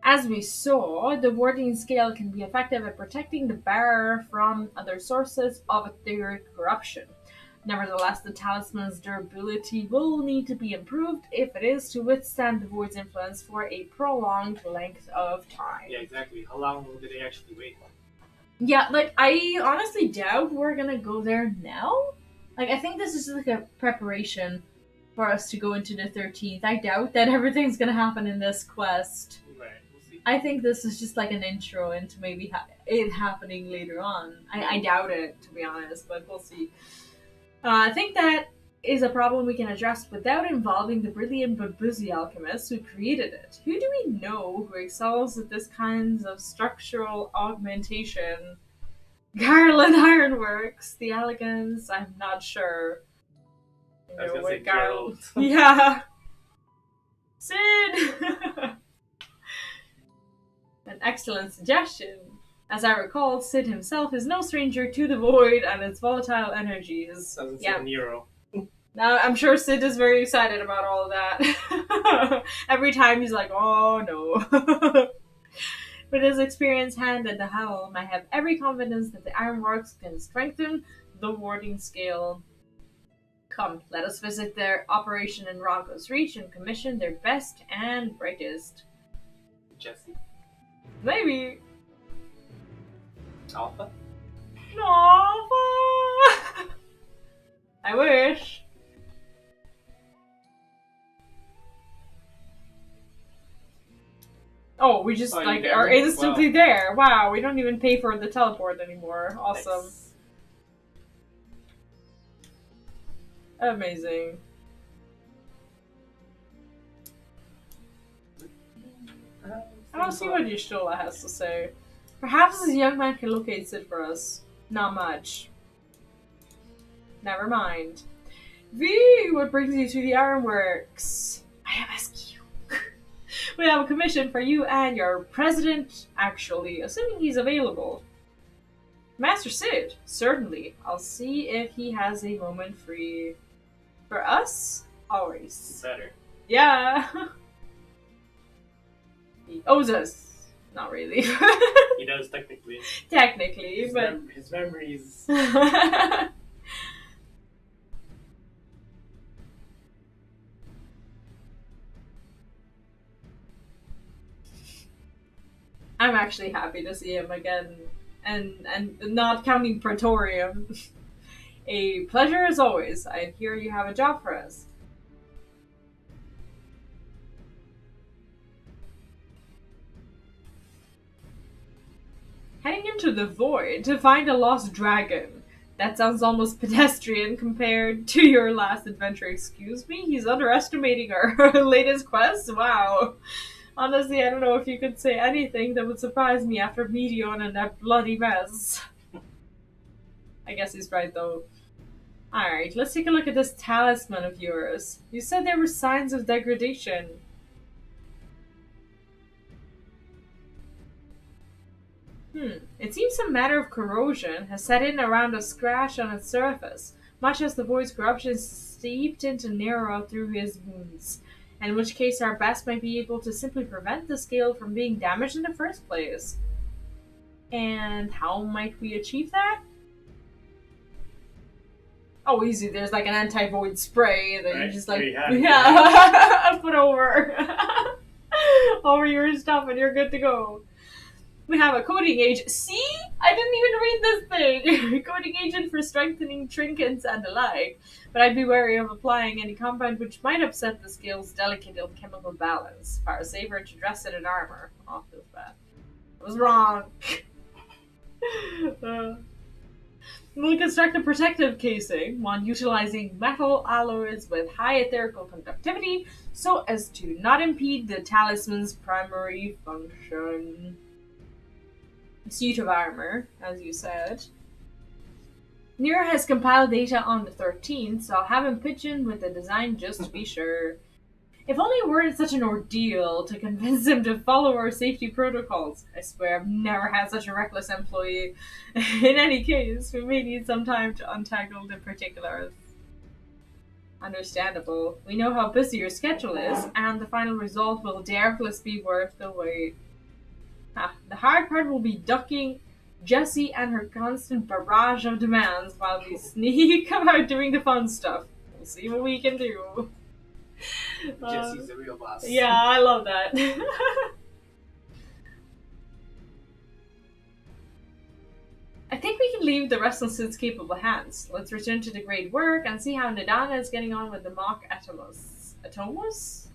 As we saw, the warding scale can be effective at protecting the bearer from other sources of etheric corruption. Nevertheless, the talisman's durability will need to be improved if it is to withstand the void's influence for a prolonged length of time. Yeah, exactly. How long did they actually wait? Yeah, like, I honestly doubt we're gonna go there now. Like, I think this is like a preparation for us to go into the 13th. I doubt that everything's gonna happen in this quest. Right, we'll see. I think this is just like an intro into maybe it happening later on. I doubt it, to be honest, but we'll see. I think that is a problem we can address without involving the brilliant but busy alchemist who created it. Who do we know who excels at this kinds of structural augmentation? Garland Ironworks, the elegance, I'm not sure. I was gonna say Gerald. Yeah. Sid! An excellent suggestion. As I recall, Sid himself is no stranger to the void and its volatile energies. Doesn't say Nero. Now, I'm sure Sid is very excited about all of that. Every time he's like, oh no. With his experienced hand at the helm, I have every confidence that the Ironworks can strengthen the warding scale. Come, let us visit their operation in Ronco's Reach and commission their best and brightest. Jesse. Maybe. Alpha? Alpha! I wish. Oh, we just are instantly there. Wow, we don't even pay for the teleport anymore. Awesome. Nice. Amazing. I don't see what Y'shtola has to say. Perhaps this young man can locate Sid for us. Not much. Never mind. V, what brings you to the Ironworks? MSQ. We have a commission for you and your president, actually, assuming he's available. Master Sid, certainly. I'll see if he has a moment free. For us? Always. Better. Yeah. He owes us. Not really. He does, technically. Technically, but... His memories... I'm actually happy to see him again, and not counting Praetorium. A pleasure as always. I hear you have a job for us. Heading into the void to find a lost dragon. That sounds almost pedestrian compared to your last adventure. Excuse me? He's underestimating our latest quest? Wow. Honestly, I don't know if you could say anything that would surprise me after Medion and that bloody mess. I guess he's right, though. Alright, let's take a look at this talisman of yours. You said there were signs of degradation. It seems some matter of corrosion has set in around a scratch on its surface, much as the void's corruption seeped into Nero through his wounds. In which case our best might be able to simply prevent the scale from being damaged in the first place. And how might we achieve that? Oh, easy. There's like an anti-void spray that you just like, put over over your stuff and you're good to go. We have a coding agent. See? I didn't even read this thing. Coding agent for strengthening trinkets and the like. But I'd be wary of applying any compound which might upset the scale's delicate alchemical balance. Far safer to dress it in armor. Oh, feels bad. I was wrong. We'll construct a protective casing, one utilizing metal alloys with high etherical conductivity so as to not impede the talisman's primary function. Suit of armor, as you said. Nero has compiled data on the 13th, so I'll have him pitch in with the design just to be sure. If only it weren't such an ordeal to convince him to follow our safety protocols. I swear I've never had such a reckless employee. In any case, we may need some time to untangle the particulars. Understandable. We know how busy your schedule is, and the final result will doubtless be worth the wait. The hard part will be ducking Jessie and her constant barrage of demands while we sneak about doing the fun stuff. We'll see what we can do. Jessie's the real boss. Yeah, I love that. I think we can leave the rest in Sid's capable hands. Let's return to the great work and see how Nadana is getting on with the mock Atomos. Atomos?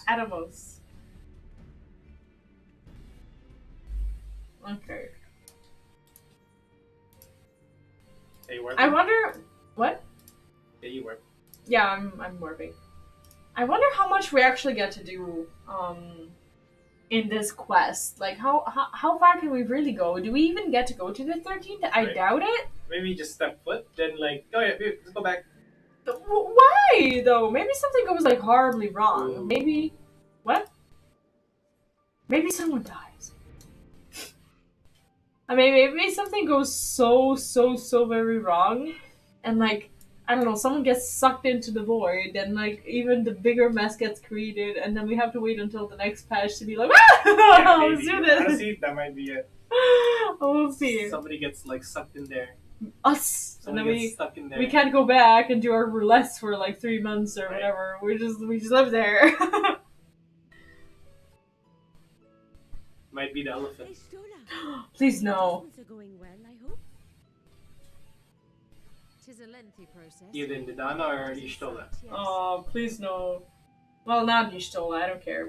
Atomos. Okay. Are you warping? I wonder what? Yeah, you warp. Yeah, I'm warping. I wonder how much we actually get to do in this quest. Like how far can we really go? Do we even get to go to the 13th? I doubt it. Maybe just step foot, then like, oh yeah, let's go back. Why though? Maybe something goes like horribly wrong. Ooh. Maybe what? Maybe someone dies. I mean, maybe something goes so very wrong, and like, I don't know, someone gets sucked into the void, and like, even the bigger mess gets created, and then we have to wait until the next patch to be like, ah, let's do this. Honestly, that might be it. We'll see. Somebody gets like sucked in there. Us, and then Somebody gets stuck in there. we can't go back and do our roulette for like 3 months or whatever. We just live there. Might be the elephant. Please no. Are going well, I hope. Tis a lengthy process. Either Nadana or Y'shtola. Yes. Oh, please no. Well, not Y'shtola, I don't care.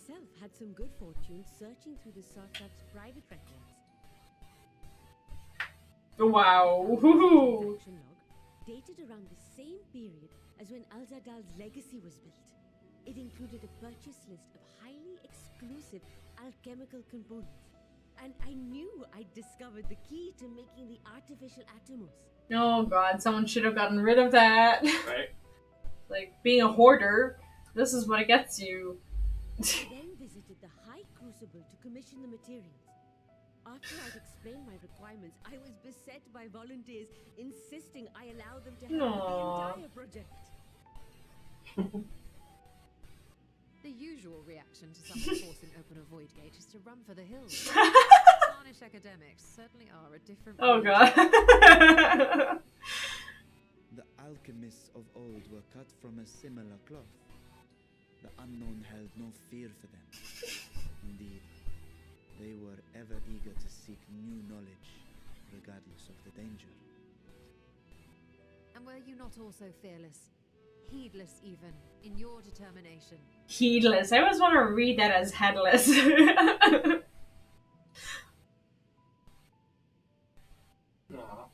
myself had some good fortune searching through the Sartrak's private records. Wow. Transaction log dated around the same period as when Alzadal's legacy was built. It included a purchase list of highly exclusive alchemical components. And I knew I'd discovered the key to making the artificial atomos. Oh god, someone should have gotten rid of that. Right. Like, being a hoarder, this is what it gets you. I then visited the High Crucible to commission the materials. After I'd explained my requirements, I was beset by volunteers insisting I allow them to handle the entire project. The usual reaction to someone forcing open a void gate is to run for the hills. Tarnish academics certainly are a different. Oh god. The alchemists of old were cut from a similar cloth. The unknown held no fear for them. Indeed, they were ever eager to seek new knowledge, regardless of the danger. And were you not also fearless? Heedless even, in your determination? Heedless. I always want to read that as headless. Aw.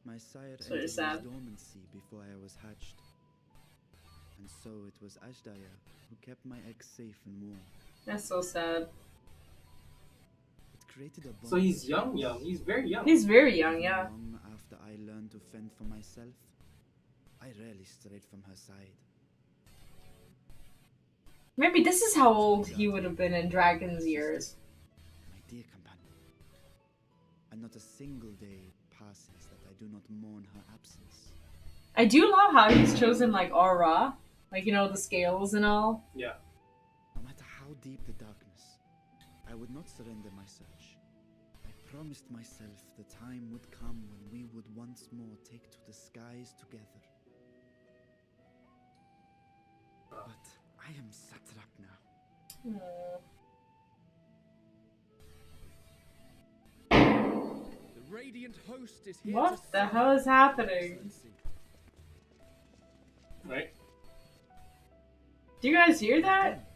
My sire So entered sad. dormancy before I was hatched. And so it was Ashdaya who kept my eggs safe and warm. That's so sad. It created a bond. So he's young. He's very young. He's very young, yeah. Long after I learned to fend for myself, I rarely strayed from her side. Maybe this is how old he would have been in Dragon's years. My dear companion, and not a single day passes that I do not mourn her absence. I do love how he's chosen, like, aura. Like, you know, the scales and all. Yeah. No matter how deep the darkness, I would not surrender my search. I promised myself the time would come when we would once more take to the skies together. But I am satrap now. The Radiant Host is here. What the hell is happening? Right. Do you guys hear that?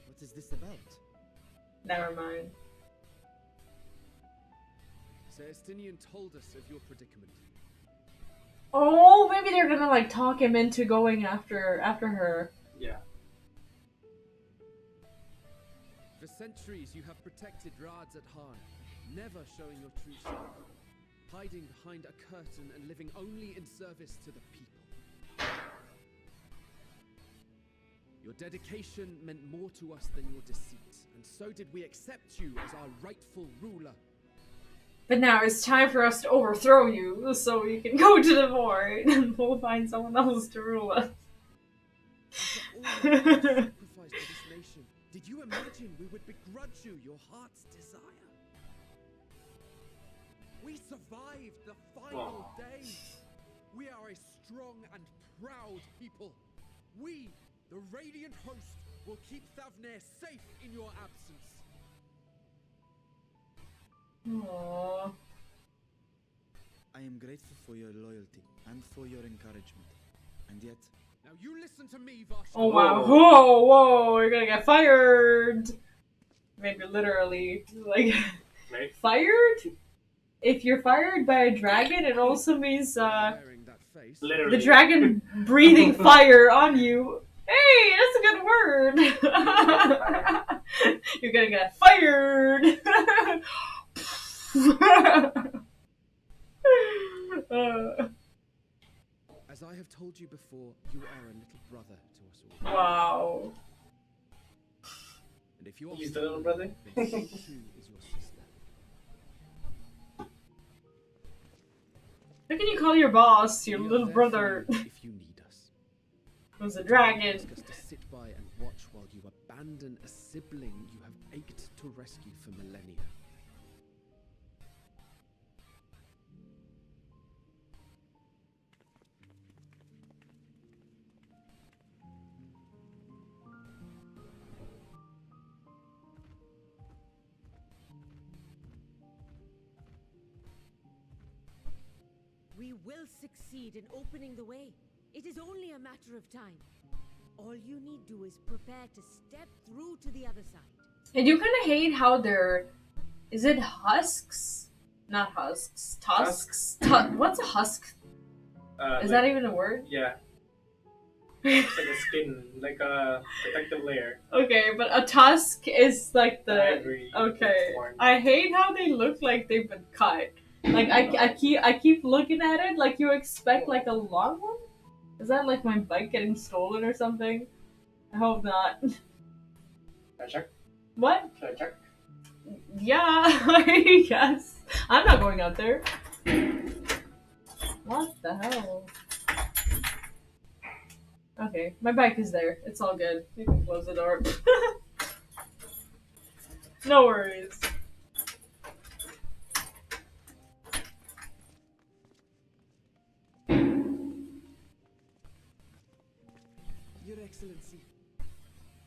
What is this about? Never mind. Celestinian told us of your predicament. Oh, maybe they're gonna, like, talk him into going after her. Yeah. For centuries you have protected Rads at Harn, never showing your true self, hiding behind a curtain and living only in service to the people. Your dedication meant more to us than your deceit, and so did we accept you as our rightful ruler. But now it's time for us to overthrow you, so you can go to the void, and we'll find someone else to rule us. After all you have sacrificed for this nation, did you imagine we would begrudge you your heart's desire? We survived the final days. We are a strong and proud people. We, the Radiant Host, will keep Thavnair safe in your absence. Aww. I am grateful for your loyalty and for your encouragement. And yet, Now you listen to me, Varsha. Oh wow. Whoa, whoa, you're gonna get fired! Maybe literally. Like, Right. fired? If you're fired by a dragon, it also means, Wearing that face. Literally. the dragon breathing fire on you. Hey, that's a good word! You're gonna get fired! As I have told you before, you are a little brother to us all. Wow. And if you are He's the little brother? then she too is your sister. How can you call your boss your We are little there brother for you if you need us. who's a Ask dragon? us to sit by and watch while you abandon a sibling you have ached to rescue for millennia. We will succeed in opening the way. It is only a matter of time. all you need do is prepare to step through to the other side. I do kind of hate how they're... Is it husks? Not husks. Tusks? What's a husk? Is that even a word? Yeah. It's like a skin, like a protective layer. Okay, but a tusk is like the... I agree. Okay. I hate how they look like they've been cut. Like, I keep looking at it like you expect like a long one? Is that like my bike getting stolen or something? I hope not. Should I check? What? Should I check? Yeah, yes. I'm not going out there. What the hell? Okay, my bike is there. It's all good. You can close the door. No worries. Your Excellency,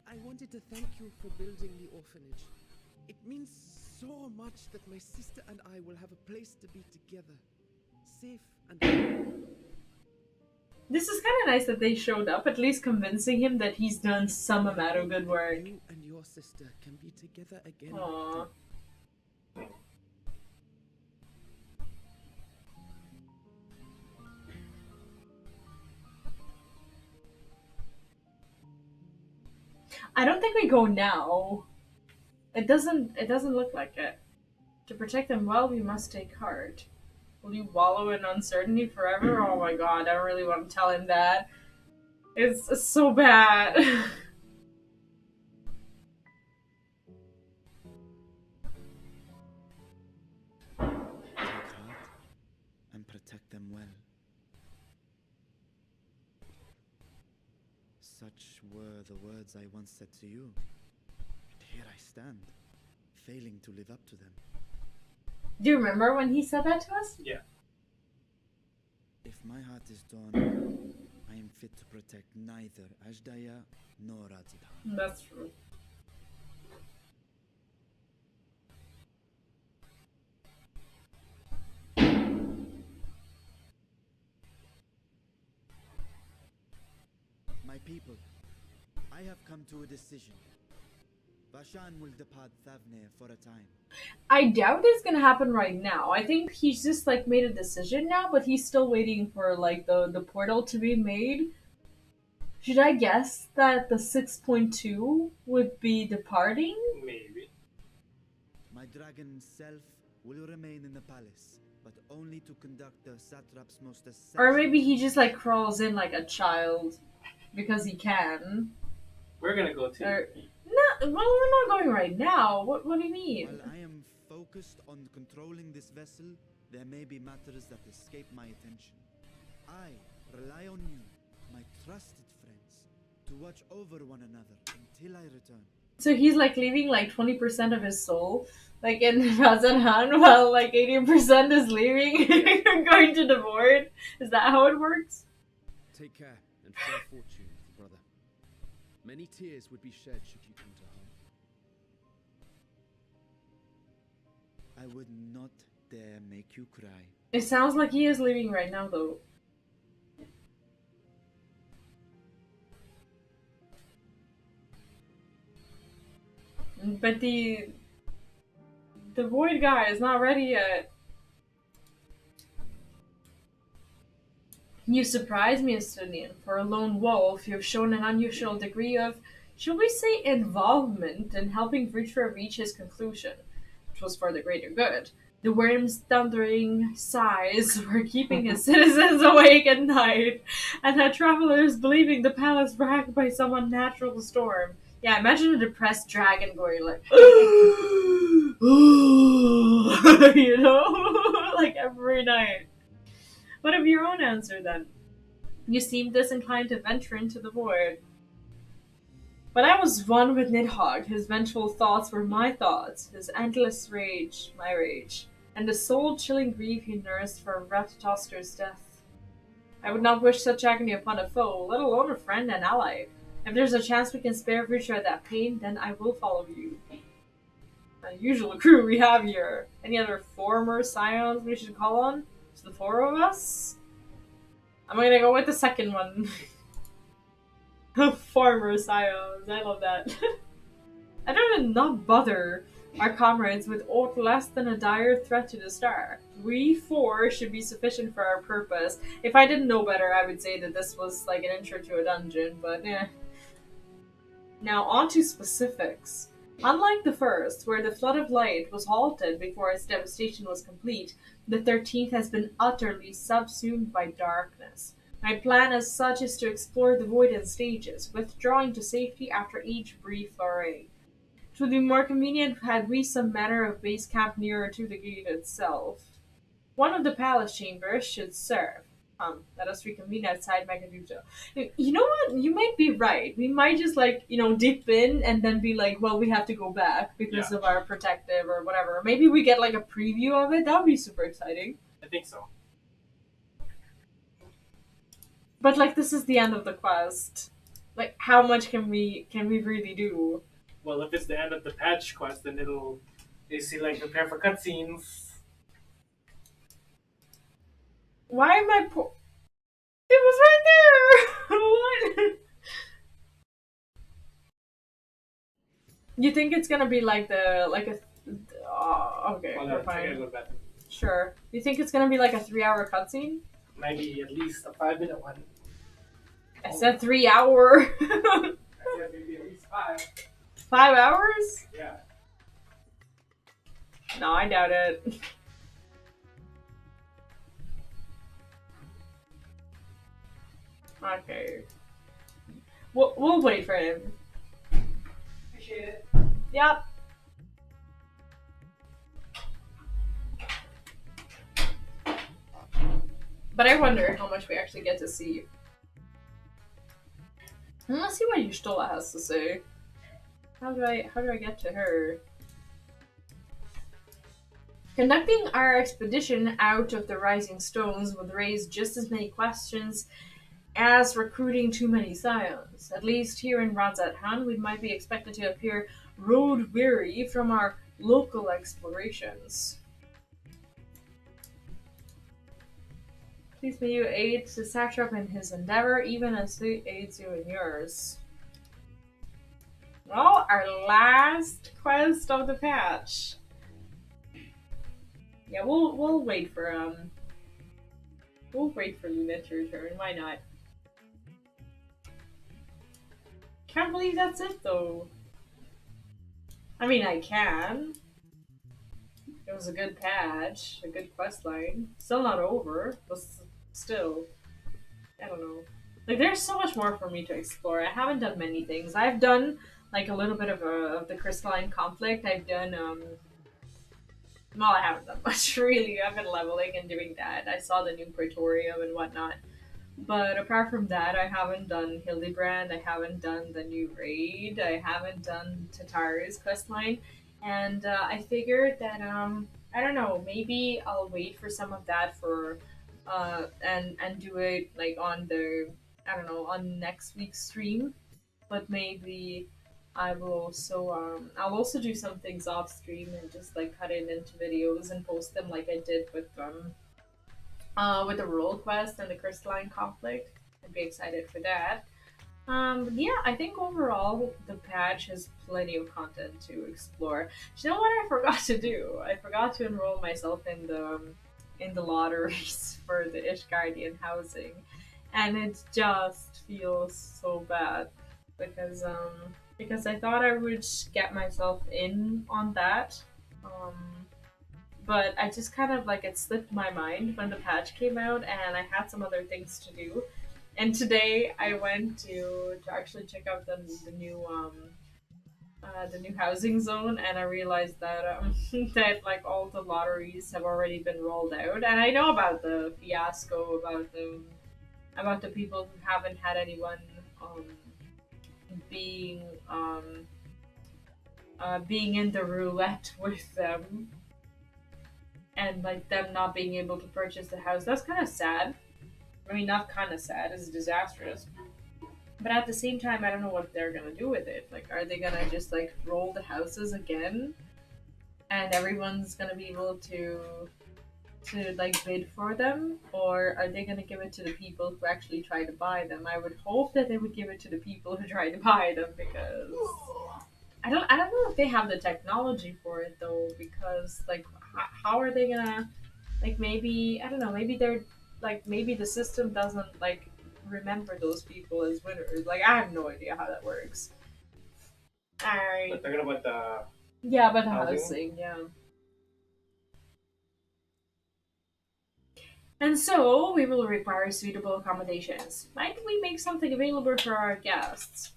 I wanted to thank you for building the orphanage. It means so much that my sister and I will have a place to be together, safe and... This is kind of nice that they showed up, at least convincing him that he's done some amount of good work. You and your sister can be together again. Aww. I don't think we go now. It doesn't look like it. To protect them well, we must take heart. Will you wallow in uncertainty forever? Oh my god, I don't really want to tell him that. It's so bad. Take heart and protect them well. Such were the words I once said to you. And here I stand, failing to live up to them. Do you remember when he said that to us? Yeah. If my heart is torn, I am fit to protect neither Ajdaya nor Azadar. That's true. My people, I have come to a decision. Bashan will depart Thavne for a time. I doubt it's gonna happen right now. I think he's just like made a decision now, but he's still waiting for like the portal to be made. Should I guess that the 6.2 would be departing? Maybe. My dragon self will remain in the palace, but only to conduct the satrap's most essential... Or maybe he just like crawls in like a child because he can. We're gonna go too. No, well, we're not going right now. What do you mean? While I am focused on controlling this vessel, there may be matters that escape my attention. I rely on you, my trusted friends, to watch over one another until I return. So he's like leaving like 20% of his soul, like in Razanhan, while like 80% is leaving and going to the board. Is that how it works? Take care and fair fortune, brother. Many tears would be shed should you come to harm. I would not dare make you cry. It sounds like he is leaving right now, though. But the void guy is not ready yet. You surprise me, Estonian. For a lone wolf, you have shown an unusual degree of, shall we say, involvement in helping Vritra reach his conclusion, which was for the greater good. The worm's thundering sighs were keeping his citizens awake at night, and had travelers believing the palace racked by some unnatural storm. Yeah, imagine a depressed dragon going like, you know, like every night. What of your own answer, then? You seemed disinclined to venture into the void. But I was one with Nidhogg. His vengeful thoughts were my thoughts, his endless rage, my rage, and the soul-chilling grief he nursed for Ratatoster's death. I would not wish such agony upon a foe, let alone a friend and ally. If there's a chance we can spare Vritra that pain, then I will follow you. Unusual crew we have here. Any other former scions we should call on? It's the four of us? I'm gonna go with the second one. Farmer scions, I love that. I don't not bother our comrades with aught less than a dire threat to the star. We four should be sufficient for our purpose. If I didn't know better, I would say that this was like an intro to a dungeon, but eh. Now on to specifics. Unlike the first, where the flood of light was halted before its devastation was complete, the 13th has been utterly subsumed by darkness. My plan as such is to explore the void in stages, withdrawing to safety after each brief foray. It would be more convenient had we some manner of base camp nearer to the gate itself. One of the palace chambers should serve. Let us reconvene outside Magaduto. You know what? You might be right. We might just dip in and then be like, well, we have to go back because of our protective or whatever. Maybe we get like a preview of it. That would be super exciting. I think so. But like, this is the end of the quest. Like, how much can we really do? Well, if it's the end of the patch quest, then you see like prepare for cutscenes. Why am I It was right there! What? You think it's gonna be like okay, we're fine. Go back. Sure. You think it's gonna be like a 3-hour cutscene? Maybe at least a 5-minute one. I said 3 hour. I said maybe at least 5. 5 hours? Yeah. No, I doubt it. Okay. We'll wait for him. Appreciate it. Yep. But I wonder how much we actually get to see. Let's see what Yustola has to say. How do I get to her? Conducting our expedition out of the Rising Stones would raise just as many questions as recruiting too many scions. At least here in Radzat-Han, we might be expected to appear road-weary from our local explorations. Please may you aid the satrap in his endeavor, even as he aids you in yours. Well, our last quest of the patch. Yeah, we'll wait for Luna to return. Why not? Can't believe that's it though. I mean, I can. It was a good patch, a good quest line. Still not over, but still, I don't know. Like, there's so much more for me to explore. I haven't done many things. I've done like a little bit of the crystalline conflict. I've done well, I haven't done much really. I've been leveling and doing that. I saw the new Praetorium and whatnot. But apart from that, I haven't done Hildebrand, I haven't done the new raid, I haven't done Tataru's questline, and I figured that, I don't know, maybe I'll wait for some of that for, and do it, like, on the, I don't know, on next week's stream, but maybe I will also, I'll also do some things off stream and just, like, cut it into videos and post them like I did with the role quest and the crystalline conflict. I'd be excited for that. But yeah, I think overall the patch has plenty of content to explore. You know what I forgot to do? I forgot to enroll myself in the lotteries for the Ishgardian housing, and it just feels so bad because I thought I would get myself in on that. But I just kind of like it slipped my mind when the patch came out, and I had some other things to do. And today I went to actually check out the new housing zone, and I realized that that like all the lotteries have already been rolled out. And I know about the fiasco about the people who haven't had anyone being in the roulette with them. And like them not being able to purchase the house. That's kind of sad. I mean, not kind of sad, it's disastrous. But at the same time, I don't know what they're gonna do with it. Like, are they gonna just like roll the houses again? And everyone's gonna be able to to like bid for them, or are they gonna give it to the people who actually try to buy them? I would hope that they would give it to the people who try to buy them, because I don't know if they have the technology for it though, because like how are they gonna, like, maybe I don't know, maybe they're like, maybe the system doesn't like remember those people as winners. Like, I have no idea how that works. Alright. But talking about the yeah, but housing, yeah. And so, we will require suitable accommodations. Might we make something available for our guests?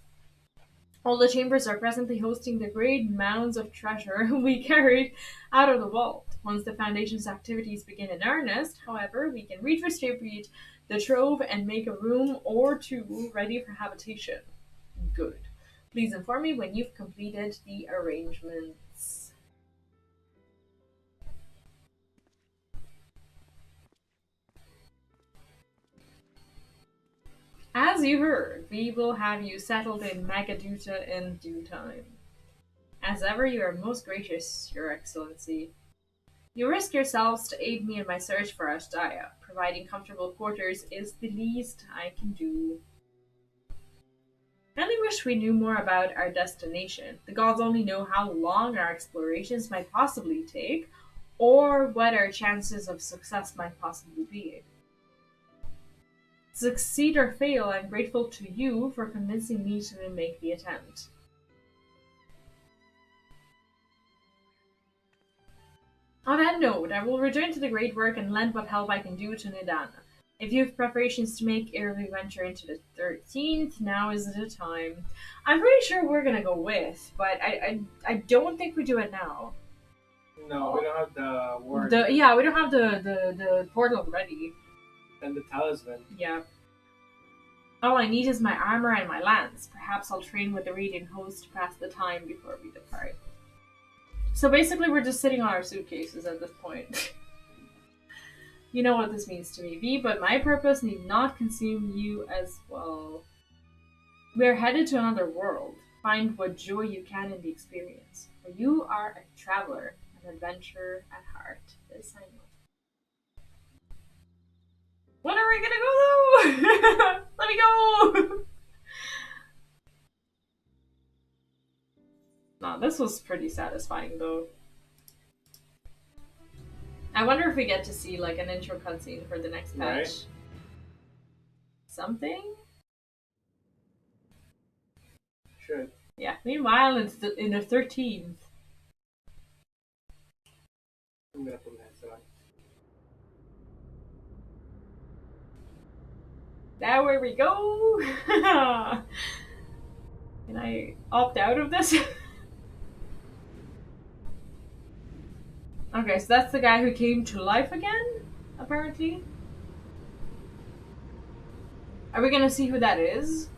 All the chambers are presently hosting the great mounds of treasure we carried out of the vault. Once the Foundation's activities begin in earnest, however, we can redistribute the trove and make a room or two ready for habitation. Good. Please inform me when you've completed the arrangements. As you heard, we will have you settled in Magaduta in due time. As ever, you are most gracious, Your Excellency. You risk yourselves to aid me in my search for Ashdaya. Providing comfortable quarters is the least I can do. I only wish we knew more about our destination. The gods only know how long our explorations might possibly take, or what our chances of success might possibly be. Succeed or fail, I'm grateful to you for convincing me to make the attempt. On that note, I will return to the great work and lend what help I can do to Nidana. If you have preparations to make ere we venture into the 13th, now is the time. I'm pretty sure we're gonna go with, but I don't think we do it now. No, we don't have the word. Yeah, we don't have the portal ready. And the talisman. Yeah. All I need is my armor and my lance. Perhaps I'll train with the Radiant Host to pass the time before we depart. So basically, we're just sitting on our suitcases at this point. You know what this means to me, V, but my purpose need not consume you as well. We're headed to another world. Find what joy you can in the experience. For you are a traveler, an adventurer at heart. This I know. When are we gonna go though? Let me go! No, this was pretty satisfying though. I wonder if we get to see like an intro cutscene for the next patch. Right. Something? Should. Yeah, meanwhile it's in the 13th. I'm gonna put my headset on. Now where we go? Can I opt out of this? Okay, so that's the guy who came to life again, apparently. Are we gonna see who that is?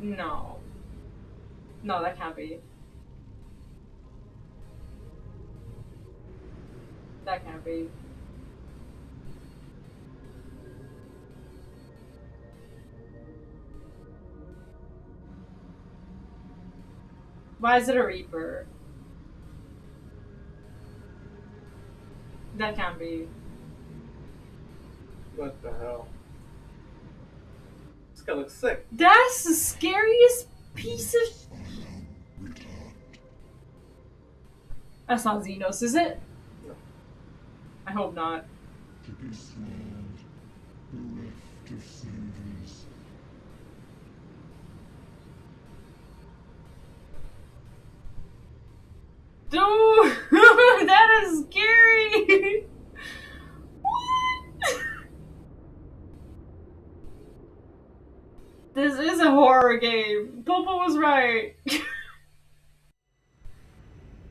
No. No, that can't be. That can't be. Why is it a Reaper? That can't be. What the hell? This guy looks sick. That's the scariest piece of... That's not Xenos, is it? No. I hope not. To be swallowed, bereft of senses. Dude, that is scary. What? This is a horror game. Popo was right.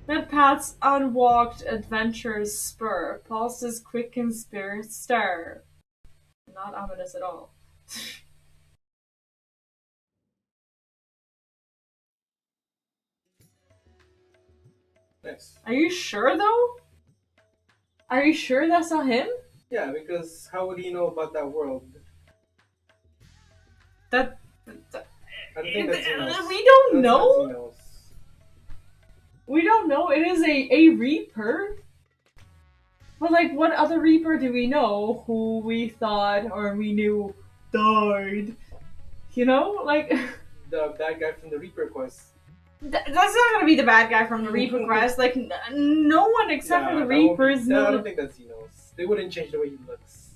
That path's unwalked adventure's spur, pulses quicken spirit stir. Not ominous at all. Nice. Are you sure though? Are you sure that's not him? Yeah, because how would he know about that world? I think that's Xenos. We don't know. We don't know. It is a Reaper. But like, what other Reaper do we know who we thought or we knew died? You know, like The bad guy from the Reaper quest. that's not gonna be the bad guy from the Reaper quest. Like, no one except for the Reapers. No, I don't think that's Xenos. They wouldn't change the way he looks.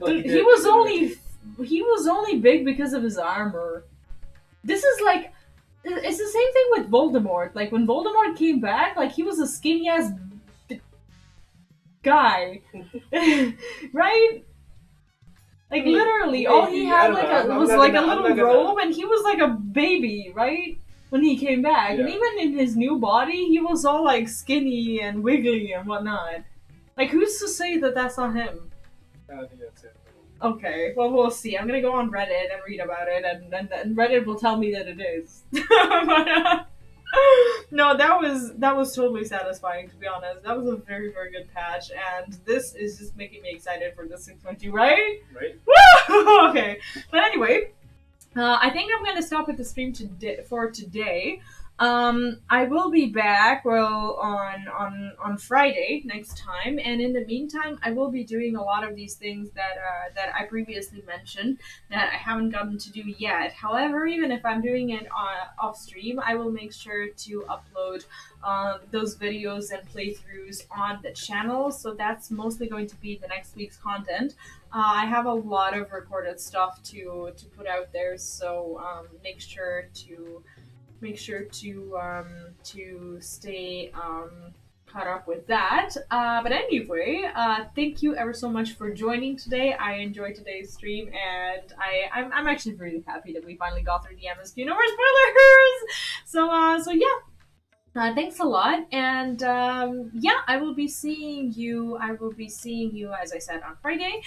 Dude, he was only big because of his armor. This is like, it's the same thing with Voldemort. Like when Voldemort came back, like he was a skinny ass guy, right? Like literally, all he had was like a little robe, and he was like a baby, right? When he came back, and even in his new body, he was all like skinny and wiggly and whatnot. Like, who's to say that that's not him? I think that's it. Okay, well, we'll see. I'm gonna go on Reddit and read about it, and Reddit will tell me that it is. No, that was totally satisfying, to be honest. That was a very, very good patch, and this is just making me excited for the 6.2, right? Right. Woo! Okay, but anyway, I think I'm gonna stop with the stream for today. I will be back, well, on Friday next time, and in the meantime, I will be doing a lot of these things that I previously mentioned that I haven't gotten to do yet. However, even if I'm doing it off stream, I will make sure to upload those videos and playthroughs on the channel. So that's mostly going to be the next week's content. I have a lot of recorded stuff to put out there, so make sure to stay caught up with that. But anyway, thank you ever so much for joining today. I enjoyed today's stream, and I'm actually really happy that we finally got through the MSQ. No more spoilers. So yeah. Thanks a lot, and yeah, I will be seeing you. As I said, on Friday.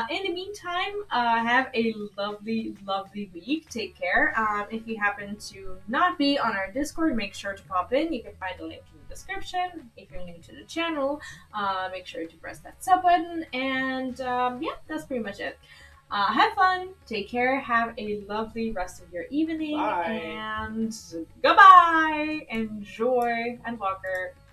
In the meantime, have a lovely, lovely week. Take care. If you happen to not be on our Discord, make sure to pop in. You can find the link in the description. If you're new to the channel, make sure to press that sub button. And yeah, that's pretty much it. Have fun, take care, have a lovely rest of your evening, Bye. And goodbye! Enjoy Endwalker.